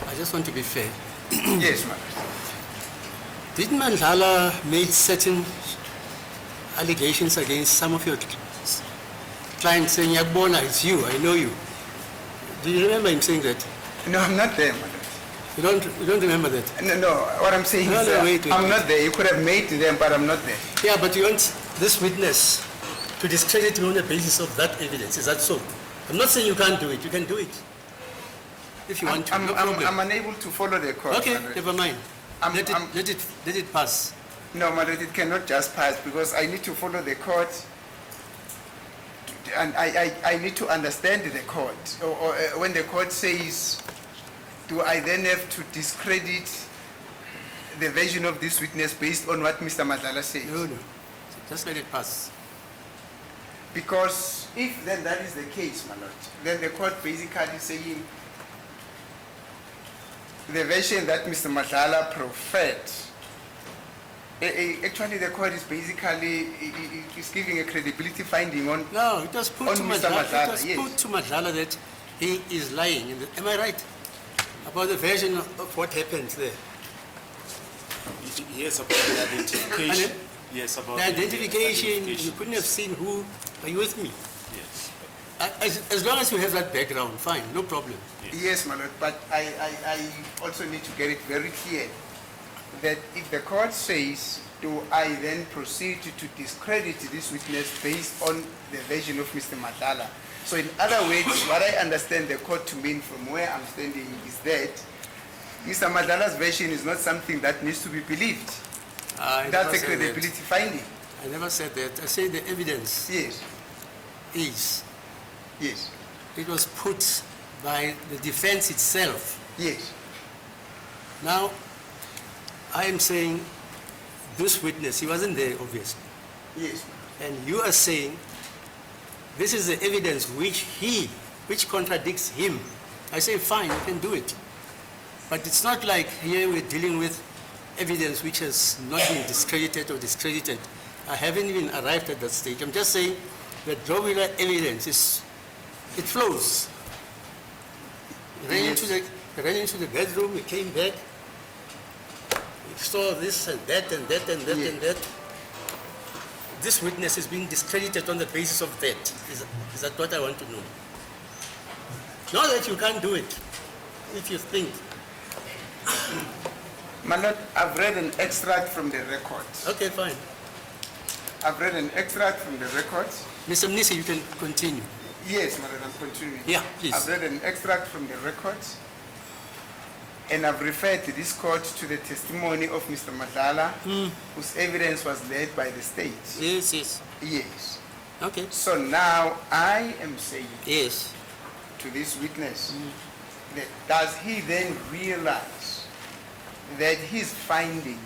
I just want to be fair. Yes, my lord. Did Mandlala make certain allegations against some of your clients saying, Yagbona, it's you, I know you? Do you remember him saying that? No, I'm not there, my lord. You don't remember that? No, what I'm saying is wait. I'm not there. You could have made them, but I'm not there. Yeah, but you want this witness to discredit me on the basis of that evidence. Is that so? I'm not saying you can't do it. You can do it. If you want to, no problem. I'm unable to follow the court. Okay, my lord. never mind. Let it pass. No, my lord, it cannot just pass because I need to follow the court and I need to understand the court. Or when the court says, do I then have to discredit the version of this witness based on what Mr. Madala says? No. Just let it pass. Because if then that is the case, my lord, then the court basically saying the version that Mr. Madala preferred, actually the court is basically is giving a credibility finding on. No, it was put on to Mr. Madala, It was yes. put to Madlala that he is lying. Am I right? About the version of what happened there. Yes, about the identification. And Yes, about the identification, you identification. couldn't have seen who. Are you with me? Yes. As long as you have that background, fine, no problem. Yes, my lord, but I also need to get it very clear that if the court says, do I then proceed to discredit this witness based on the version of Mr. Madala? So in other words, what I understand the court to mean from where I'm standing is that Mr. Madala's version is not something that needs to be believed. That's a credibility finding. I never said that. I said the evidence Yes, is. yes, It was put by the defense itself. yes. Now, I am saying this witness, he wasn't there obviously. Yes, And you are saying this is the evidence which contradicts him. I say, fine, you can do it. But it's not like here we're dealing with evidence which has not been discredited or discredited. I haven't even arrived at that stage. I'm just saying that drawing evidence it flows. He ran into the bedroom, he came back, he saw this and that and that and that and that. This witness is being discredited on the basis of that. Is that what I want to know? Not that you can't do it, if you think. My lord, I've read an extract from the records. Okay, fine. I've read an extract from the records. Mr. Mnisi, you can continue. Yes, my lord, I'm continuing. Yeah, please. I've read an extract from the records, and I've referred to this court to the testimony of Mr. Madala, whose evidence was led by the state. Yes. Yes. Okay. So now I am saying Yes. to this witness that does he then realize that his finding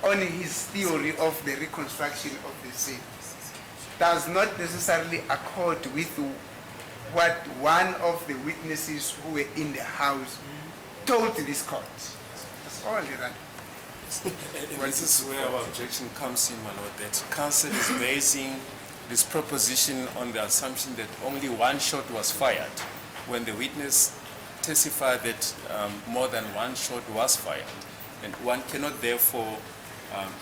on his theory of the reconstruction of the scene does not necessarily accord with what one of the witnesses who were in the house told this court? That's all, Your Honor. This is where our objection comes in, my lord, that counsel is basing this proposition on the assumption that only one shot was fired when the witness testified that more than one shot was fired. And one cannot therefore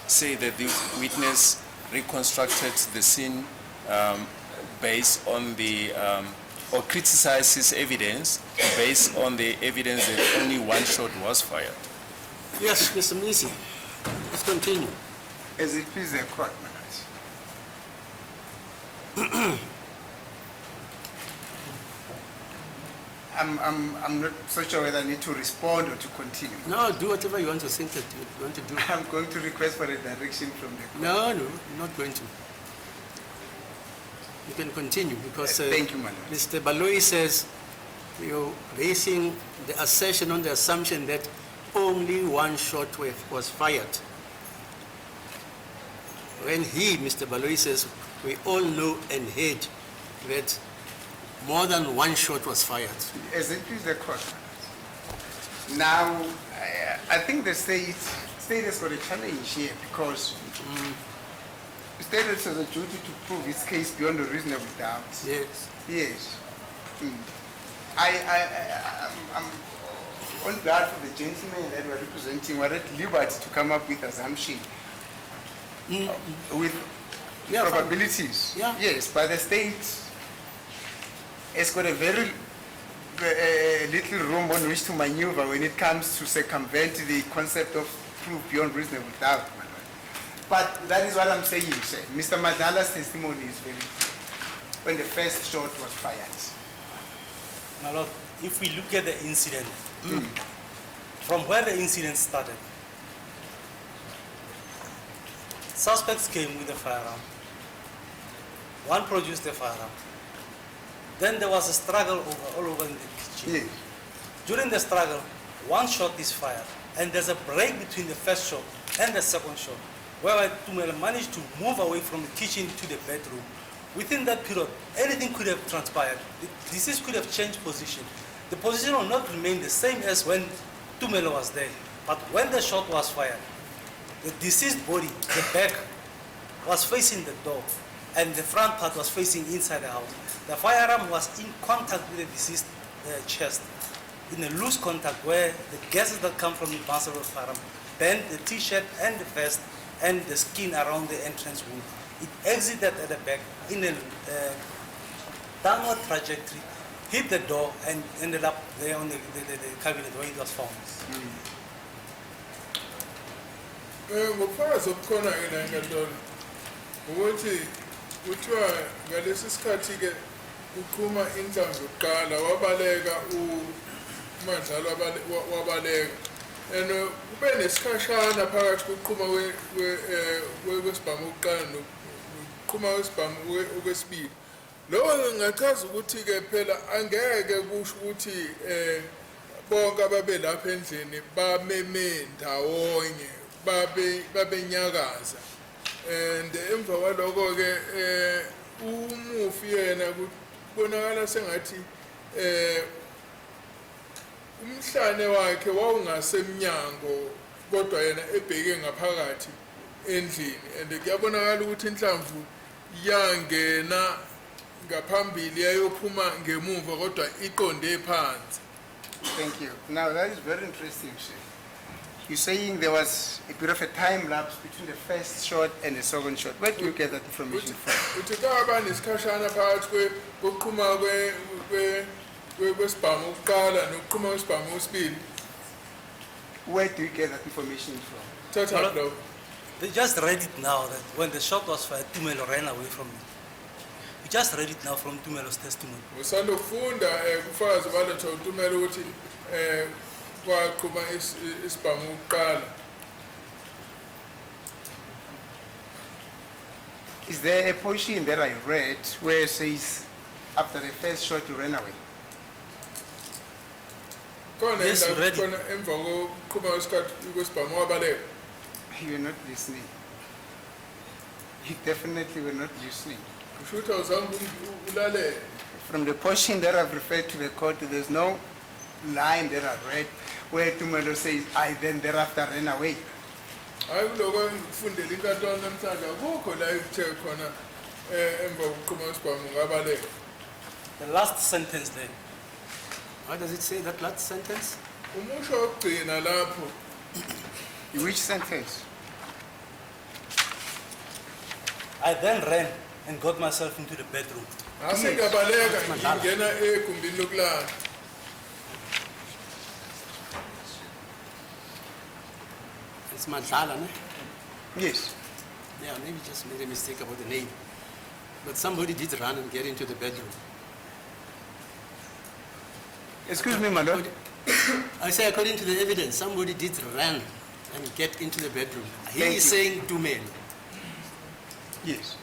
say that the witness reconstructed the scene based on the, or criticize his evidence based on the evidence that only one shot was fired. Yes, Mr. Mnisi, let's continue. As it please the court, my lord. I'm not so sure whether I need to respond or to continue. No, do whatever you want to think that you want to do. I'm going to request for a direction from the court. No, you're not going to. You can continue because Thank you, my lord. Mr. Baloyi says you're basing the assertion on the assumption that only one shot was fired. when he, Mr. Baloyi, says we all know and heard that more than one shot was fired. As it is the court. Now, I think the state has got a challenge here because the state has a duty to prove its case beyond a reasonable doubt. Yes. Yes. I'm on behalf of the gentlemen that were representing, we're at liberty to come up with assumption, with Yeah, fine. probabilities. Yeah. Yes, but the state has got a very little room on which to maneuver when it comes to circumvent the concept of proof beyond reasonable doubt. My lord. But that is what I'm saying, sir. Mr. Madala's testimony is very clear. When the first shot was fired. My Lord, if we look at the incident, from where the incident started, suspects came with a firearm. One produced the firearm. Then there was a struggle all over in the kitchen. Yes. During the struggle, one shot is fired, and there's a break between the first shot and the second shot, whereby Tumelo managed to move away from the kitchen to the bedroom. Within that period, anything could have transpired. The deceased could have changed position. The position will not remain the same as when Tumelo was there. But when the shot was fired, the deceased body, the back, was facing the door, and the front part was facing inside the house. The firearm was in contact with the deceased chest, in a loose contact where the gases that come from the muzzle of the firearm bent the t-shirt and the vest and the skin around the entrance wound. It exited at the back in a downward trajectory, hit the door, and ended up there on the cabinet where it was found. Ngokufakazi obukhona ke la enkantolo ukuthi kuthiwa ngalesi sikhathi ke uqhuma inhlamvu yokuqala wabaleka uMandlalo wabaleka and kube nesikhashana phakathi kokuqhuma kwesibhamu okokuqala nokuqhuma kwesibhamu okwesibili. Lokho ngingachaza ukuthi ke phela angeke kusho ukuthi bonke ababe lapha endlini bameme ndawonye babenyakaza, and emva kwaloko ke umufi yena kubonakala sengathi umhlane wakhe wawungasemnyango kodwa yena ebheke ngaphakathi endlini, and kuyabonakala ukuthi inhlamvu yangena ngaphambili yayophuma ngemuva kodwa iqonde phansi. Thank you. Now that is very interesting, sir. You're saying there was a bit of a time lapse between the first shot and the second shot. Where do you get that information from? Uthi kaba nesikhashana phakathi kokuqhuma kwesibhamu okokuqala nokuqhuma kwesibhamu okwesibili. Where do you get that information from? Thatha lo. They just read it now that when the shot was fired, Tumelo ran away from it. We just read it now from Tumelo's testimony. Usanda ukufunda kufazi baletha uTumelo ukuthi kwaqhuma isibhamu okokuqala. Is there a portion that I read where it says after the first shot you ran away? Khona Yes, indawo ready. khona emva kokuqhuma kwesibhamu wabaleka. You were not listening. You definitely were not listening. Kusho ukuthi awuzange ulalele. From the portion that I've referred to the court, there's no line that I've read where Tumelo says, I then thereafter ran away. Hayi kuloko ngifundela inkantolo namhlanje akukho la ithe khona emva kokuqhuma kwesibhamu ngabaleka. The last sentence there. What does it say, that last sentence? Umusho wokugcina lapho Which sentence? I then ran and got myself into the bedroom. ngase ngabaleka ngingena egumbini lokulala. It's Mandlala, ne? Yes. Yeah, maybe just made a mistake about the name. But somebody did run and get into the bedroom. Excuse me, my lord. I say, according to the evidence, somebody did run and get into the bedroom. He Thank is you. saying Tumelo. Yes.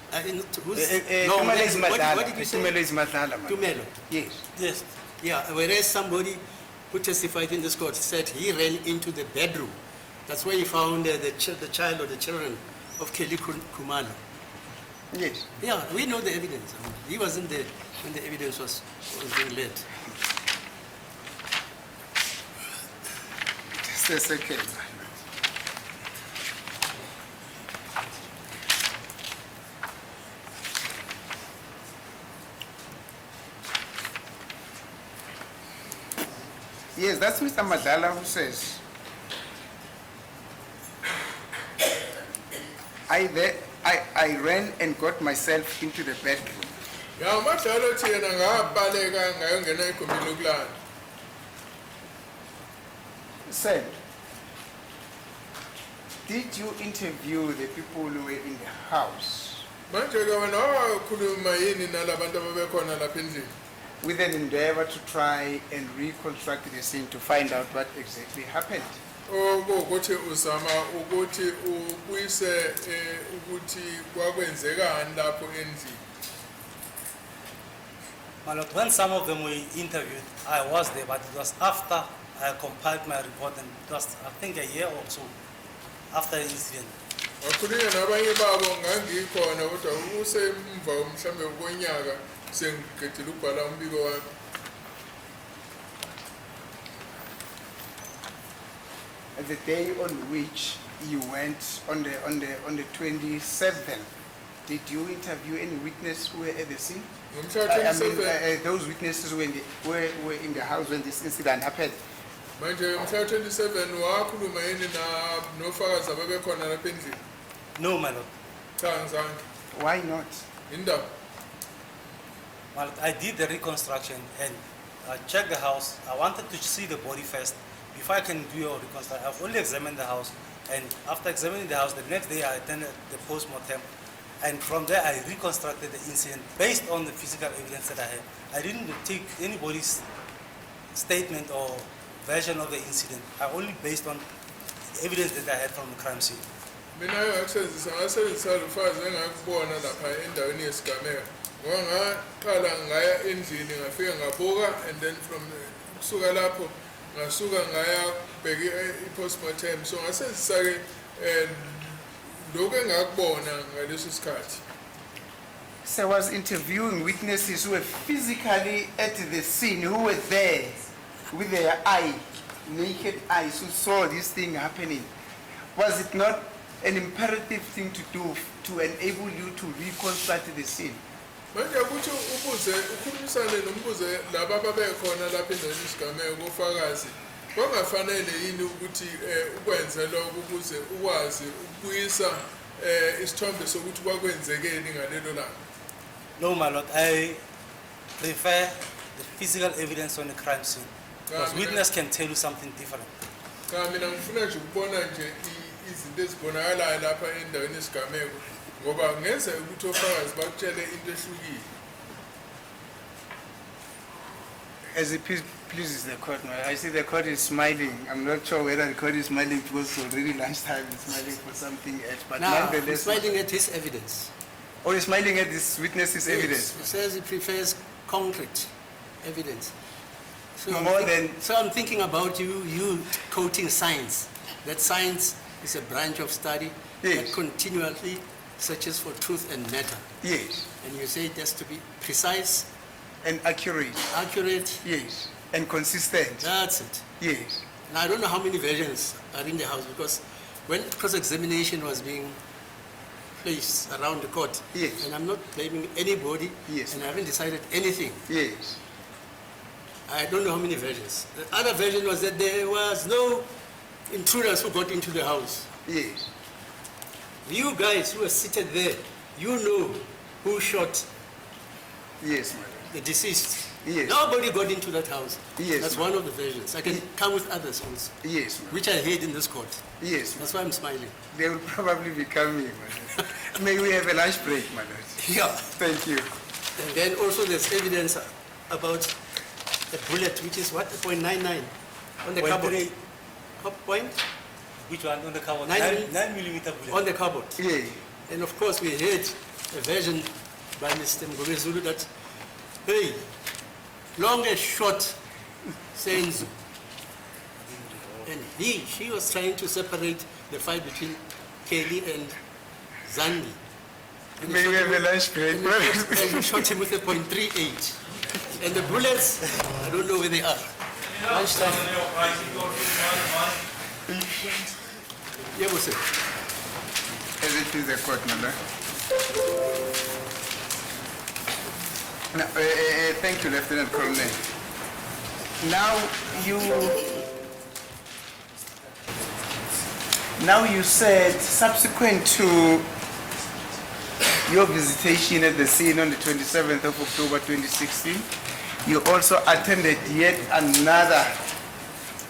Who's, Tumelo is Madlala. what did you say? Tumelo is Madlala, my lord. Tumelo. Yes. Yes. Yeah, whereas somebody who testified in this court said he ran into the bedroom. That's where he found the child or the children of Kelly Kumalo. Yes. Yeah, we know the evidence. He wasn't there when the evidence was being led. Just a second. Yes, that's Mr. Madala who says, I ran and got myself into the bedroom. Ya madlalo thina ngabaleka ngayongena egumbini lokulala. Said, did you interview the people who were in the house Manje ke wena wakhuluma yini nalabantu ababekhona lapha endlini? with an endeavor to try and reconstruct the scene to find out what exactly happened? Ukuthi uzama ukuthi ubuyise ukuthi kwakwenzekani lapho endlini. My lord, when some of them were interviewed, I was there, but it was after I compiled my report, and it was, I think, a year or so after the incident. Wakhulunywa nabanye babo ngangikhona kodwa usemva mhlambe konyaka sengiqedile ukubhala umbiko wami. The day on which you went on the 27th, did you interview any witness who were at the scene? Ngomhla I mean, 27 those witnesses who were in the house when this incident happened. manje ngomhla 27 wakhuluma yini nofakazi ababekhona lapha endlini? No, my lord. Cha ngizange. Why not? Indaba. My lord, I did the reconstruction and I checked the house. I wanted to see the body first before I can do your reconstruction. I've only examined the house, and after examining the house, the next day I attended the post-mortem, and from there I reconstructed the incident based on the physical evidence that I had. I didn't take anybody's statement or version of the incident. I only based on evidence that I had from the crime scene. Mina ngasebenzisa lufazi engakubona lapha endaweni yesigameka. Ngoba ngaqala ngaya endlini ngafika ngabuka, and then from kusuka lapho ngasuka ngaya bheka i-postmortem. So ngasebenzisa ke lokho engakubona ngaleso sikhathi. So I was interviewing witnesses who were physically at the scene, who were there with their naked eyes, who saw this thing happening. Was it not an imperative thing to do to enable you to reconstruct the scene? Manje ukuthi ukhulumisane nombuze laba ababekhona lapha endaweni yesigameko ofakazi. Kwangafanele yini ukuthi ukwenze lokho ukuze ukwazi ukubuyisa isithombe sokuthi kwakwenzekeni ngalelo langa? No, my lord, I prefer the physical evidence on the crime scene. Because witness can tell you something different. Cha mina ngifuna nje ukubona nje izinto ezibonakalayo lapha endaweni yesigameko ngoba ngeze ukuthi ofakazi bakutshele into ehlukile. As it pleases the court, I see the court is smiling. I'm not sure whether the court is smiling because it's already lunchtime, it's smiling for something else. But Now, he's nonetheless, smiling at his evidence. or he's smiling at this witness's evidence. He says he prefers concrete evidence. So I'm thinking about you quoting science. That science is a branch of study that Yes. continually searches for truth and matter. Yes, And you say it has to be precise, and accurate. accurate. Yes, and consistent. That's it. Yes, Now, I don't know how many versions are in the house because when cross-examination was being placed around the court, Yes. and I'm not blaming anybody, Yes. and I haven't decided anything. yes, I don't know how many versions. The other version was that there was no intruders who got into the house. yes, You guys who were seated there, you know who shot yes, madam. the deceased. Yes. Nobody got into that house. Yes, That's ma'am. one of the versions. I can come with others also, Yes, madam. which I heard in this court. Yes, That's why I'm smiling. they will probably be coming, madam. May we have a lunch break, madam? Yeah. Thank you. And then also there's evidence about a bullet, which is what, .99 on the cupboard. Point Which one on the cupboard? 9 9mm bullet. on the cupboard. Yeah, And of course, we heard a version by Mr. Ngobezulu that, hey, long and short, Senzo. And she was trying to separate the fight between Kelly and Zandi. Maybe we have a lunch break. And we shot him with a .38. And the bullets, I don't know where they are. Lunchtime. Yeah, what's it? As it is a court, number. Thank you, Lieutenant Colonel. Now you said subsequent to your visitation at the scene on the 27th of October 2016, you also attended yet another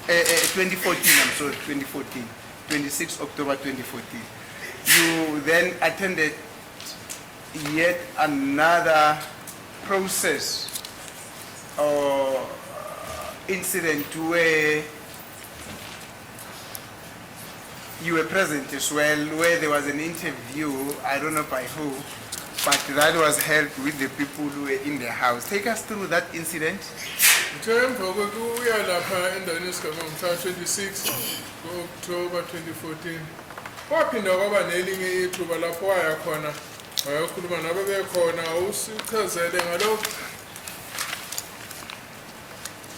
2014, 26 October 2014. You then attended yet another process or incident where you were present as well, where there was an interview, I don't know by who, but that was held with the people who were in the house. Take us through that incident. Njengoba kuya lapha endaweni yesigaba ngomhla 26 October 2014 kwaphinda kwaba nelinye ithuba lapho waya khona wayokhuluma nabo bekhona usichazele ngalokho.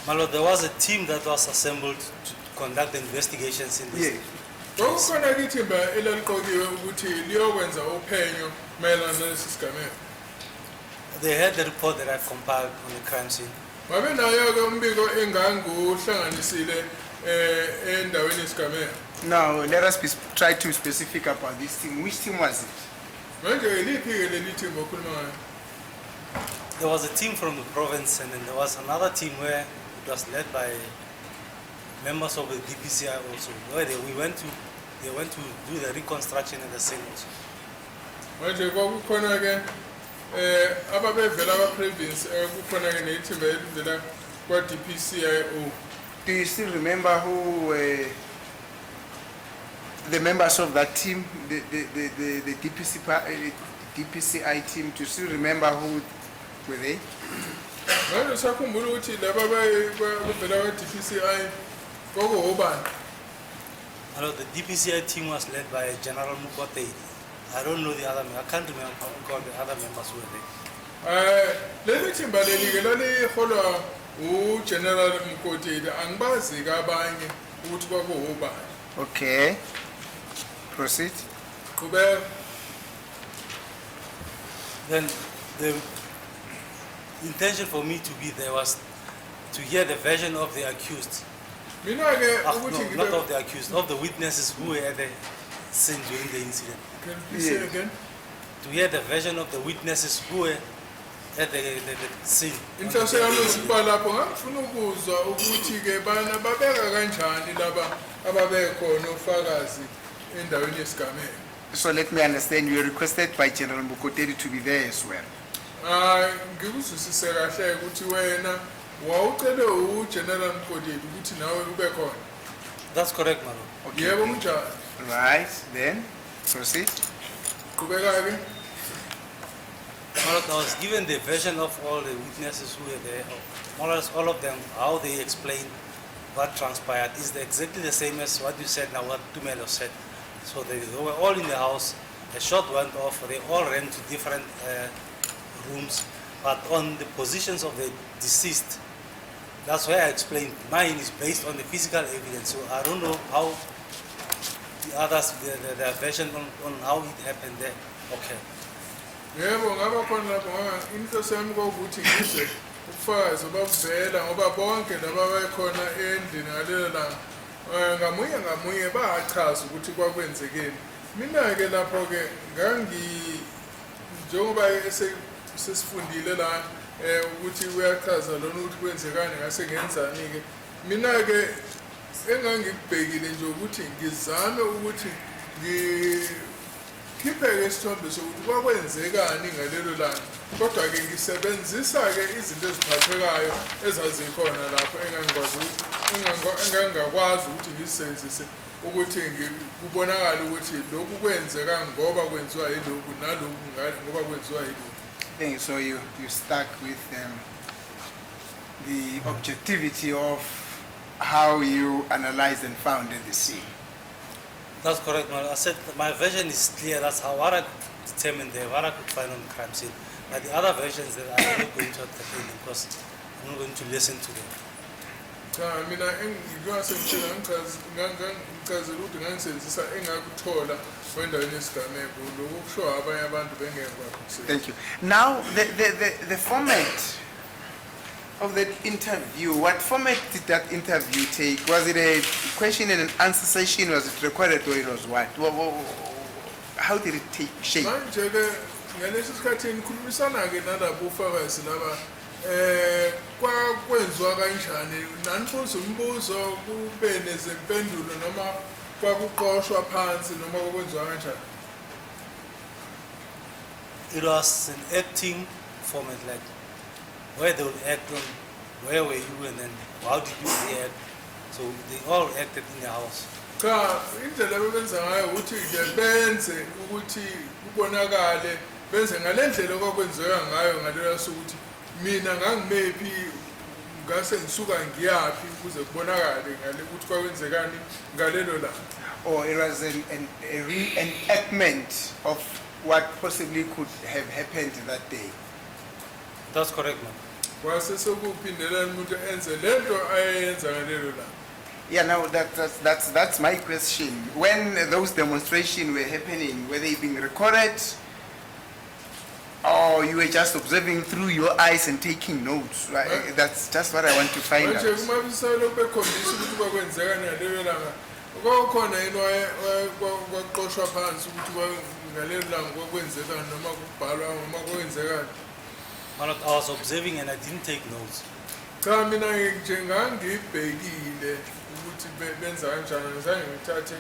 My Lord, there was a team that was assembled to conduct investigations in this. Yes. Okukhona kithimba elaliqokiwe ukuthi liyokwenza uphenyo mayelana nalesi sigameko. They had the report that I compiled on the crime scene. Babe nayo ke umbiko enganguhlanganisile endaweni yesigameko. Now, let us try to be specific about this team. Which team was it? Manje iliphi ke leli thimba okhuluma ngayo? There was a team from the province, and then there was another team where it was led by members of the DPCI also, where they went to do the reconstruction in the scene also. Manje kwakukhona ke ababevela kwa-province kukhona ke nethimba elivela kwa-DPCIO. Do you still remember who were the members of that team, the DPCI team? Do you still remember who were they? Manje sakhumbula ukuthi laba bavela kwa-DPCI kwakuwobani? Hello, the DPCI team was led by General Mukote. I don't know the other. I can't remember the other members who were there. Leli thimba leli ke laliholwa uGeneral Mkoteli, angibazi ke abanye ukuthi kwakuwobani. Okay. Proceed. Qhubeka. Then the intention for me to be there was to hear the version of the accused. Mina ke ukuthi No, not of the accused, of the witnesses who were at the scene during the incident. Can you say again? To hear the version of the witnesses who were at the scene. Inhloso yami ukuba lapho ngifuna ukuzwa ukuthi ke bana babeka kanjani laba ababekhona ufakazi endaweni yesigameko. So let me understand, you were requested by General Mukoteli to be there as well. Ngikuzwisise kahle ukuthi wena wawucele uGeneral Mkoteli ukuthi nawe ube khona. That's correct, Maro. Okay. Yebo kunjani. Right, then proceed. Qhubeka ke. I was given the version of all the witnesses who were there, more or less all of them, how they explained what transpired is exactly the same as what you said now, what Tumelo said. So they were all in the house, a shot went off, they all ran to different rooms, but on the positions of the deceased. That's why I explained mine is based on the physical evidence, so I don't know how the others, their version on how it happened there. Okay. Yebo ngaba khona lapho inhloso yami ukuthi ngize ufakazi obavela ngoba bonke laba bayekhona endini ngalelo langa ngamunye bachaza ukuthi kwakwenzekeni. Mina ke lapho ke njengoba sesifundile la ukuthi uyachaza lona ukuthi kwenzekani ngase ngenzani ke. Mina ke engangibhekile nje ukuthi ngizame ukuthi khipheke isithombe sokuthi kwakwenzekani ngalelo langa, kodwa ke ngisebenzisa ke izinto eziphathekayo ezazikhona lapho engangakwazi ukuthi ngisebenzise ukuthi kubonakala ukuthi lokhu kwenzeka ngoba kwenziwa yilokhu nalokhu ngoba kwenziwa yilokhu. So you stuck with the objectivity of how you analyzed and found the scene. That's correct, man. I said that my version is clear. That's how what I could determine there, what I could find on the crime scene. But the other versions that I'm not going to entertain because I'm not going to listen to them. cha mina engikwasentsela ngicazela ukuthi ngangisebenzisa engakuthola kwendaweni yesigameko lokhu kusho abanye abantu bengekwazi. Thank you. Now, the format of that interview, what format did that interview take? Was it a question and an answer session? Was it recorded or it was what? How did it take shape? Manje-ke ngalesi sikhathi nikhulumisana-ke nalabo ufakazi laba kwakwenziwa kanjani nanibuza umbuzo kube nezempendulo noma kwakuqoshwa phansi noma kwakwenziwa kanjani? It was an acting format, like where they would act on where were you and then how did you react. So they all acted in the house. Cha indlela abebenza ngayo ukuthi benze ukuthi kubonakale benze ngalendlela okwakwenziwa ngayo ngaleyo sukuthi mina ngangimephi ngase ngisuka ngiyaphi ukuze kubonakale ngale ukuthi kwakwenzekani ngalelo la. Or it was a reenactment of what possibly could have happened that day? That's correct, man. Kwase sokuphindela umuntu enze lento ayenza ngalelo la. Yeah, now that's my question. When those demonstrations were happening, were they being recorded? Or you were just observing through your eyes and taking notes? Right? That's just what I want to find Manje out. kumabisalo bekhombisa ukuthi kwakwenzeka ngalelo langa. Kwakhona yini kwaqoshwa phansi ukuthi ngalelo langa kwakwenzeka noma kubhalwa noma kwenzeka. Man, I was observing and I didn't take notes. Cha mina nje ngangibhekile ukuthi benza kanjani ngizange ngithathe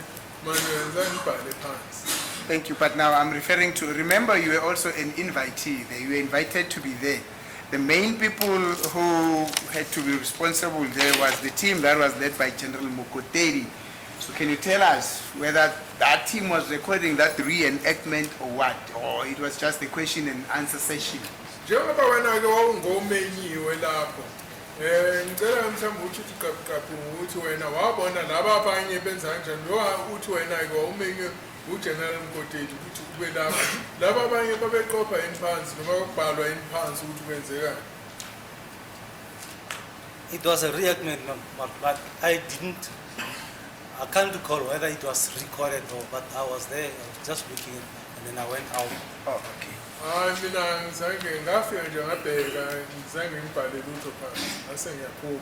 manje ngizange ngibhale phansi. Thank you, but now I'm referring to, remember you were also an invitee there, you were invited to be there. The main people who had to be responsible there was the team that was led by General Mokoteri. So can you tell us whether that team was recording that reenactment or what? Or it was just a question and answer session? Njengoba wena ke wawungomenyiwe lapho ngicela mhlawumbe ukuthi uqaphu ukuthi wena wabona laba abanye benza kanjani lo uthi wena ke wawumenyiwe uGeneral Mkoteli ukuthi kube lapho laba abanye babeqopha enphansi noma kubhalwa enphansi ukuthi kwenzekani. It was a reenactment, but I can't recall whether it was recorded or, but I was there, I was just looking and then I went out. Oh, okay. Hayi mina ngizange ngafika nje ngabheka ngizange ngibhale lutho phansi ase ngiyaphuma.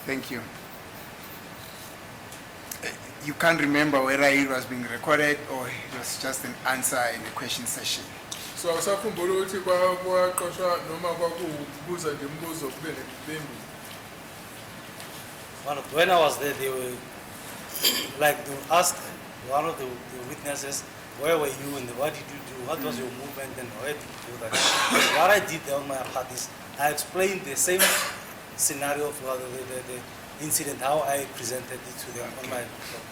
Thank you. You can't remember whether it was being recorded or it was just an answer in a question session? So awusakhumbula ukuthi kwaqoshwa noma kwakubuza nje umbuzo kube nempendulo. When I was there, they were like, they asked one of the witnesses, where were you and what did you do? What was your movement and where did you do that? What I did on my part is I explained the same scenario of the incident, how I presented it to them on my report.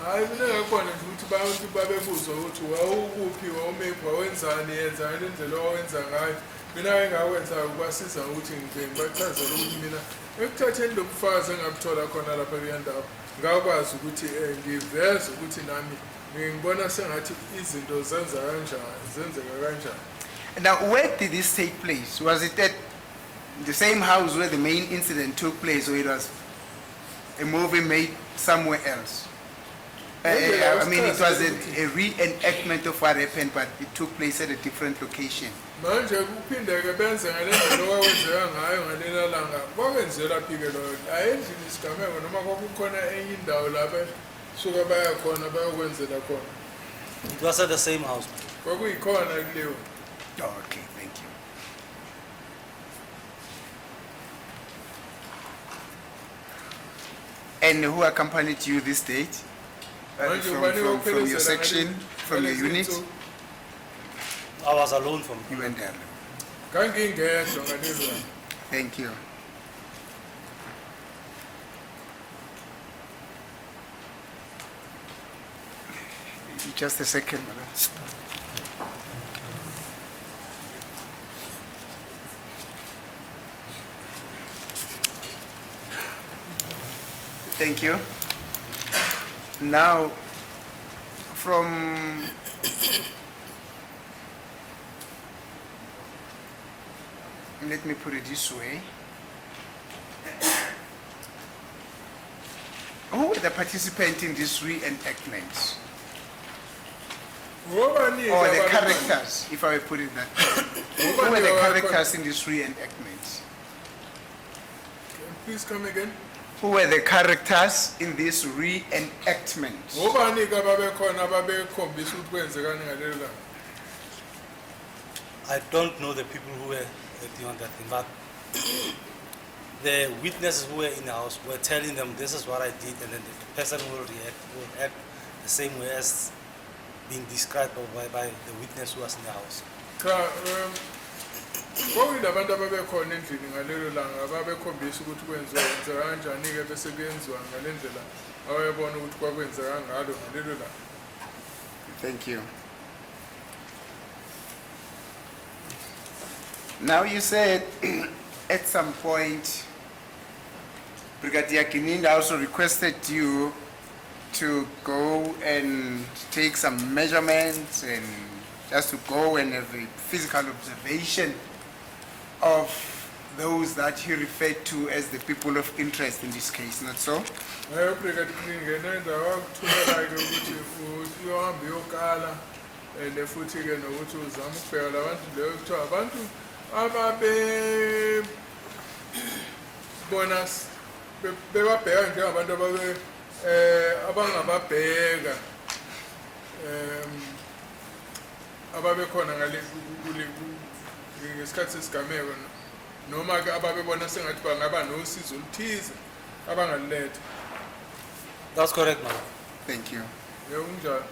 Hayi mina ngakhona nje ukuthi abantu babebuza ukuthi wawukuphi wawumephi wawenzani yenza indlela owenza ngayo. Mina engakwenza ukwasiza ukuthi ngibachazele ukuthi mina ekuthatheni lobufazi engabuthola khona lapha kuyandaba ngakwazi ukuthi ngiveze ukuthi nami ngibona sengathi izinto zenzeka kanjani. Now, where did this take place? Was it at the same house where the main incident took place, or it was a movie made somewhere else? I mean, it was a reenactment of what happened, but it took place at a different location. Manje kuphindeke benze ngalendlela okwenzeka ngayo ngalela langa kwakwenzela phike lo ayendlini isigameko noma kwakukhona enye indawo lapha suka baya khona bayokwenzela khona. It was at the same house. Kwakuyikhona kuleyo. Okay, thank you. And who accompanied you this date? From your section, from your unit? I was alone from You went there. Ngangingedwa ngalelo. Thank you. Just a second. Thank you. Now, from let me put it this way. Who were the participants in this reenactment? Or the characters, if I put it that way. Who were the characters in this reenactment? Please come again. Who were the characters in this reenactment? I don't know the people who were acting on that thing, but the witnesses who were in the house were telling them this is what I did, and then the person will act the same way as being described by the witness who was in the house. Kwakunabantu ababekhona endlini ngalelo langa ababekhombisa ukuthi kwenzeka kanjani-ke bese kuyenziwa ngale ndlela ababebona ukuthi kwakwenzeka ngalo ngalelo langa. Thank you. Now you said at some point Brigadier Kininda also requested you to go and take some measurements and just to go and have a physical observation of those that he referred to as the people of interest in this case, not so? Brigadier Kininda indawo akuthumela-ke ukuthi uyohambe uyokala and futhi-ke nokuthi uzame ukubheka labantu leyo kuthiwa abantu ababebona bebabheka njengabantu abangababheka ababekhona ngesikhathi sesigameko noma-ke ababebona sengathi bangaba nosizo oluthize abangaluletha. That's correct, ma'am. Thank you. Yebo kunjalo.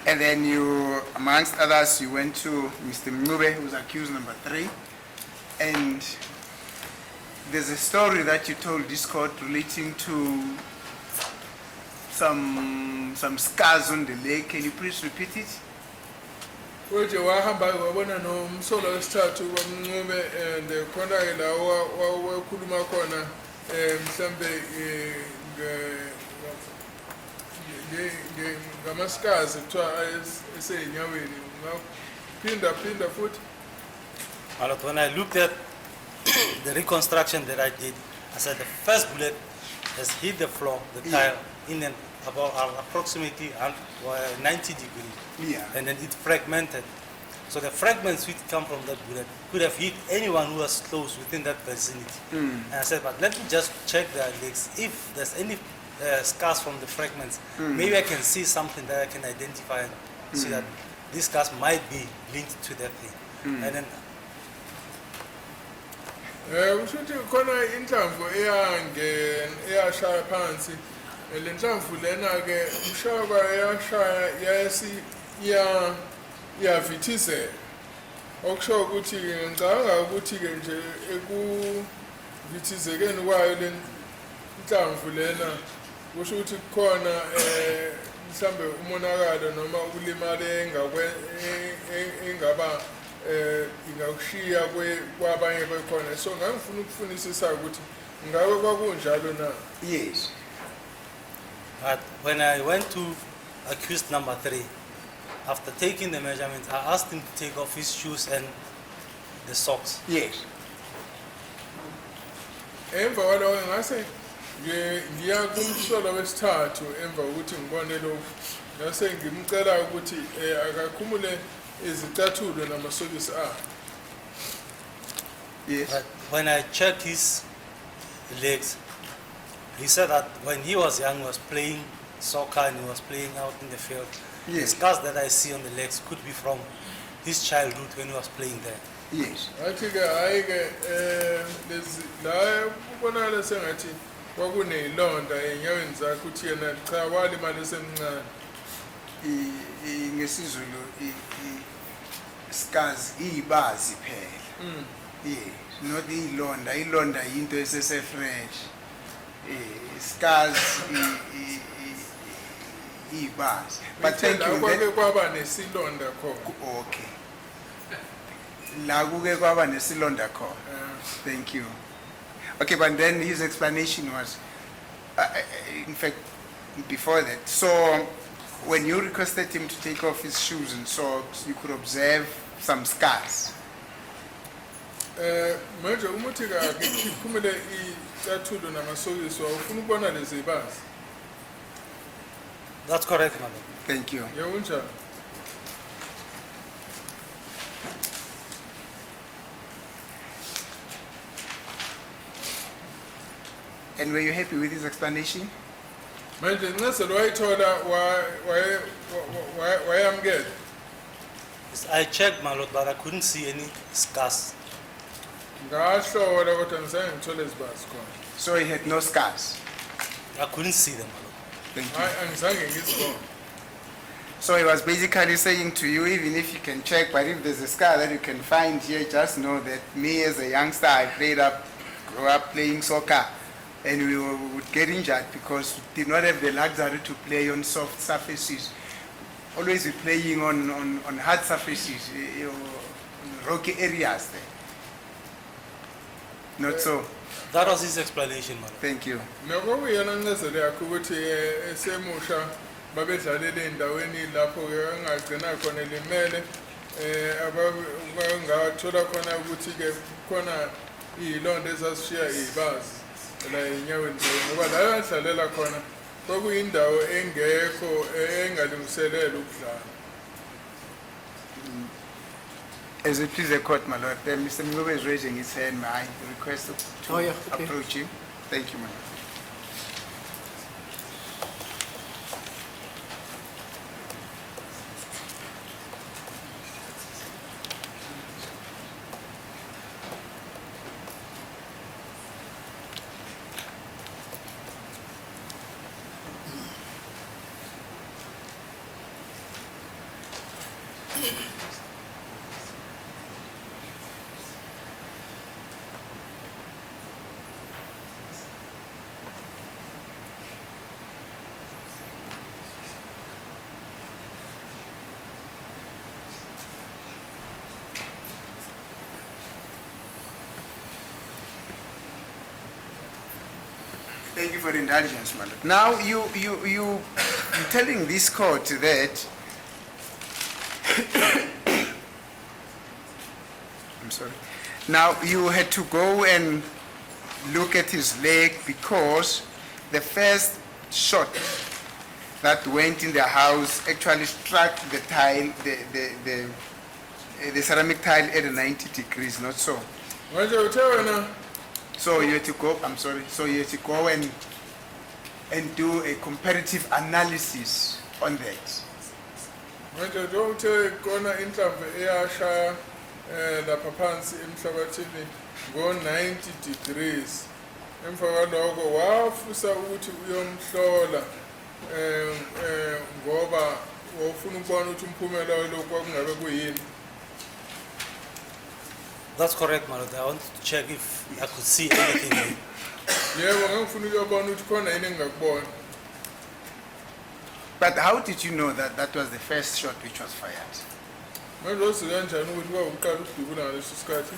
And then you, amongst others, you went to Mr. Mngqibelo, who's accused number 3. And there's a story that you told this court relating to some scars on the leg. Can you please repeat it? Oje wahamba wabona nomsolo wesithathu kwaMngqibelo and khona-ke la wakhuluma khona mhlambe ngamasikazi kuthiwa esey'nyaweni. Phinda futhi. But when I looked at the reconstruction that I did, I said the first bullet has hit the floor, the tile, in an about approximately 90 degrees. Yeah. And then it fragmented. So the fragments which come from that bullet could have hit anyone who was close within that vicinity. And I said, but let me just check their legs. If there's any scars from the fragments, maybe I can see something that I can identify and see that these scars might be linked to that thing. And then Ushuthi khona inhlamvu eyashaya phansi. Le nhlamvu lena-ke ushaya kwayo yashaya iyavithizela. Okusho ukuthi-ke ngicabanga ukuthi-ke nje ekuvithizekeni kwayo le nhlamvu lena kusho ukuthi kukhona mhlambe umonakalo noma ukulimala engaba ingakushiya kwabanye bekhona. So ngangifuna ukufunisisa ukuthi ngabe kwakunjalo na. Yes. but when I went to accused number 3, after taking the measurements, I asked him to take off his shoes and the socks. Yes. Emva kwalokho ngase ngiya kumsolo wesithathu emva ukuthi ngibone lokho. Ngase ngimcela ukuthi akakhumule izicathulo namasokisi akhe. Yes. But when I checked his legs, he said that when he was young, he was playing soccer and he was playing out in the field. The Yes. scars that I see on the legs could be from his childhood when he was playing there. Yes. Athi-ke hhayi-ke lezi la ubonakala sengathi kwakuney'londa ey'nyaweni zakhe uthi yena cha walimala esemncane. Ngesizulu scars ibazi phela. Yes. Not ilonda. Ilonda into esese fresh. Scars ibazi. But thank you. Kwake kwaba nesilonda khona. Okay. La kuke kwaba nesilonda khona. Thank you. Okay, but then his explanation was in fact, before that, so when you requested him to take off his shoes and socks, you could observe some scars. Manje umuthi ke iphumele icathulo namasokisi ufuna ukubona lezi bazi. That's correct, my lord. Thank you. Yewunjani? And were you happy with his explanation? Manje incazelo wayithola wayamkela. Yes, I checked, my lord, but I couldn't see any scars. Ngahlola kodwa ngizange ngithole izibazi khona. So he had no scars. I couldn't see them, my lord. Thank you. Hayi angizange ngizibone. So he was basically saying to you, even if you can check, but if there's a scar that you can find here, just know that me as a youngster, I grew up playing soccer, and we would get injured because we did not have the luxury to play on soft surfaces. Always be playing on hard surfaces, rocky areas there. Not so. That was his explanation, my lord. Nokuyena Thank you. incazelo yakho ukuthi esemusha babedlalela endaweni lapho ke engagcina khona limele abangathola khona ukuthi ke khona izilonda ezasishiya izibazi la enyaweni ngoba la yadlalela khona kwakuyindawo engekho engalungiselela ukudlala. As it please the court, my lord, Mr. Meyiwa is raising his hand. May I request to Oh, yeah, okay. approach him? Thank you, my lord. Thank you for the indulgence, my lord. Now, you're telling this court that I'm sorry. Now, you had to go and look at his leg because the first shot that went in the house actually struck the tile, the ceramic tile at 90 degrees, not so. Manje uthe wena So you had to go, I'm sorry, so you had to go and do a comparative analysis on that. manje uthe khona inhlamvu eyashaya lapha phansi emhlabathini ngo-90 degrees. Emva kwaloko wafusa ukuthi uyomhlola ngoba wofuna ukubona ukuthi umphumela walokhu kwakungabe kuyini. That's correct, my lord. I wanted to check if I could see anything there. Yebo ngangifuna ukuyobona ukuthi khona yini engingakubona. But how did you know that that was the first shot which was fired? Manje uzi kanjani ukuthi kwawuqala ukudubula ngaleso sikhathi?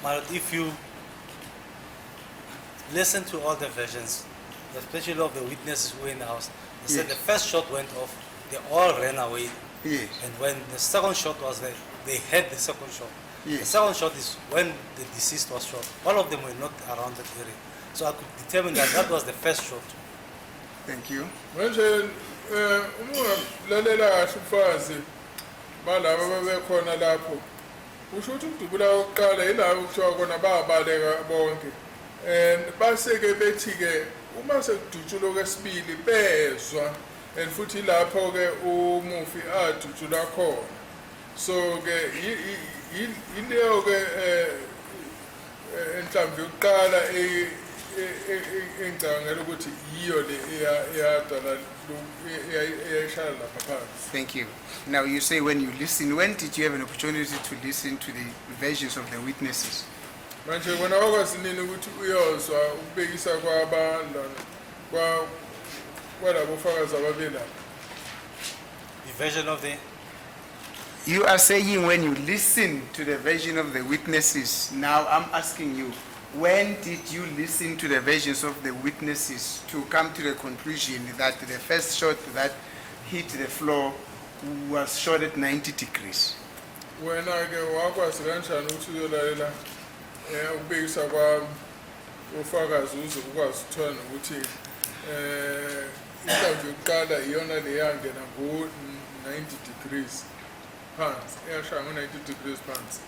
My lord, if you listen to all the versions, especially of the witnesses who were in the house, they said Yes. the first shot went off, they all ran away. Yes. And when the second shot was there, they had the second shot. The Yes. second shot is when the deceased was shot. All of them were not around that area. So I could determine that that was the first shot. Thank you. Manje uma lalela kahle umfazi balabo bebekhona lapho usho ukuthi ukudubula oqala yilabo kuthiwa kona babaleka bonke and baseke bethi ke uma sekudutshulwa kwesibili bezwa and futhi lapho ke umufi adutshula khona so ke yileyo ke enhlamvu yokuqala engicabangela ukuthi yiyo le eyadala eyayishaya lapha phansi. Thank you. Now you say when you listen, when did you have an opportunity to listen to the versions of the witnesses? Manje wena wakwazi nini ukuthi uyozwa ukubekisa kwabandla kwalabo fakazi ababili lapha? The version of the... You are saying when you listen to the version of the witnesses. Now I'm asking you, when did you listen to the versions of the witnesses to come to the conclusion that the first shot that hit the floor was shot at 90 degrees? Wena ke wakwazi kanjani ukuthi uyolalela ukubekisa kwami ufakazi uze ukwazi ukuthola ukuthi inhlamvu yokuqala iyona leyangena ngo-90 degrees phansi iyashaya ngo-90 degrees phansi.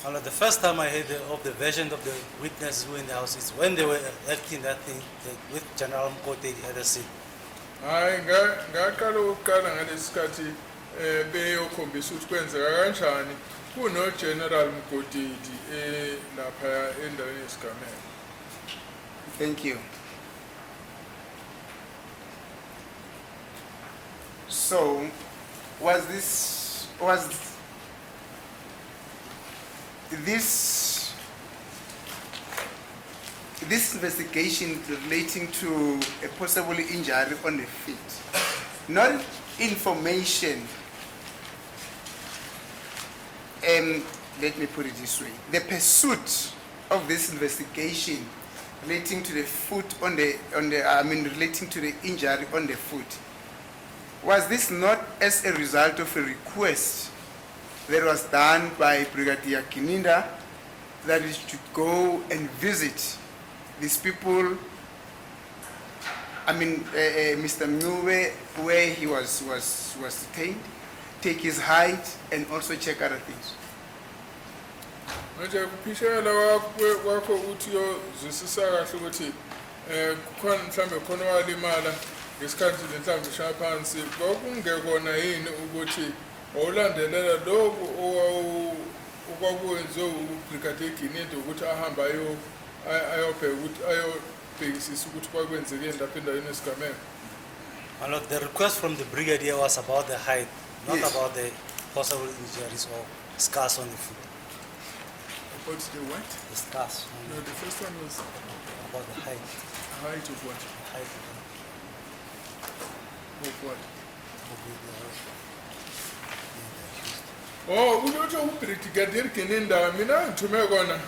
Well, the first time I heard of the version of the witnesses who were in the house is when they were acting that thing with General Mkote at the scene. Hayi ngaqala ukuqala ngalesi sikhathi beyokhombisa ukuthi kwenzeka kanjani kuno-General Mkotedi lapha endaweni yesigameko. Thank you. So, was this investigation relating to a possible injury on the feet, not information, let me put it this way, the pursuit of this investigation relating to the foot relating to the injury on the foot, was this not as a result of a request that was done by Brigadier Kininda that is to go and visit these people, Mr. Mnyube, where he was detained, take his height and also check other things? Manje kuphishela wakho uthi uyozwisisa kahle ukuthi kukhona mhlambe khona walimala ngesikhathi lenhlamvu ishaya phansi, kwakungekona yini ukuthi wawulandelela lokhu okwakwenziwe uBrigadier Kininda ukuthi ahambe ayobheka ukuthi ayobhekisisa ukuthi kwakwenzekeni lapha endaweni yesigameko? Well, the request from the brigadier was about the height, not Yes. about the possible injuries or scars on the foot. About the what? The scars on No, the first one was about the height. height of what? The height Of what? of the Ukuthi uBrigadier Kininda mina ngithume kona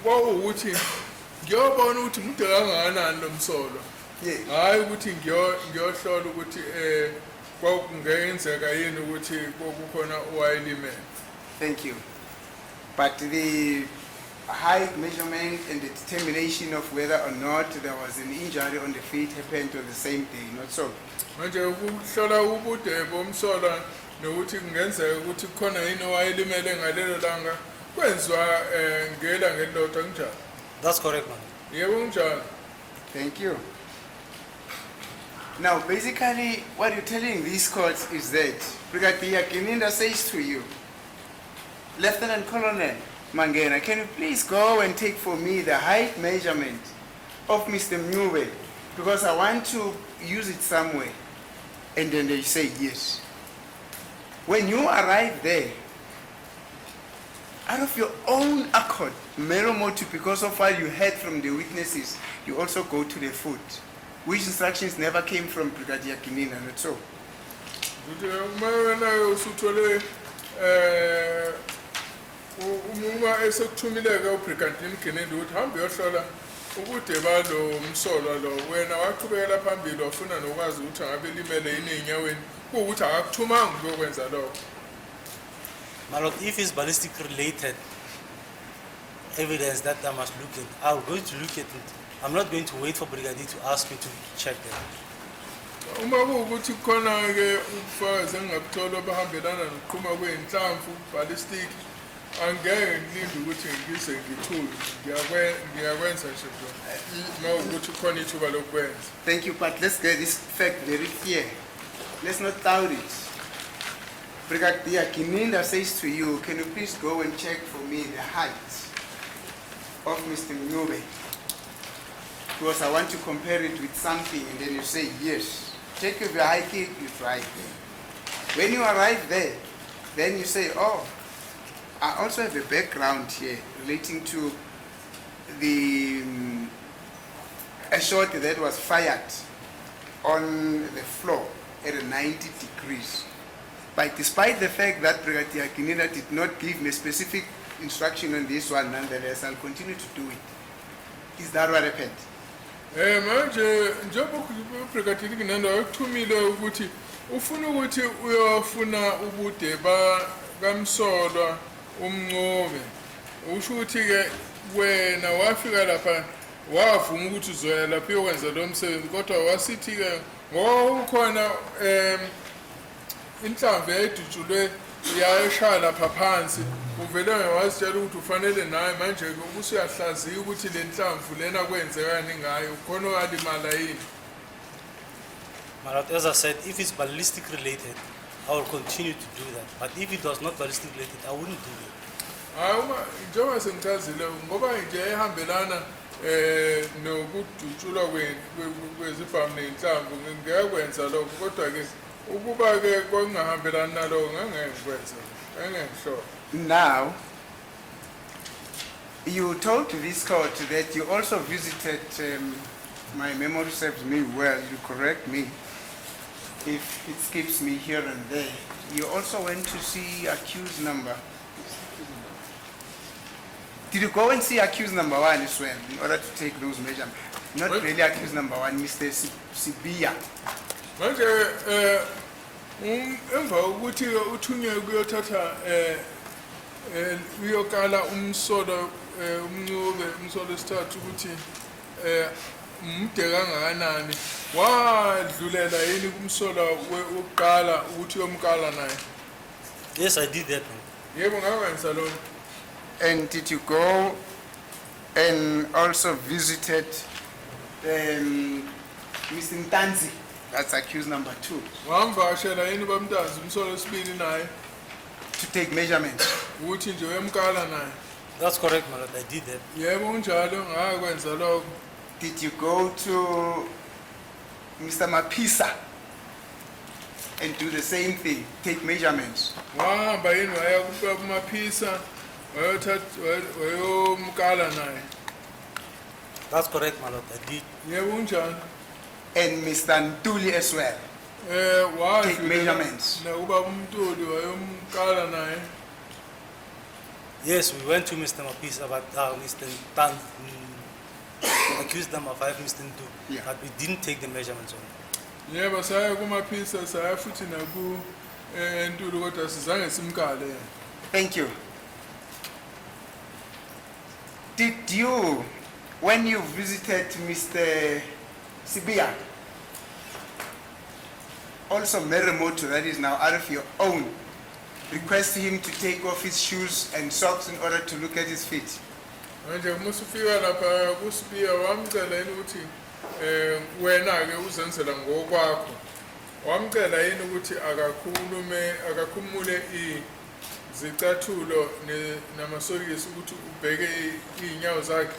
kwawukuthi ngiyobona ukuthi mude kangakanani lo msolo. Yeah. Hayi ukuthi ngiyohlola ukuthi kwakungenzeka yini ukuthi kukhona owayelimele. Thank you. But the height measurement and the determination of whether or not there was an injury on the feet happened on the same day, not so? Manje ukuhlola ubude bomsolo nokuthi kungenzeka ukuthi kukhona yini owayelimele ngalelo langa kwenziwa ngelanga elilodwa kunjalo. That's correct, man. Yebo kunjalo. Thank you. Now, basically, what you're telling these courts is that Brigadier Kininda says to you, Lieutenant Colonel Mangena, can you please go and take for me the height measurement of Mr. Mnyube, because I want to use it somewhere. And then they say yes. When you arrive there, out of your own accord, Meromotu, because of what you heard from the witnesses, you also go to the foot, which instructions never came from Brigadier Kininda, not so? Uma esekuthumileke uBrigadier Kininda ukuthi hambe yohlola ubude balo msolo lo, wena waqhubekela phambili wafuna nokwazi ukuthi angabe limele yini enyaweni kuwukuthi akakuthumanga ukwenza lokho. My lord, if it's ballistic related evidence that I must look at, I'm going to look at it. I'm not going to wait for Brigadier to ask me to check them. Uma kuwukuthi khona ke ubufakazi engingabuthola obahambelana nokuqhuma kwey'nhlamvu ballistic, angeke ngilinde ukuthi ngize ngithule, ngiyakwenza nje uma ukuthi khona ithuba lokwenza. Thank you, but let's get this fact very clear. Let's not doubt it. Brigadier Kininda says to you, can you please go and check for me the height of Mr. Mnyube? Because I want to compare it with something, and then you say yes. Check if you're hiking, you try it. When you arrive there, then you say, oh, I also have a background here relating to a shot that was fired on the floor at 90 degrees. But despite the fact that Brigadier Kininda did not give me a specific instruction on this one nonetheless. I'll continue to do it. Is that what happened? Manje njengoba uBrigadier Nando akuthumile ukuthi ufuna ukuthi uyofuna ubude kamsolwa umncube. Usho ukuthi ke wena wafika lapha wavuma ukuthi uzoya lapha uyokwenza lo msebenzi kodwa wasithi ke ngokukhona inhlamvu eyidutshulwe iyashaya lapha phansi uvele wasitshela ukuthi ufanele naye manje ubusuyahlaziya ukuthi le nhlamvu lena kwenzekani ngayo khona oyalimala yini. My lord, as I said, if it's ballistic related, I will continue to do that. But if it was not ballistic related, I wouldn't do it. Uma njengoba sengichazile ngoba nje ehambelana nokudutshulwa kwezibhamu nenhlamvu ngiyakwenza lokho kodwa ke ukuba ke kwangahambelani naloko ngeke ngikwenze ngeke. Now, you told this court that you also visited, my memory serves me well, you correct me if it skips me here and there. You also went to see accused number. Did you go and see accused number 1 as well in order to take those measurements? Not What? really accused number 1, Mr. Sibiya. Manje emva ukuthi uthunywe kuyothatha uyokala umsolo umncube umsolo sithathu ukuthi mude kangakanani wadlulela yini kumsolo wokuqala ukuthi uyomkala naye. Yes, I did that. Yebo ngakwenza lokho. And did you go and also visited Mr. Ntanzi? That's accused number 2. Wamvashela yini bamntanzi umsolo wesibili naye To take measurements. ukuthi nje uyomkala naye. That's correct, my lord. I did that. Yebo unjalo ngakwenza lokho. Did you go to Mr. Mapisa and do the same thing, take measurements? Wahamba yini waya kumaphisa wayomkala naye. That's correct, my lord. I did. Yebo unjalo. And Mr. Ntuli as well. Take measurements. Na uba umntuli wayomkala naye. Yes, we went to Mr. Mapisa, but Mr. Tan, accused number 5, Mr. Ntu, Yeah. but we didn't take the measurements on it. Yebo saya kumaphisa saya futhi naku entuli kodwa sizange simkale. Thank you. Did you, when you visited Mr. Sibiya, also Merimoto, that is now out of your own, request him to take off his shoes and socks in order to look at his feet? Manje musufika lapha kusibiya wamcela yini ukuthi wena ke uzenzela ngokwakho. Wamcela yini ukuthi akakhumule izicathulo namasokisi ukuthi ubheke inyawo zakhe.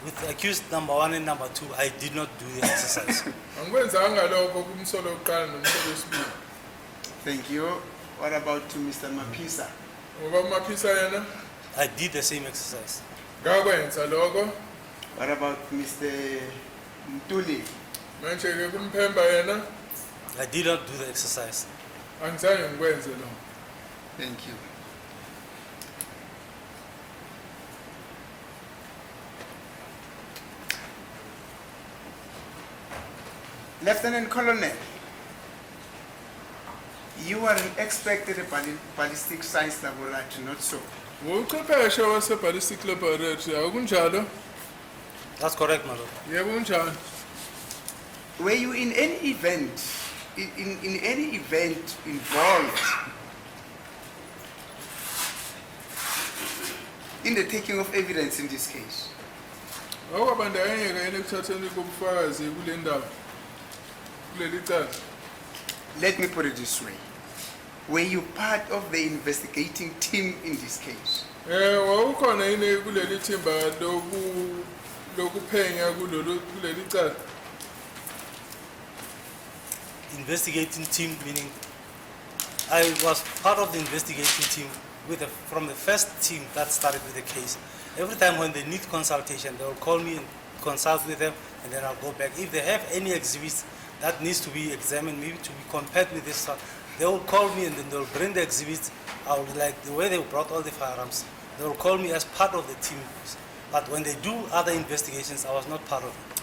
With accused number 1 and number 2, I did not do the exercise. Angikwenzanga lokho kumsolo wokuqala nomsolo wesibili. Thank you. What about to Mr. Mapisa? Ngoba umaphisa yena I did the same exercise. ngakwenza lokho. What about Mr. Ntuli? Manje ke kumphemba yena I did not do the exercise. angizange ngikwenze lokho. Thank you. Lieutenant Colonel, you are an expert at the ballistic science laboratory, not so? Uchwepheshe wase-ballistic laboratory akunjalo? That's correct, my lord. Yebo unjalo. Were you in any event, in any event involved in the taking of evidence in this case? Awukabandakanyeka yini ekuthatheni kobufakazi kule ndaba kuleli cala? Let me put it this way. Were you part of the investigating team in this case? Wawukhona yini kuleli thimba lokuphenya kuleli cala? Investigating team, meaning I was part of the investigating team from the first team that started with the case. Every time when they need consultation, they will call me and consult with them, and then I'll go back. If they have any exhibits that needs to be examined, maybe to be compared with this stuff, they will call me and then they'll bring the exhibits I would like the way they brought all the firearms. They will call me as part of the team, but when they do other investigations, I was not part of it.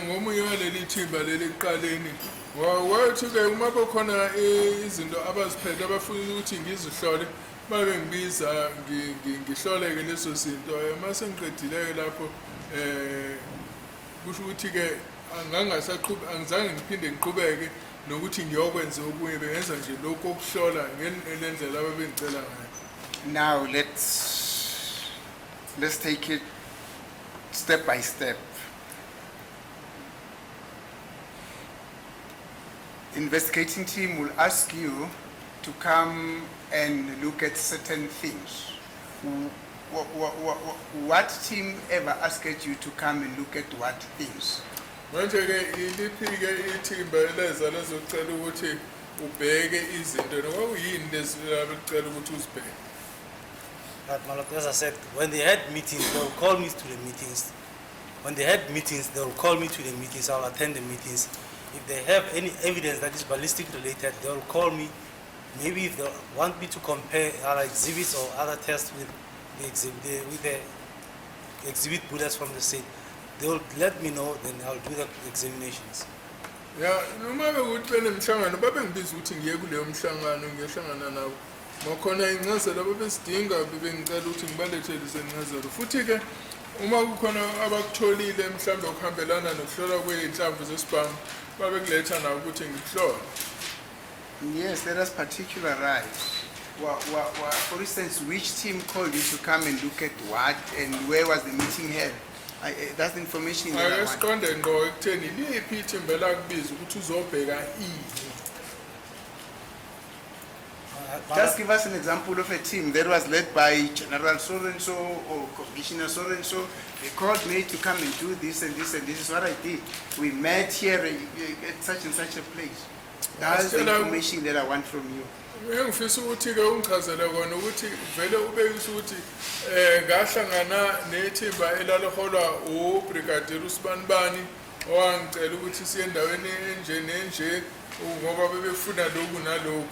Ngomunye waleli thimba leli kuqaleni wathi-ke uma bekhona izinto abaziphethe abafuna ukuthi ngizihlole babe ngibiza ngihlole-ke leso zinto uma sengiqedile-ke lapho kusho ukuthi-ke angizange ngiphinde ngiqhubeke nokuthi ngiyokwenza okunye bengenza nje lokhu okuhlola ngendlela ababengicela ngayo. Now let's take it step by step. Investigating team will ask you to come and look at certain things. What team ever asked you to come and look at what things? Manje-ke iliphi-ke ithimba eleza lezocela ukuthi ubheke izinto nokwakuyini lezi abecela ukuthi uzibheke? But Malot, as I said, when they had meetings, they will call me to the meetings. When they had meetings, they will call me to the meetings. I will attend the meetings. If they have any evidence that is ballistic related, they will call me. Maybe if they want me to compare other exhibits or other tests with the exhibit bullets from the scene, they will let me know, then I'll do the examinations. Ya noma bekuthi benemhlangano babengibiza ukuthi ngiye kuleyo mhlangano ngiyohlangana nabo. Makhona incazelo ababesidinga bebengicela ukuthi ngibalethele izincazelo. Futhi-ke uma kukhona abakutholile mhlawumbe okuhambelana nokuhlola kwey'nhlamvu zesibhamu babekuletha nabo ukuthi ngikuhlole. Yes, let us particularize. For instance, which team called you to come and look at what and where was the meeting held? That's the information that I want. Siqonde ngqo ekutheni liphi ithimba lakubiza ukuthi uzobheka ini. Just give us an example of a team that was led by General so-and-so or Commissioner so-and-so. They called me to come and do this and this and this is what I did. We met here at such and such a place. That's the information that I want from you. Ngifisa ukuthi-ke ungichazele kona ukuthi vele ubekise ukuthi ngahlangana nethimba elaliholwa uBrigadier uSibanibani owangicela ukuthi siye endaweni enje nenje ngoba bebefuna lokhu nalokhu.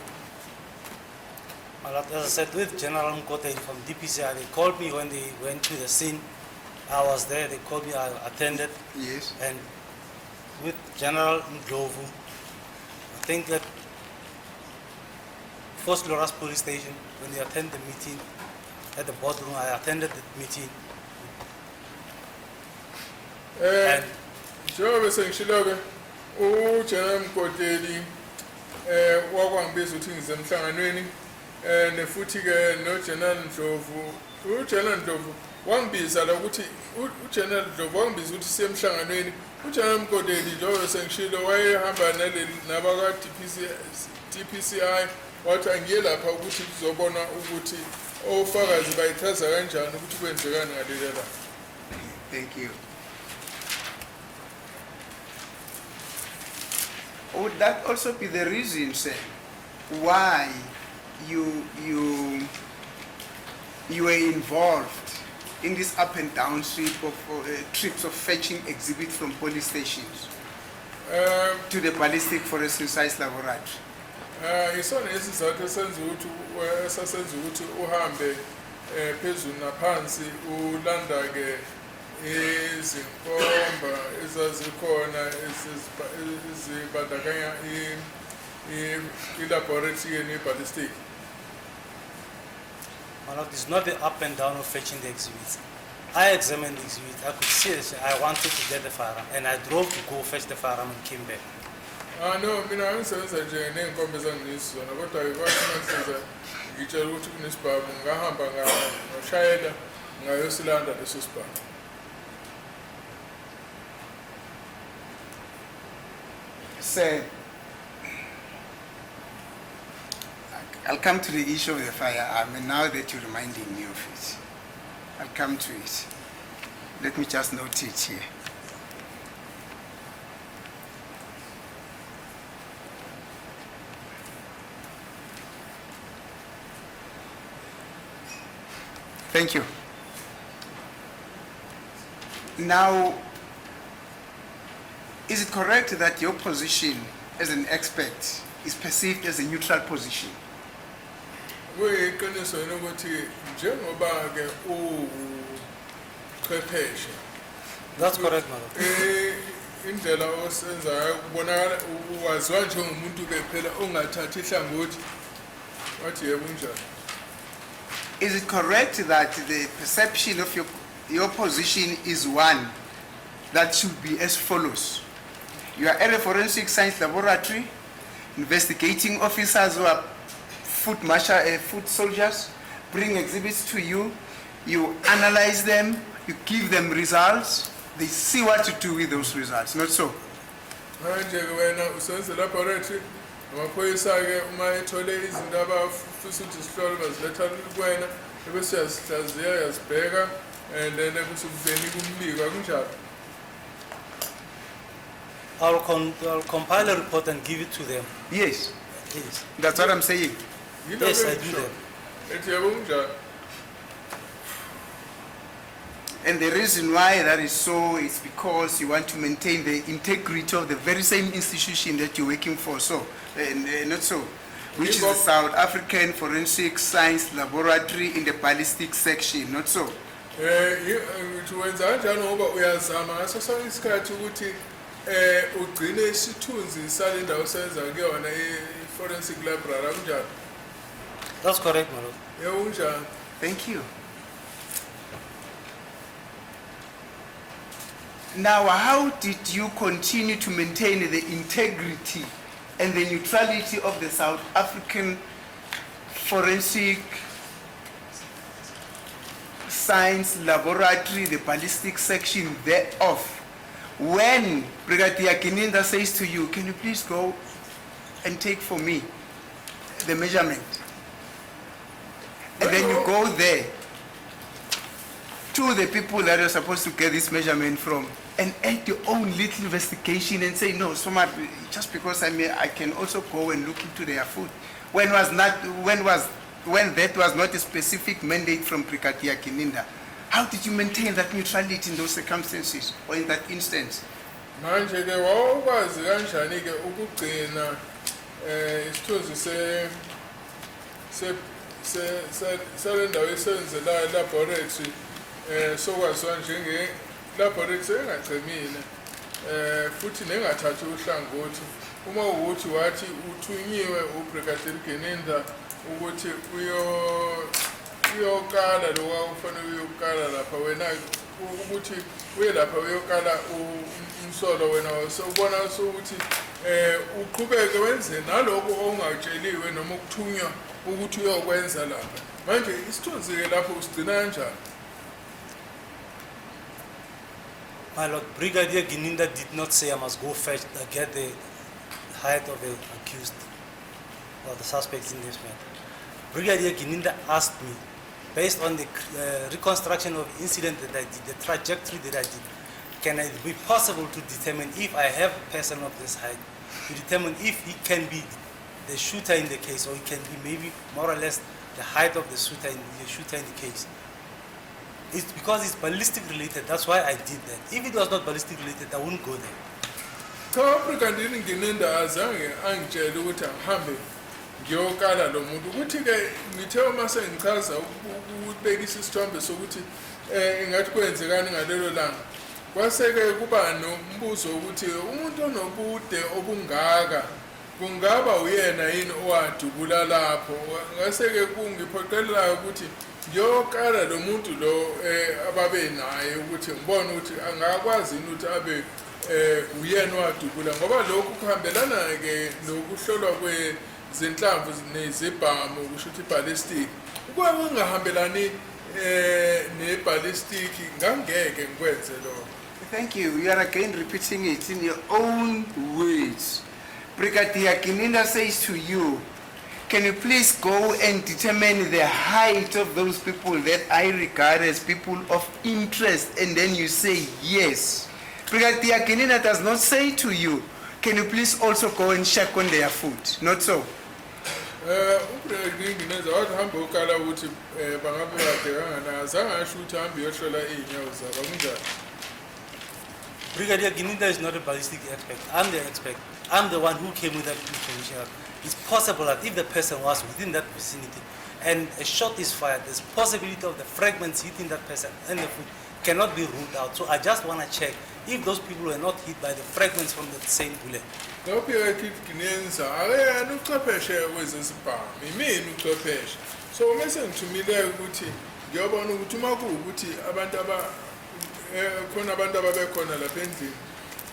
As I said, with General Mkote from DPCI, they called me when they went to the scene. I was there, they called me, I attended. Yes. And with General Ndlovu, I think that First Loras Police Station, when they attended the meeting at the boardroom, I attended the meeting. And njengoba sengishilo-ke uGeneral Mkoteli wakwangibiza ukuthi ngize emhlanganweni nefuthi-ke noGeneral Ndlovu. uGeneral Ndlovu wangibiza la ukuthi uGeneral Ndlovu wangibiza ukuthi siye emhlanganweni. uGeneral Mkoteli njengoba sengishilo wayehamba DPCI wathi angiye lapha ukuthi kuzobona ukuthi ofakazi bayichaza kanjani ukuthi kwenzekani ngaleli la. Thank you. Would that also be the reason, sir, why you were involved in this up and down sweep of trips of fetching exhibits from police stations to the ballistic forensic science laboratory? Isona isizathu esasenza ukuthi uhambe phezulu naphansi ulanda-ke izinkomba ezazikhona ezibandakanya ilaboratory ne-ballistic. Malot, it's not the up and down of fetching the exhibits. I examined the exhibit. I could see that I wanted to get the firearm, and I drove to go fetch the firearm and came back. No, mina angisebenza nje ney'nkomba ezanginisizona kodwa kwasenza ngitshela ukuthi kunesibhamu ngahamba ngashayela ngayosilanda leso sibhamu. Sir, I'll come to the issue of the firearm, and now that you're reminding me of it, I'll come to it. Let me just note it here. Thank you. Now, is it correct that your position as an expert is perceived as a neutral position? kuyiqiniso yini ukuthi njengoba ke uqhwepheshe That's correct, my lord. indlela osenzayo kubonakala waziwa njengomuntu ke phela ongathathi ihlangothi wathi yebo njani. Is it correct that the perception of your position is one that should be as follows? You are at a forensic science laboratory, investigating officers who are foot soldiers, bring exhibits to you, you analyze them, you give them results, they see what to do with those results, not so? Manje ke wena usenze laboratory amaphoyisa ke uma ethole izinto abafisa ukuthi sihlole baziletha kuwena bese uyasihlaziya uyazibheka and then bese kuveni kumbiko akunjalo. I'll compile a report and give it to them. Yes, Yes, that's what I'm saying. yes, I do that. Ethi yebo kunjalo. And the reason why that is so is because you want to maintain the integrity of the very same institution that you're working for, so, not so, which is the South African Forensic Science Laboratory in the ballistics section, not so. Ngithi wenza kanjani ngoba uyazama ngaso sonke isikhathi ukuthi ugcine isithunzi sale ndawo osenza kuyona i-forensic library akunjalo. That's correct, my lord. Yebo kunjalo. Thank you. Now, how did you continue to maintain the integrity and the neutrality of the South African Forensic Science Laboratory, the ballistic section thereof, when Brigadier Kininda says to you, can you please go and take for me the measurement? And then you go there to the people that are supposed to get this measurement from and add your own little investigation and say, no, so much, just because I'm here, I can also go and look into their food. When that was not a specific mandate from Brigadier Kininda, how did you maintain that neutrality in those circumstances or in that instance? Manje ke wawukwazi kanjani ke ukugcina isithunzi sale ndawo esenzelayo laboratory sokwaziwa njenge laboratory engachemile futhi nengathathi uhlangothi uma ukuthi wathi uthunyiwe uBrigadier Kininda ukuthi uyokala lokho ufanele uyokala lapha wena ukuthi uye lapha uyokala umsolo wena usubona ukuthi uqhubeke wenze naloko ongatsheliwe noma ukuthunywa ukuthi uyokwenza lapha. Manje isithunzi ke lapho usigcina kanjani? My lord, Brigadier Kininda did not say I must go fetch get the height of the accused or the suspect in this matter. Brigadier Kininda asked me, based on the reconstruction of the incident that I did, the trajectory that I did, can it be possible to determine if I have a person of this height, to determine if he can be the shooter in the case, or he can be maybe more or less the height of the shooter in the case. It's because it's ballistic related, that's why I did that. If it was not ballistic related, I wouldn't go there. Cha Brigadier Kininda azange angitshela ukuthi ahambe ngiyokala lo muntu ukuthi ke ngithe uma sengichaza ukubekisa isithombe sokuthi ingathi kwenzekani ngalelo langa kwaseke kuba nombuzo ukuthi umuntu onobude obungaka kungaba uyena yini owadubula lapho ngaseke kungiphoqelela ukuthi ngiyokala lo muntu lo ababe naye ukuthi ngibone ukuthi angakwazi ukuthi abe uyena owadubula ngoba lokhu kuhambelana ke nokuhlolwa kwezinhlamvu nezibhamu kusho ukuthi ballistic ukube ungahambelani neballistic ngangeke ngikwenze lokho. Thank you. You are again repeating it in your own words. Brigadier Kininda says to you, can you please go and determine the height of those people that I regard as people of interest? And then you say yes. Brigadier Kininda does not say to you, can you please also go and check on their food? Not so. Brigadier Kininda wathi hamba ukala ukuthi bangabe badekanga azange asho ukuthi hambe yohlola inyawo zabo kunjani. Brigadier Kininda is not a ballistic expert. I'm the expert. I'm the one who came with that information. It's possible that if the person was within that vicinity and a shot is fired, there's possibility of the fragments hitting that person and the foot cannot be ruled out. So I just want to check if those people were not hit by the fragments from the same bullet. So messing to me there ukuthi ngiyabona ukuthi uma kuwukuthi abantu khona abantu ababekhona lapha endlini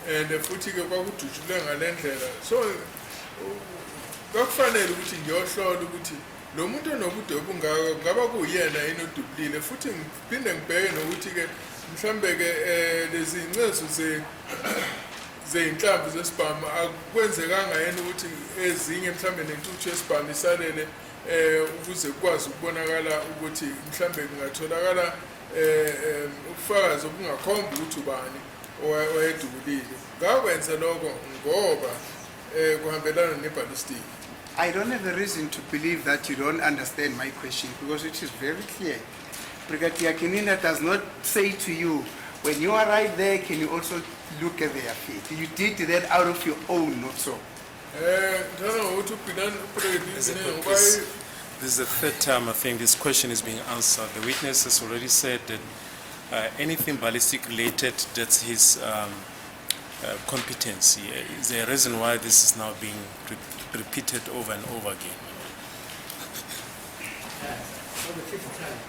and futhi ke kwakudutshulwe ngalendlela so kwakufanele ukuthi ngiyohlola ukuthi lo muntu onobude obungaka ngaba kuyena inodublile futhi ngiphinde ngibheke nokuthi ke mhlambe ke lezi incezu zeinhlamvu zesibhamu akwenzekanga yena ukuthi ezinye mhlambe nentuthu yesibhamu isalele ukuze kwazi ukubonakala ukuthi mhlambe kungatholakala ubufakazi obungakhomba ukuthi ubani owayedubulile ngakwenza lokho ngoba kuhambelana neballistic. I don't have a reason to believe that you don't understand my question because it is very clear. Brigadier Kininda does not say to you, when you arrive there, can you also look at their feet? You did that out of your own, not so. This is the third time I think this question is being answered. The witness has already said that anything ballistic related, that's his competency. Is there a reason why this is now being repeated over and over again? For the fifth time,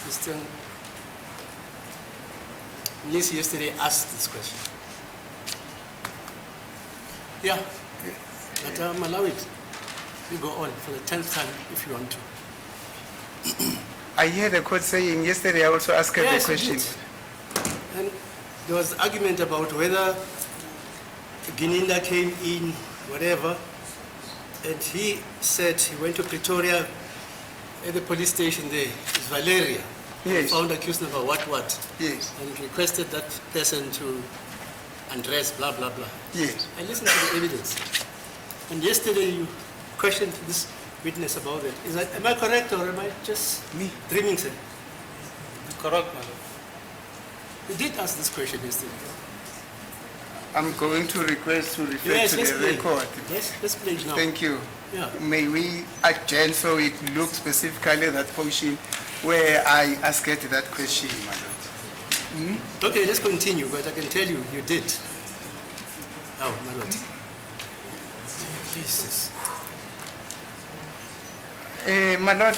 Mr. Nisi yesterday asked this question. Yeah, but allow it. You go on for the 10th time if you want to. I hear the court saying yesterday I also asked her the question. And there was argument about whether Gininda came in, whatever, and he said he went to Pretoria at the police station there, it's Valeria. Yes. Found accused number what. Yes. And requested that person to undress, blah, blah, blah. Yes. I listened to the evidence. And yesterday you questioned this witness about it. Am I correct or am I just dreaming, sir? Correct, my lord. You did ask this question yesterday. I'm going to request to refer Yes, to let's the play. record. Yes, let's play it now. Thank you. Yeah. May we adjourn so it looks specifically at that portion where I asked that question, my lord. Okay, let's continue, but I can tell you, you did. Oh, my lord. Jesus. My lord,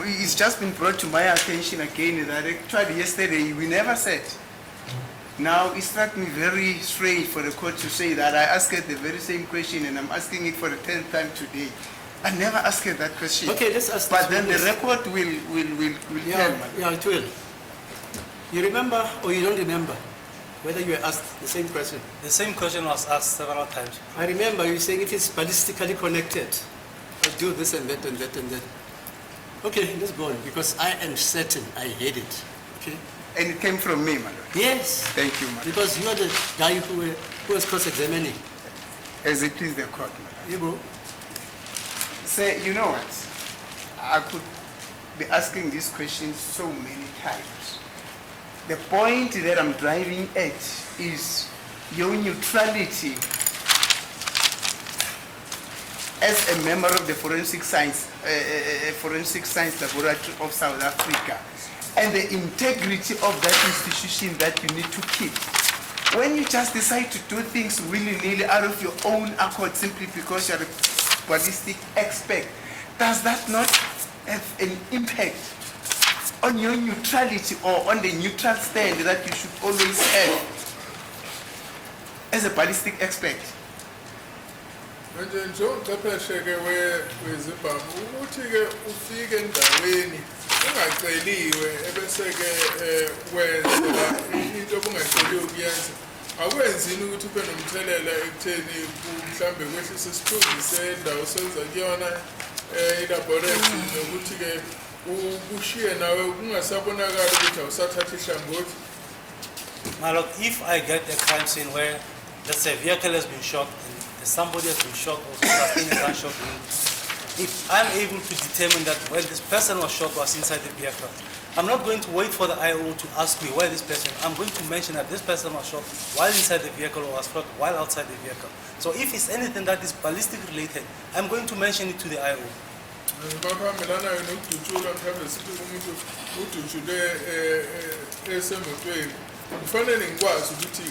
it's just been brought to my attention again that actually yesterday we never said. Now it struck me very strange for the court to say that I asked the very same question and I'm asking it for the 10th time today. I never asked that question. Okay, let's ask But this then the witness. record will tell. Yeah, it will. You remember or you don't remember whether you were asked the same question? The same question was asked several times. I remember you saying it is ballistically connected. I'll do this and that and that and that. Okay, let's go on because I am certain I heard it. Okay? And it came from me, my lord. Yes. Thank you, my lord. Because you are the guy who was cross-examining. As it is the court, my lord. You go. Say, you know what? I could be asking this question so many times. The point that I'm driving at is your neutrality as a member of the Forensic Science Laboratory of South Africa and the integrity of that institution that you need to keep. When you just decide to do things willy-nilly out of your own accord simply because you're a ballistic expert, does that not have an impact on your neutrality or on the neutral stand that you should always have as a ballistic expert? Manje njengocwepheshe-ke wezibhamu ukuthi-ke ufike endaweni ungaceliwe ebese-ke wenzela into obungaceliwe ukuyenza akwenzini ukuthi ube nomthelela ekutheni mhlambe kwehlisa isithunzi sendawo osenza kuyona ilaboratory nokuthi-ke kushiye nawe kungasabonakali ukuthi awusathatha ihlangothi. My lord, if I get a crime scene where, let's say, a vehicle has been shot and somebody has been shot or sustained a gunshot wound, if I'm able to determine that when this person was shot was inside the vehicle, I'm not going to wait for the IO to ask me where this person, I'm going to mention that this person was shot while inside the vehicle or was shot while outside the vehicle. So if it's anything that is ballistic related, I'm going to mention it to the IO. baphambelanayo nokudutshulwa mhlawumbe sithi umuntu udutshule esemotweni kufanele ngikwazi ukuthi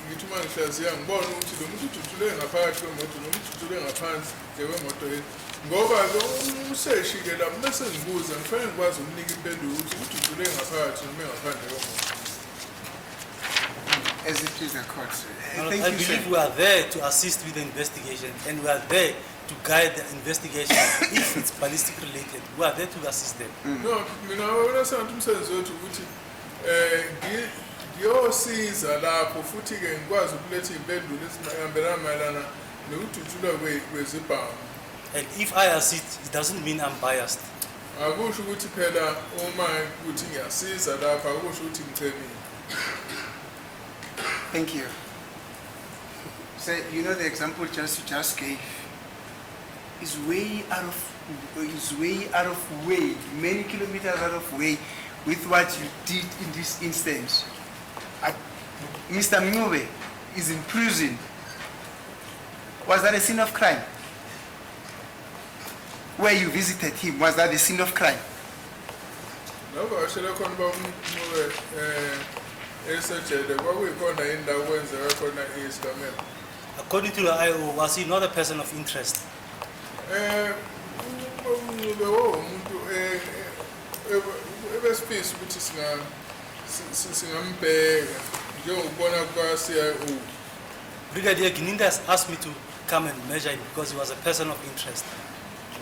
ngithi uma ngihlaziya ngibone ukuthi lo muntu udutshule ngaphakathi kwemoto lo muntu udutshule ngaphansi kwemoto yethu ngoba-ke umseshi-ke lapho bese ngibuza ngifanele ngikwazi ukunika impendulo ukuthi udutshule ngaphakathi noma ngaphandle kwemoto. As it is the court. I Thank you, believe sir. we are there to assist with the investigation, and we are there to guide the investigation. If it's ballistic related, we are there to assist them. No, mina wabona sengathi umsebenzi wethu ukuthi ngiyosiza lapho futhi-ke ngikwazi ukuletha iy'mpendulo ezihambelana mayelana nokudutshulwa kwezibhamu. And if I assist, it doesn't mean I'm biased. Akusho ukuthi phela uma ukuthi ngiyasiza lapha akusho ukuthi ngichemile. Thank you. So, you know the example you just gave is way out of way, many kilometers out of way with what you did in this instance. Mr. Mngube is in prison. Was that a sin of crime? Where you visited him, was that a sin of crime? Lapho ashela khona umuntu esejele kwakuyikhona indawo kwenzeka khona isigameko. According to the IO, was he not a person of interest? Umncube umuntu ebesifisa ukuthi singambheka njengokubona kwa-CIO. Brigadier Gininda has asked me to come and measure him because he was a person of interest.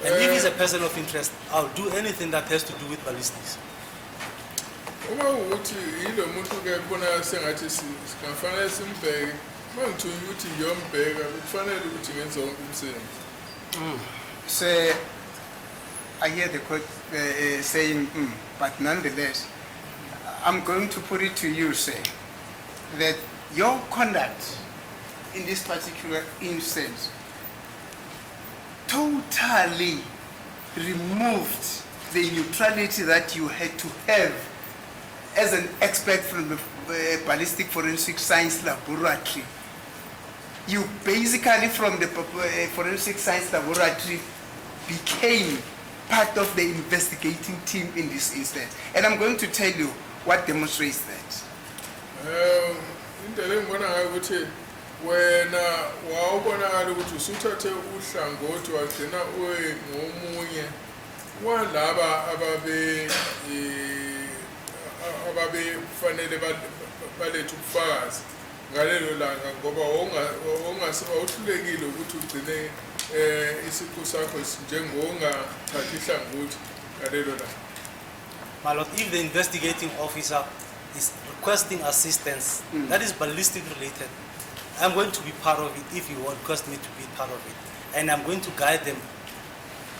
And if he's a person of interest, I'll do anything that has to do with ballistics. Uma ukuthi yilo muntu-ke kubona sengathi singafanele simbheke uma ngithunya ukuthi ngiyombheka kufanele ukuthi ngenze wonke umsebenzi. So, I hear the court saying, but nonetheless, I'm going to put it to you, sir, that your conduct in this particular instance totally removed the neutrality that you had to have as an expert from the ballistic forensic science laboratory. You basically from the forensic science laboratory became part of the investigating team in this instance. And I'm going to tell you what demonstrates that. Indlela engibona ngayo ukuthi wena wawubonakala ukuthi usuthathe uhlangothi wagcina ngomunye walaba ababefanele balethe ubufakazi ngalelo langa ngoba wawuhlulekile ukuthi ugcine isiqu sakho njengongathathi ihlangothi ngalelo langa. My Lord, if the investigating officer is requesting assistance that is ballistic related, I'm going to be part of it if he will request me to be part of it. And I'm going to guide them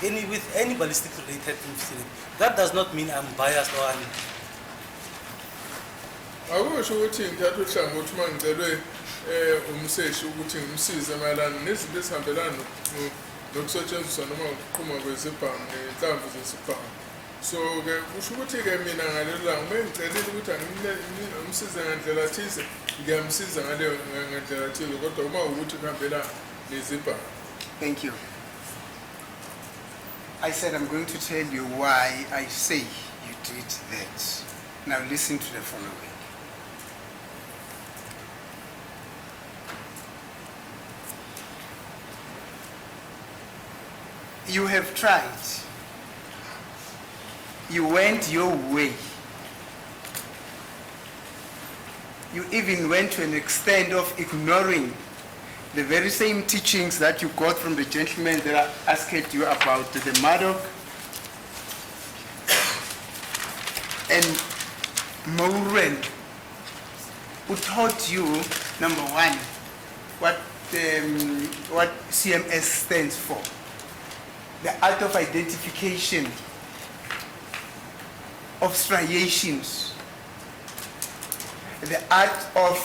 with any ballistic related incident. That does not mean I'm biased or I'm... Akusho ukuthi ngithatha uhlangothi uma ngicelwe umseshi ukuthi ngimsize mayelana nezinto ezihambelana nokusetshenziswa noma ukuqhuma kwezibhamu nenhlamvu zesibhamu. So-ke kusho ukuthi-ke mina ngalelo langa uma ngicelile ukuthi ngimsize ngandlela thize ngiyamsiza ngandlela thize kodwa uma ukuthi kuhambela nezibhamu. Thank you. I said I'm going to tell you why I say you did that. Now listen to the following. You have tried. You went your way. You even went to an extent of ignoring the very same teachings that you got from the gentleman that I asked you about, the Murdoch and Moran, who taught you, number one, what CMS stands for. The art of identification of striations, the art of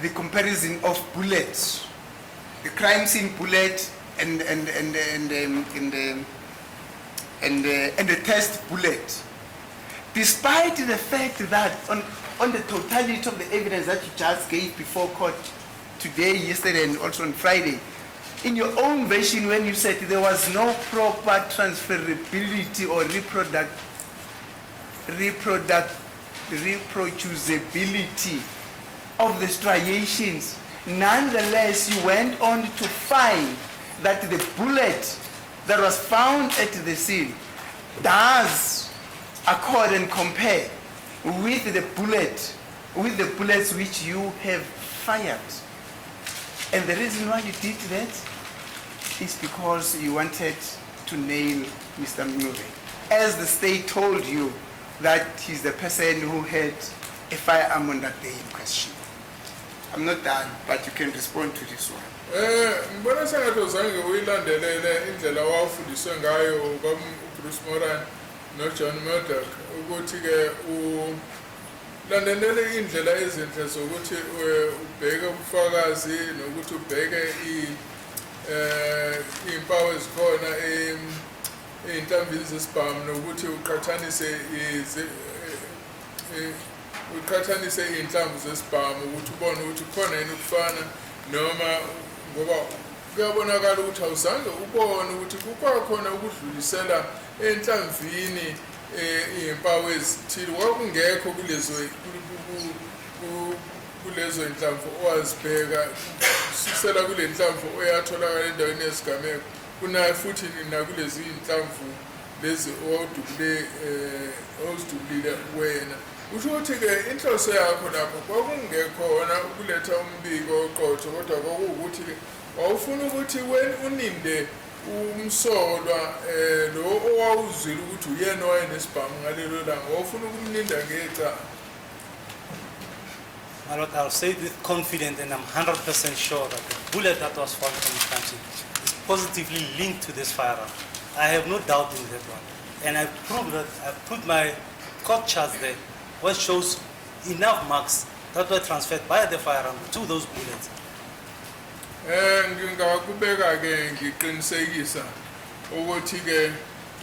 the comparison of bullets, the crime scene bullet and the test bullet. Despite the fact that on the totality of the evidence that you just gave before court today, yesterday, and also on Friday, in your own version when you said there was no proper transferability or reproducibility of the striations. Nonetheless, you went on to find that the bullet that was found at the scene does accord and compare with the bullets which you have fired. And the reason why you did that is because you wanted to nail Mr. Mnuve, as the state told you that he's the person who had a firearm on that day in question. I'm not done, but you can respond to this one. Ngibona sengathi uzange uyilandelele indlela wafundiswe ngayo Bruce Moran noJohn Murdoch ukuthi ke ulandelele indlela ezinhle zokuthi ubheke ubufakazi nokuthi ubheke impawu ezikhona einhlambini zesibhamu nokuthi uqhathanise inhlamvu zesibhamu ukuthi ubone ukuthi khona yini ukufana noma ngoba kuyabonakala ukuthi awuzange ubone ukuthi kukhona ukudlulisela enhlamvini impawu ezithile kwakungekho kulezo inhlamvu owazibheka susela kule nhlamvu oyatholakala endaweni yesigameko kunayo futhi nakulezi inhlamvu lezi owazidubulile wena. Usho ukuthi ke inhloso yakho lapho kwakungekhona ukuletha umbiko oqotho kodwa kwakuwukuthi ke wawufuna ukuthi uninde umsolwa lo owawuzwile ukuthi uyena owayenesibhamu ngalelo langa wawufuna ukumninda ngecala. My Lord, I'll say it with confidence, and I'm 100% sure that the bullet that was found from the country is positively linked to this firearm. I have no doubt in that one. And I proved that, I put my court charts there, which shows enough marks that were transferred by the firearm to those bullets. Ngingakubeka ke ngiqinisekisa ukuthi ke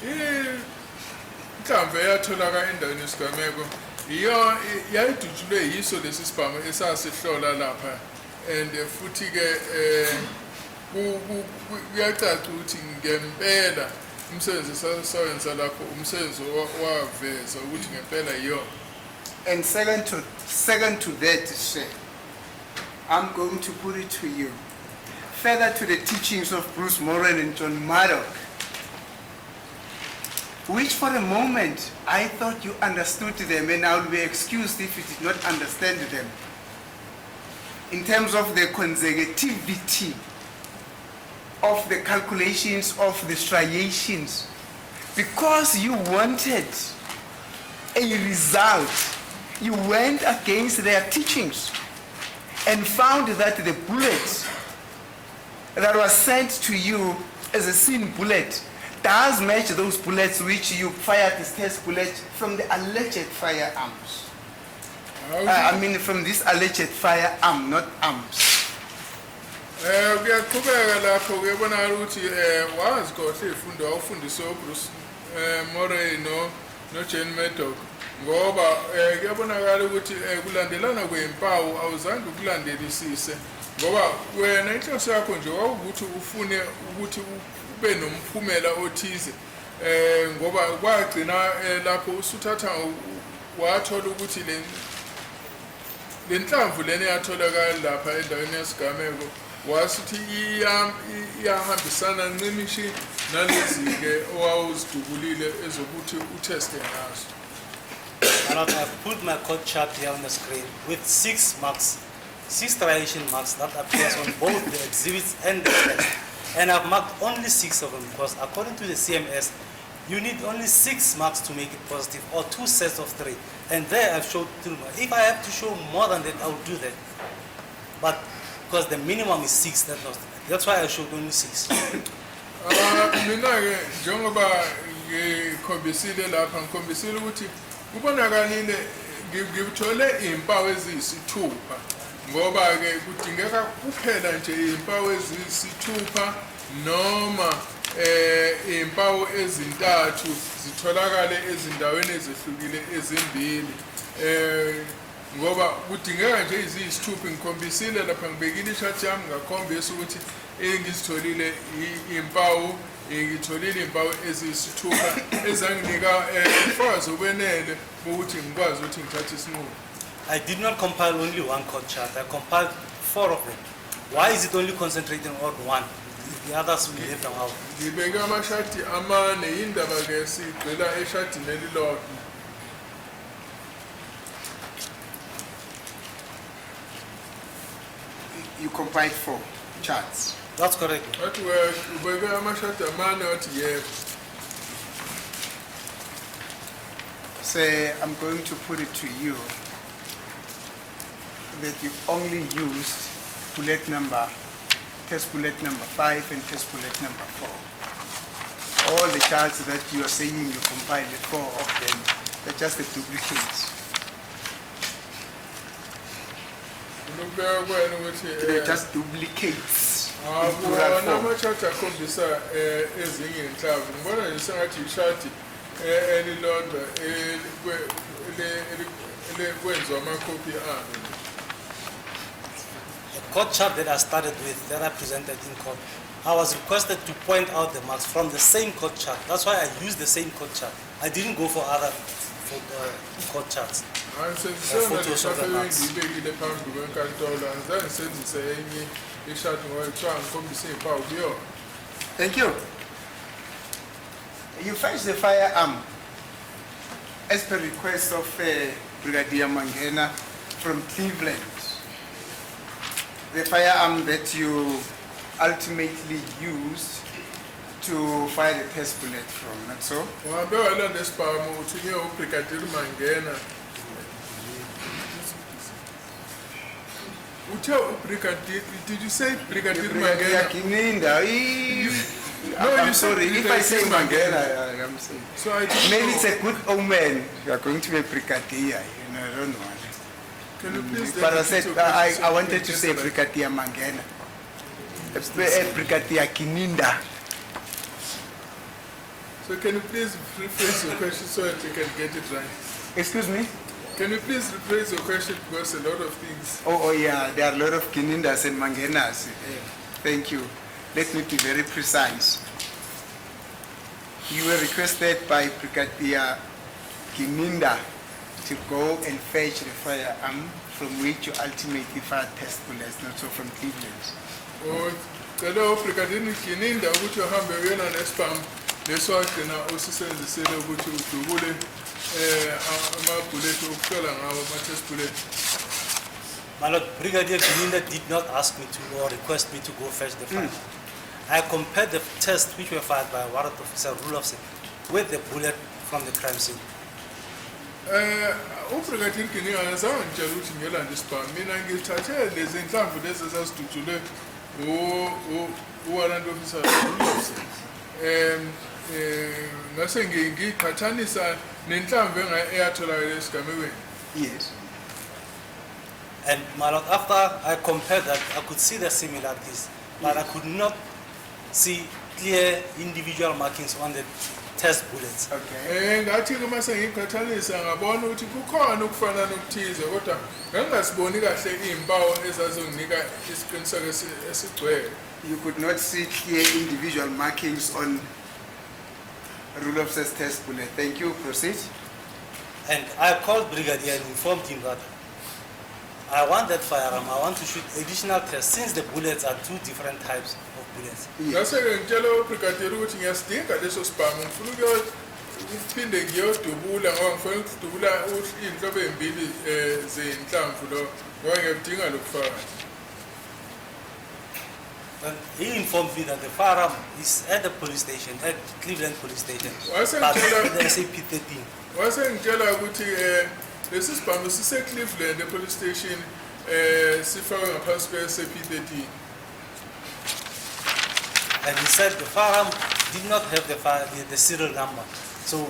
inhlamvu eyatholakala endaweni yesigameko iyo yayidutshulwe yiso lesi sibhamu esasihlola lapha, and futhi ke kuyacaca ukuthi ngempela umsebenzi sawenza lapho umsebenzi waveza ukuthi ngempela iyo. And second to that, sir, I'm going to put it to you. Further to the teachings of Bruce Moran and John Murdoch, which for a moment I thought you understood them, and I will be excused if you did not understand them, in terms of the consecutivity of the calculations of the striations, because you wanted a result. You went against their teachings and found that the bullet that was sent to you as a scene bullet does match those bullets which you fired as test bullets from the alleged firearms. I mean from this alleged firearm, not arms. Kuyaqhubeka lapho kuyabonakala ukuthi wazi kahle ifundo awufundiswe uBruce Moran noJohn Murdoch, ngoba kuyabonakala ukuthi kulandelana kwempawu awuzange ukulandelisise, ngoba wena inhloso yakho nje wawukuthi ufune ukuthi ube nomphumela othize, ngoba kwagcina lapho usuthatha wathola ukuthi le nhlamvu lena yatholakala lapha endaweni yesigameko wasithi iyahambisana ncimishi nalezi-ke owawuzidubulile ezokuthi utheste ngazo. I've put my code chart here on the screen with 6 marks, 6 striation marks that appears on both the exhibits and the test. And I've marked only 6 of them because according to the CMS, you need only 6 marks to make it positive, or 2 sets of 3. And there I've showed 2 marks. If I have to show more than that, I'll do that. But because the minimum is 6, that's why I showed only 6. Mina-ke njengoba ngikhombisile lapha ngikhombisile ukuthi kubonakalile ngithole impawu eziyisithupha, ngoba-ke kudingeka kuphela nje impawu eziyisithupha noma impawu ezintathu zitholakale ezindaweni ezehlukile ezimbili. ngoba kudingeka nje iziyisithupha ngikhombisile lapha ngibekile ishati yami ngakhombisa ukuthi engizitholile impawu ngitholile impawu eziyisithupha ezanginika ufakazi obenele ukuthi ngikwazi ukuthi ngithathe isinqumo. I did not compile only one code chart. I compiled 4 of them. Why is it only concentrating on one? The others we left them out. Ngibeke amashati amane indaba ke sigcila eshadini elilodwa. You compiled 4 charts. That's correct. Wathi ubeke amashati amane wathi yebo. So I'm going to put it to you that you only used test bullet number 5 and test bullet number 4. All the charts that you are saying you compiled, 4 of them, they're just the duplicates. Unubeka kwena ukuthi They're just duplicates. Wona amashati akhombisa ezinye inhlamvu. Ngibona nje sengathi ishati elilodwa kwenziwa amakhophi alo. The code chart that I started with, that I presented in court, I was requested to point out the marks from the same code chart. That's why I used the same code chart. I didn't go for other code charts. Photos of the marks. Ngibekile phambi kwenkantolo angizange senzise enye ishati ngoba kuthiwa ngikhombise impawu kuyona. Thank you. You fetched the firearm as per request of Brigadier Mangena from Cleveland. The firearm that you ultimately used to fire the test bullet from, not so? Uhambe walanda isibhamu uthunywe uBrigadier Mangena. Did you say Brigadier Mangena? No, you I'm sorry. said If I say Brigadier Mangena, I'm saying. So I didn't Maybe know. it's a good omen. You are going to be Brigadier. I don't know. Can you please But I repeat said your question I wanted to so say that- Brigadier Mangena. Brigadier Kininda. So can you please rephrase your question so that you can get it right? Excuse me? Can you please rephrase your question because a lot of things. Oh yeah, there are a lot of Kinindas and Mangenas. Thank you. Let me be very precise. You were requested by Brigadier Kininda to go and fetch the firearm from which you ultimately fired test bullets, not so from Cleveland. Oh, cela Brigadier Kininda ukuthi uhambe uyena nesibhamu leswagcina usisenzisele ukuthi udubule amabullet okuhlola ngawo ama-test bullet. My Lord, Brigadier Kininda did not ask me to or request me to go fetch the firearm. I compared the tests which were fired by a warrant officer, rule of with the bullet from the crime scene. uBrigadier Kininda ngizange ngitshela ukuthi ngiyelanda isibhamu. Mina ngithathe lezi nhlamvu lezi ezazidutshulwe u-warrant officer rule of ngase ngiqhathanisa nenhlamvu eyatholakala esigamekweni. Yes. And my Lord, after I compared that, I could see the similarities, but I could not see clear individual markings on the test bullets. Okay. Ngathi ke mase ngiqhathanisa ngabona ukuthi kukhona ukufana nokuthize kodwa ngangasiboni kahle izimpawu ezazonginika isiqiniseko esigcwele. You could not see clear individual markings on rule of test bullet. Thank you. Proceed. And I called Brigadier and informed him that I want that firearm, I want to shoot additional tests since the bullets are 2 different types of bullets. Ngase ke ngitshela uBrigadier ukuthi ngiyasidinga leso sibhamu ngifuna ukuphinde ngiyodubula ngoba ngifuna ukudubula inhlobo ezimbili zenhlamvu lo ngoba ngiyadinga lokufaka. And he informed me that the firearm is at the police station, at Cleveland police station, What's but that? the SAP-13. Wase ngitshela ukuthi lesi sibhamu sise Cleveland police station sifakwe ngaphansi kwe-SAP-13. And he said the firearm did not have the serial number. So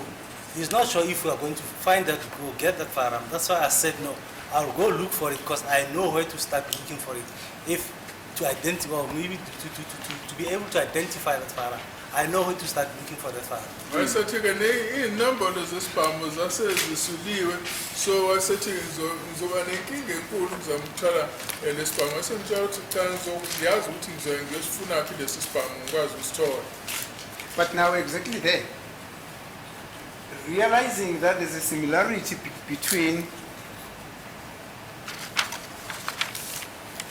he's not sure if we are going to find that, go get that firearm. That's why I said no, I'll go look for it because I know where to start looking for it. If to identify, or maybe to be able to identify that firearm, I know where to start looking for that firearm. Wayesethi-ke iy'nombolo zesibhamu zasezisuliwe, so wayesethi ngizoba nenkinga enkulu ukuzama ukuthola lesi sibhamu. Wasengitshela ukuthi cha ngiyazi ukuthi ngiyosifunaphi lesi sibhamu ngikwazi ukusithola. But now exactly there, realizing that there's a similarity between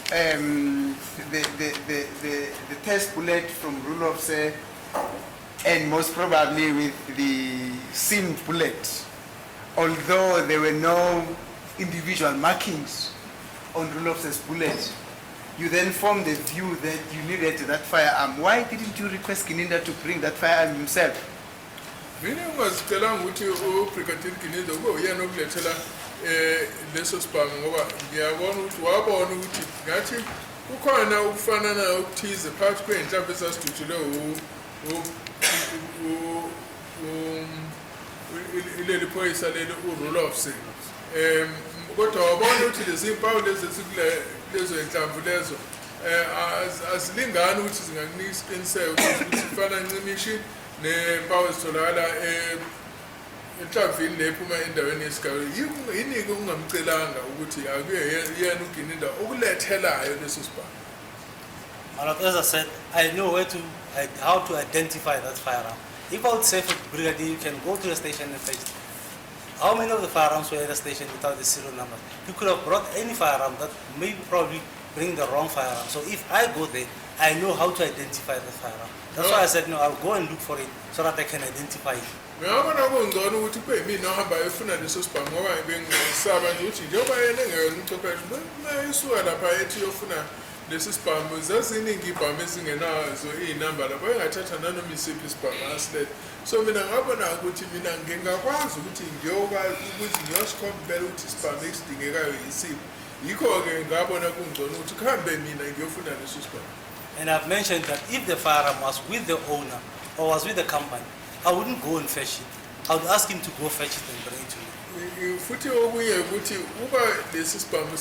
the test bullet from rule of say and most probably with the seamed bullet, although there were no individual markings on rule of say's bullet, you then formed the view that you needed that firearm. Why didn't you request Gininda to bring that firearm himself? Mina ungazicelanga ukuthi uBrigadier Gininda kube uyena okulethela leso sibhamu ngoba ngiyabona ukuthi wabona ukuthi ngathi kukhona ukufanana okuthize phakathi kwey'nhlamvu ezasidutshulwe ileli phoyisa leli urule officer. Kodwa wabona ukuthi lezi mpawu lezi lezo y'nhlamvu lezo azilingani ukuthi zingakunika isiqiniseko ukuthi zifana ncimishi nempawu ezitholakala enhlamvini lephuma endaweni yesiGawe. Yini-ke ungamcelanga ukuthi akuye yena uGininda okulethelayo leso sibhamu? As I said, I know how to identify that firearm. If I would say for Brigadier, you can go to the station and fetch. How many of the firearms were at the station without the serial number? You could have brought any firearm that maybe probably bring the wrong firearm. So if I go there, I know how to identify the firearm. That's why I said, no, I'll go and look for it so that I can identify it. Ngiyabona kungcono ukuthi kuyimina ohamba efuna leso sibhamu ngoba bengisaba nje ukuthi njengoba yena engeyona uchwepheshe mayisuka lapha ethi yofuna lesi sibhamu zaziningi iy'bhamu ezingenazo iy'namba lapho engathatha nanoma isiphi isibhamu asilethe. So mina ngabona ukuthi mina ngingakwazi ukuthi ngiyosikhombela ukuthi isibhamu esidingekayo yisiphi. Yikho-ke ngabona kungcono ukuthi kuhambe mina ngiyofuna leso sibhamu. And I've mentioned that if the firearm was with the owner or was with the company, I wouldn't go and fetch it. I would ask him to go fetch it and bring it to me. Futhi okunye ukuthi uba lesi sibhamu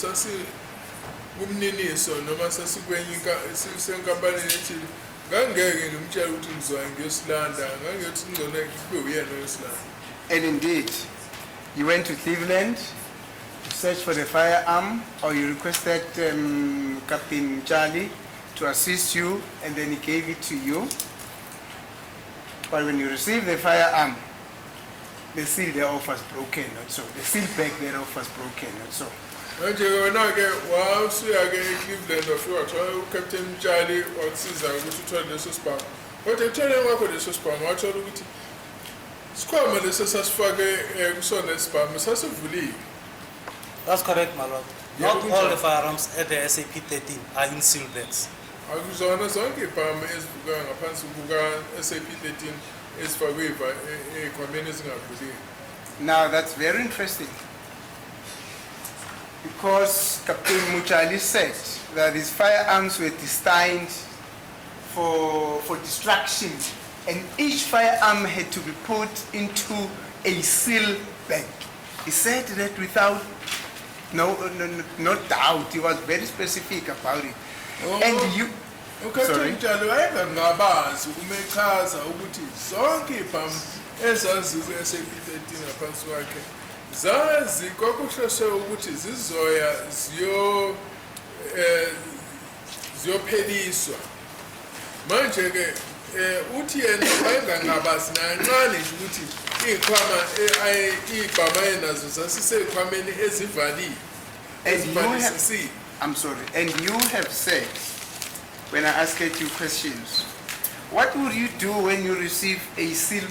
kumniniso noma senkampanini ethile ngangeke ngimtshela ukuthi ngizoya ngiyosilanda, ngangethi ngcono kube uyena oyosilanda. And indeed, you went to Cleveland to search for the firearm, or you requested Captain Charlie to assist you, and then he gave it to you. But when you received the firearm, the seal thereof was broken, not so. The seal back thereof was broken, not so. Manje wona-ke wasuya-ke eCleveland wafika wathola uCaptain Charlie wakusiza ukuthi uthole leso sibhamu. Kodwa ekutholeni kwakho leso sibhamu wathola ukuthi isikhwama leso sasifake kusona isibhamu sasivuliwe. That's correct, my lord. Not all the firearms at the SAP 13 are in seal bags. Akuzona zonke iy'bhamu ezivuka ngaphansi kuka-SAP 13 ezifakwe ey'khwameni ezingavuliwe. Now that's very interesting, because Captain Muchali said that these firearms were destined for destruction, and each firearm had to be put into a seal bag. He said that without no doubt. He was very specific about it. And you, sorry. uCaptain wayengangabazi umechaza ukuthi zonke iy'bhamu ezazi-SAP 13 ngaphansi kwakhe zazi kwakuhloswe ukuthi zizoya ziyopheliswa. Manje-ke uthi yena wayengangabazi nancane nje ukuthi iy'bhamu ayenazo zasisey'khwameni ezivaliwe ezivalisisiwe. I'm sorry, and you have said, when I asked you questions, what would you do when you receive a seal?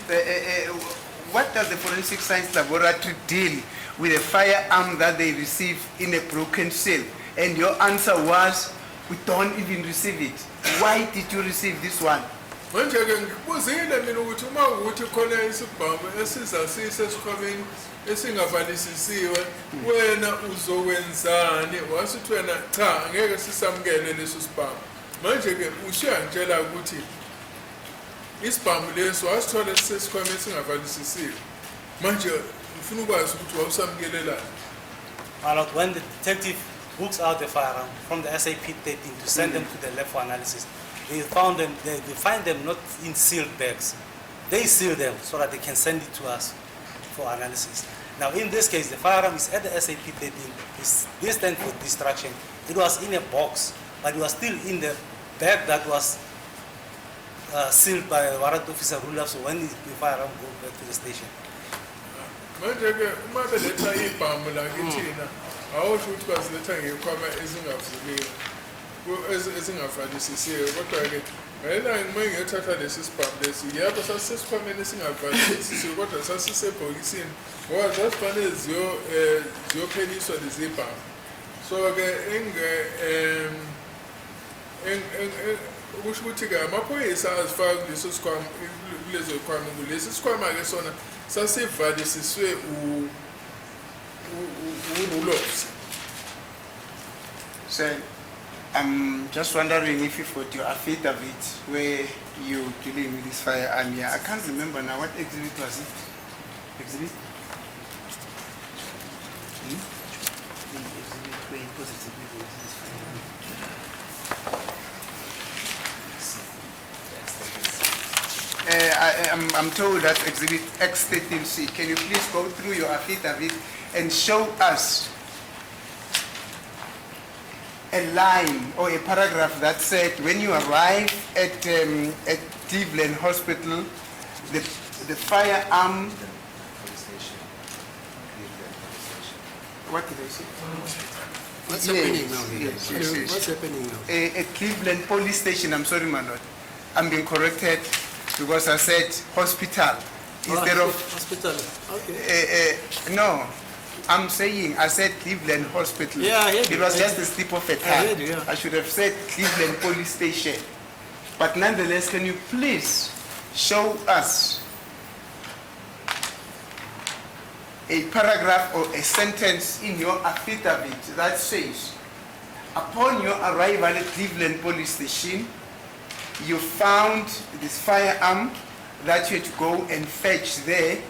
What does the Forensic Science Laboratory deal with a firearm that they receive in a broken seal? And your answer was, we don't even receive it. Why did you receive this one? Manje-ke ngikubuzile mina ukuthi uma ukuthi khona isibhamu esizasisesikhwameni esingavalisisiwe wena uzokwenzani? Wasuthi wena cha angeke sisamukele leso sibhamu. Manje-ke usuyangitshela ukuthi isibhamu leso wasithola sisesikhwameni esingavalisisiwe. Manje ngifuna ukwazi ukuthi wawusamukelelani? When the detective books out the firearm from the SAP 13 to send them to the lab for analysis. They found them, they find them not in sealed bags. They seal them so that they can send it to us for analysis. Now in this case, the firearm is at the SAP 13, it's destined for destruction. It was in a box, but it was still in the bag that was sealed by a warrant officer ruler, so when the firearm goes back to the station. Manje-ke uma beletha ibhamu la kithina awusho ukuthi baziletha ngekhwama ezingavalisisiwe kodwa-ke ngayena uma ngiyothatha lesi sibhamu lesi yabo sasisesikhwameni esingavalisisiwe kodwa sasisebhokisini ngoba zasifanele ziyopheliswa lezi bhamu. So-ke ukusho ukuthi-ke amaphoyisa azifaka kuleso sikhwama kulezo khwama kulesi sikhwama-ke sona sasivalisiswe urulops. So, I'm just wondering if you've got your affidavit where you're dealing with this firearm here. I can't remember now. What exhibit was it? Exhibit? The exhibit where it was exhibited with this firearm. I'm told that exhibit X13C. Can you please go through your affidavit and show us a line or a paragraph that said when you arrive at Cleveland Hospital, the firearm. What did I say? What's happening now here? Yes. What's happening now? At Cleveland Police Station, I'm sorry, my lord. I'm being corrected because I said hospital instead of hospital. Okay. no. I'm saying I said Cleveland Hospital. Yeah, I heard it was just a slip of a tongue. I heard you, yeah. I should have said Cleveland Police Station. But nonetheless, can you please show us a paragraph or a sentence in your affidavit that says, upon your arrival at Cleveland Police Station, you found this firearm that you had to go and fetch there,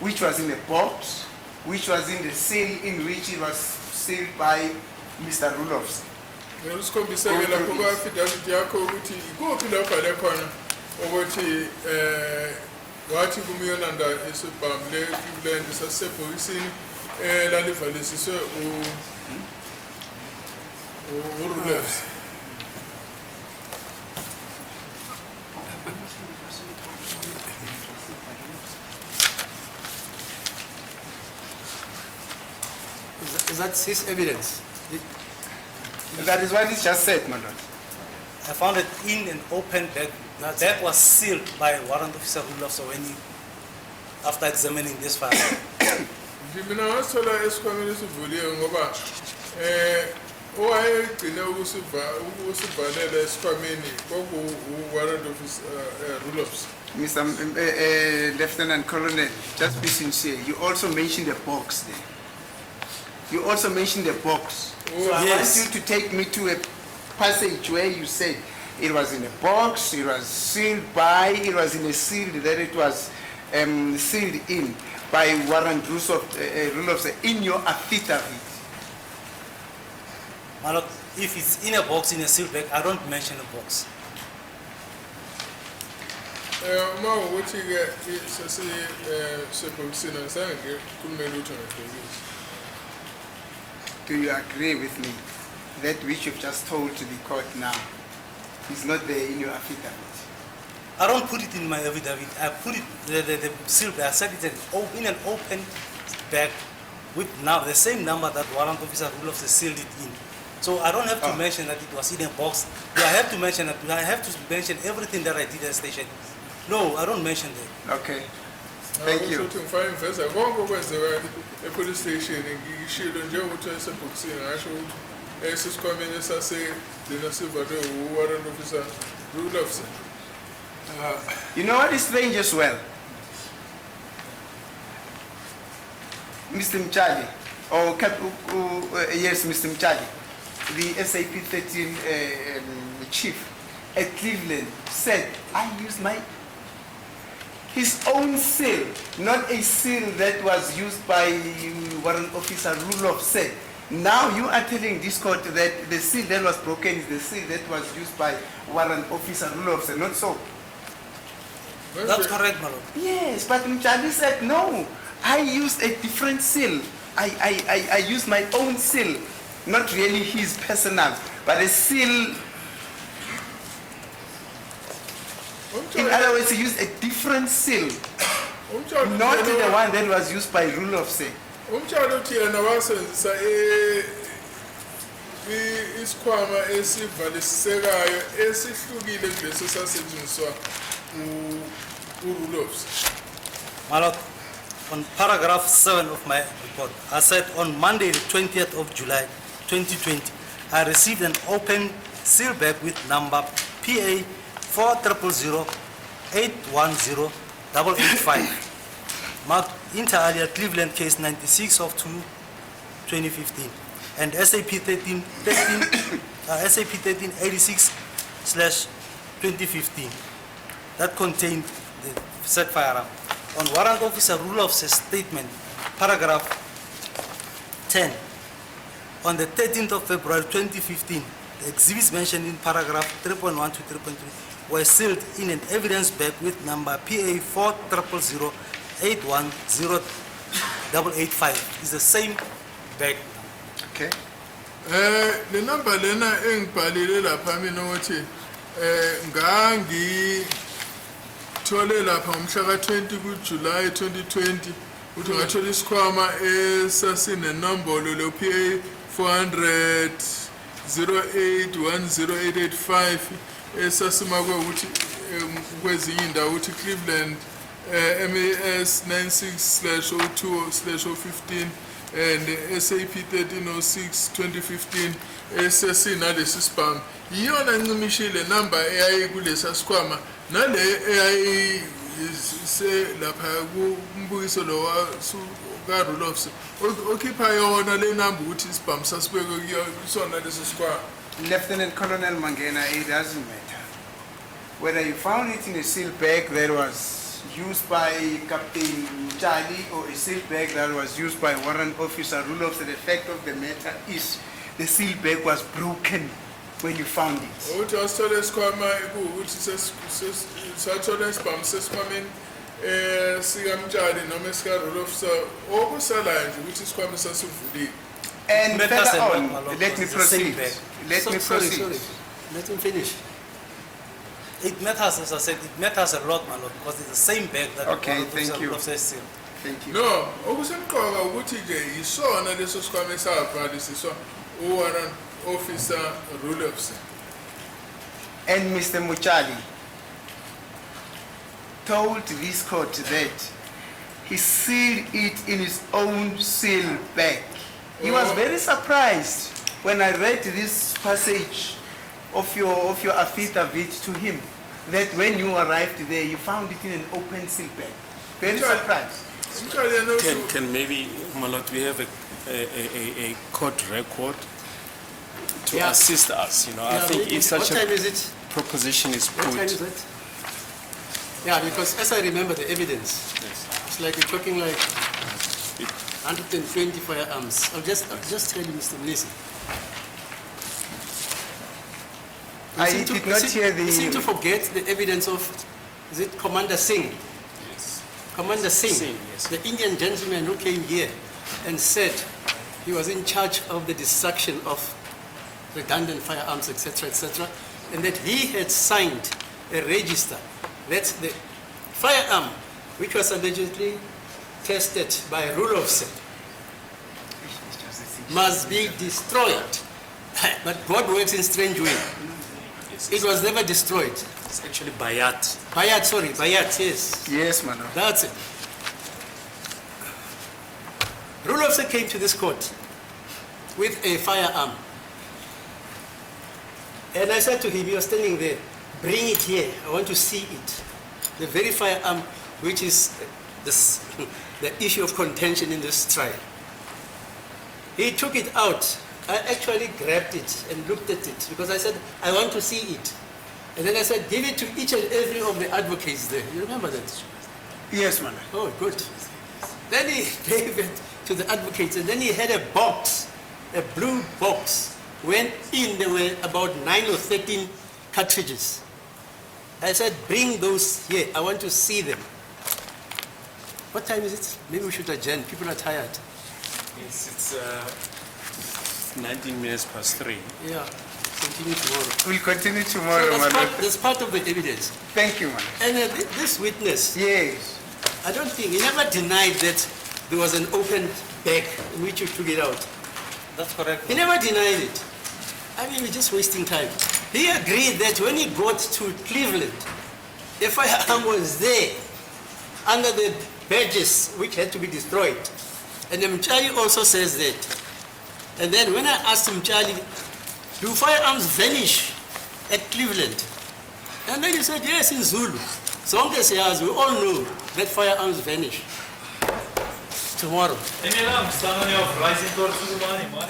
which was in a box, which was in the seal in which it was sealed by Mr. Rudolphs. Ngisikhombiseke lapho kwa-affidavit yakho ukuthi ikuphi lapho le khona ukuthi wathi kumyolanda isibhamu le-Cleveland sasisebhokisini lalivalisiswe uRudolphs. That's his evidence. That is what he just said, my lord. I found it in an open bag. That was sealed by warrant officer Rudolph Soweni after examining this file. Mina ngasithola esikhwameni esivuliwe ngoba owayegcine ukusivalela esikhwameni kwaku-warrant officer Rudolphs. Mr. Lieutenant Colonel, just be sincere. You also mentioned the box there. You also mentioned the box. So I want you to take me to a passage where you said it was in a box, it was sealed by, it was in a seal that it was sealed in by Warrant Rudolphs in your affidavit. My lord, if it's in a box, in a sealed bag, I don't mention a box. Uma ukuthi-ke sasisebhokisini azange kumele ukuthi ngibhekise. Do you agree with me that which you've just told to the court now is not there in your affidavit? I don't put it in my affidavit. I put it the sealed bag. I said it's in an open bag with now the same number that warrant officer Rudolph sealed it in. So I don't have to mention that it was in a box. Do I have to mention that? Do I have to mention everything that I did at the station? No, I don't mention that. Okay. Thank you. Ukuthi ngifake ngiveza konke okwenzeka e-police station ngishilo njengokuthi esebhokisini ngasho ukuthi esisikhwameni esaselena sivalwe u-warrant officer Rudolphs. You know what is strange as well? Mr. Mchali, yes, Mr. Mchali, the SAP 13 chief at Cleveland said, I used his own seal, not a seal that was used by Warrant Officer Rudolph said. Now you are telling this court that the seal that was broken is the seal that was used by warrant officer, rule officer, not so. That's correct, my lord. Yes, but Mchali said, no, I used a different seal. I used my own seal, not really his personal, but a seal. In other words, he used a different seal, not the one that was used by rule of say. Umtshalo uthi yena wasebenzisa isikhwama esivalisekayo esihlukile kuleso sasetshenziswa urule officer. My lord, on paragraph 7 of my report, I said on Monday, the 20th of July, 2020, I received an open seal bag with number PA 40081081085, marked inter alia Cleveland case 96 of 2015, and SAP 1386/2015 that contained the said firearm. On warrant officer rule of statement, paragraph 10, on the 13th of February 2015, the exhibits mentioned in paragraph 3.1 to 3.3 were sealed in an evidence bag with number PA 400081085. It's the same bag. Okay. Le number lena engibhalile lapha mina ukuthi ngangithole lapha ngomhla ka-20 kuJuly 2020 ukuthi ngathola isikhwama esasinenombolo lo PA 400081085 esasimakwe ukuthi kwezinye indawo ukuthi Cleveland MAS 96/02/015 and SAP 1306/2015 esesinalesi sibhamu iyona ncimishile number eyayi kulesa sikhwama nale eyayi lapha kumbukiso lo ka-rule officer okhipha yona le number ukuthi isibhamu sasibekwe kusona leso sikhwama. Lieutenant Colonel Mangena, it doesn't matter whether you found it in a seal bag that was used by Captain Charlie or a seal bag that was used by warrant officer rule officer. The fact of the matter is the seal bag was broken when you found it. Ukuthi wasithola isikhwama ukuthi sathola isibhamu sesikhwameni sikaMtshali noma esika-rule officer okusalayo nje ukuthi isikhwama sasivulile. And Matters further a lot, on, my lord, let me it's the same proceed. bag. Let me proceed. Sorry. Let him finish. It matters, as I said, it matters a lot, my lord, because it's the same bag that Okay, the thank you. officer sealed. Thank you. No, okusemqoka ukuthi nje yisona leso sikhwama esabhalisiswa warrant officer rule officer. And Mr. Muchali told this court that he sealed it in his own seal bag. He was very surprised when I read this passage of your affidavit to him, that when you arrived there, you found it in an open seal bag. Very surprised. Can maybe, my lord, we have a court record to Yeah. assist us, you know. I Yeah, think maybe- if such what time a is it? proposition is What time is put, it? Yeah, because as I remember the evidence, it's like we're talking like 120 firearms. I'll just tell you, Mr. Mnisi. I did not hear You seem to the... forget the evidence of, is it Commander Singh? Commander Singh, Singh, yes. the Indian gentleman who came here and said he was in charge of the destruction of redundant firearms, etc., etc., and that he had signed a register that the firearm, which was allegedly tested by a rule officer, must be destroyed. But God works in strange way. It was never destroyed. it's actually Bayat. Bayat, yes. Yes, madam. That's it. Rule officer came to this court with a firearm. And I said to him, he was standing there, bring it here, I want to see it. The very firearm which is the issue of contention in this trial. He took it out. I actually grabbed it and looked at it because I said, I want to see it. And then I said, give it to each and every of the advocates there. You remember that? Yes, madam. Oh, good. Then he gave it to the advocates, and then he had a box a blue box went in. There were about 9 or 13 cartridges. I said, bring those here. I want to see them. What time is it? Maybe we should adjourn. People are tired. Yes, it's 19 minutes past 3. Yeah, continue tomorrow. We'll continue tomorrow, my lord. That's part of the evidence. Thank you, man. And this witness, Yes. I don't think, he never denied that there was an open bag in which you took it out. That's correct. He never denied it. I mean, we're just wasting time. He agreed that when he got to Cleveland, the firearm was there under the badges which had to be destroyed. And then Mchali also says that. And then when I asked him, Mchali, do firearms vanish at Cleveland? And then he said, yes, in Zulu. Zonke siyazi, we all know that firearms vanish. Tomorrow. En jy lang staan aan jou verwysing tot Fumana Iindaba.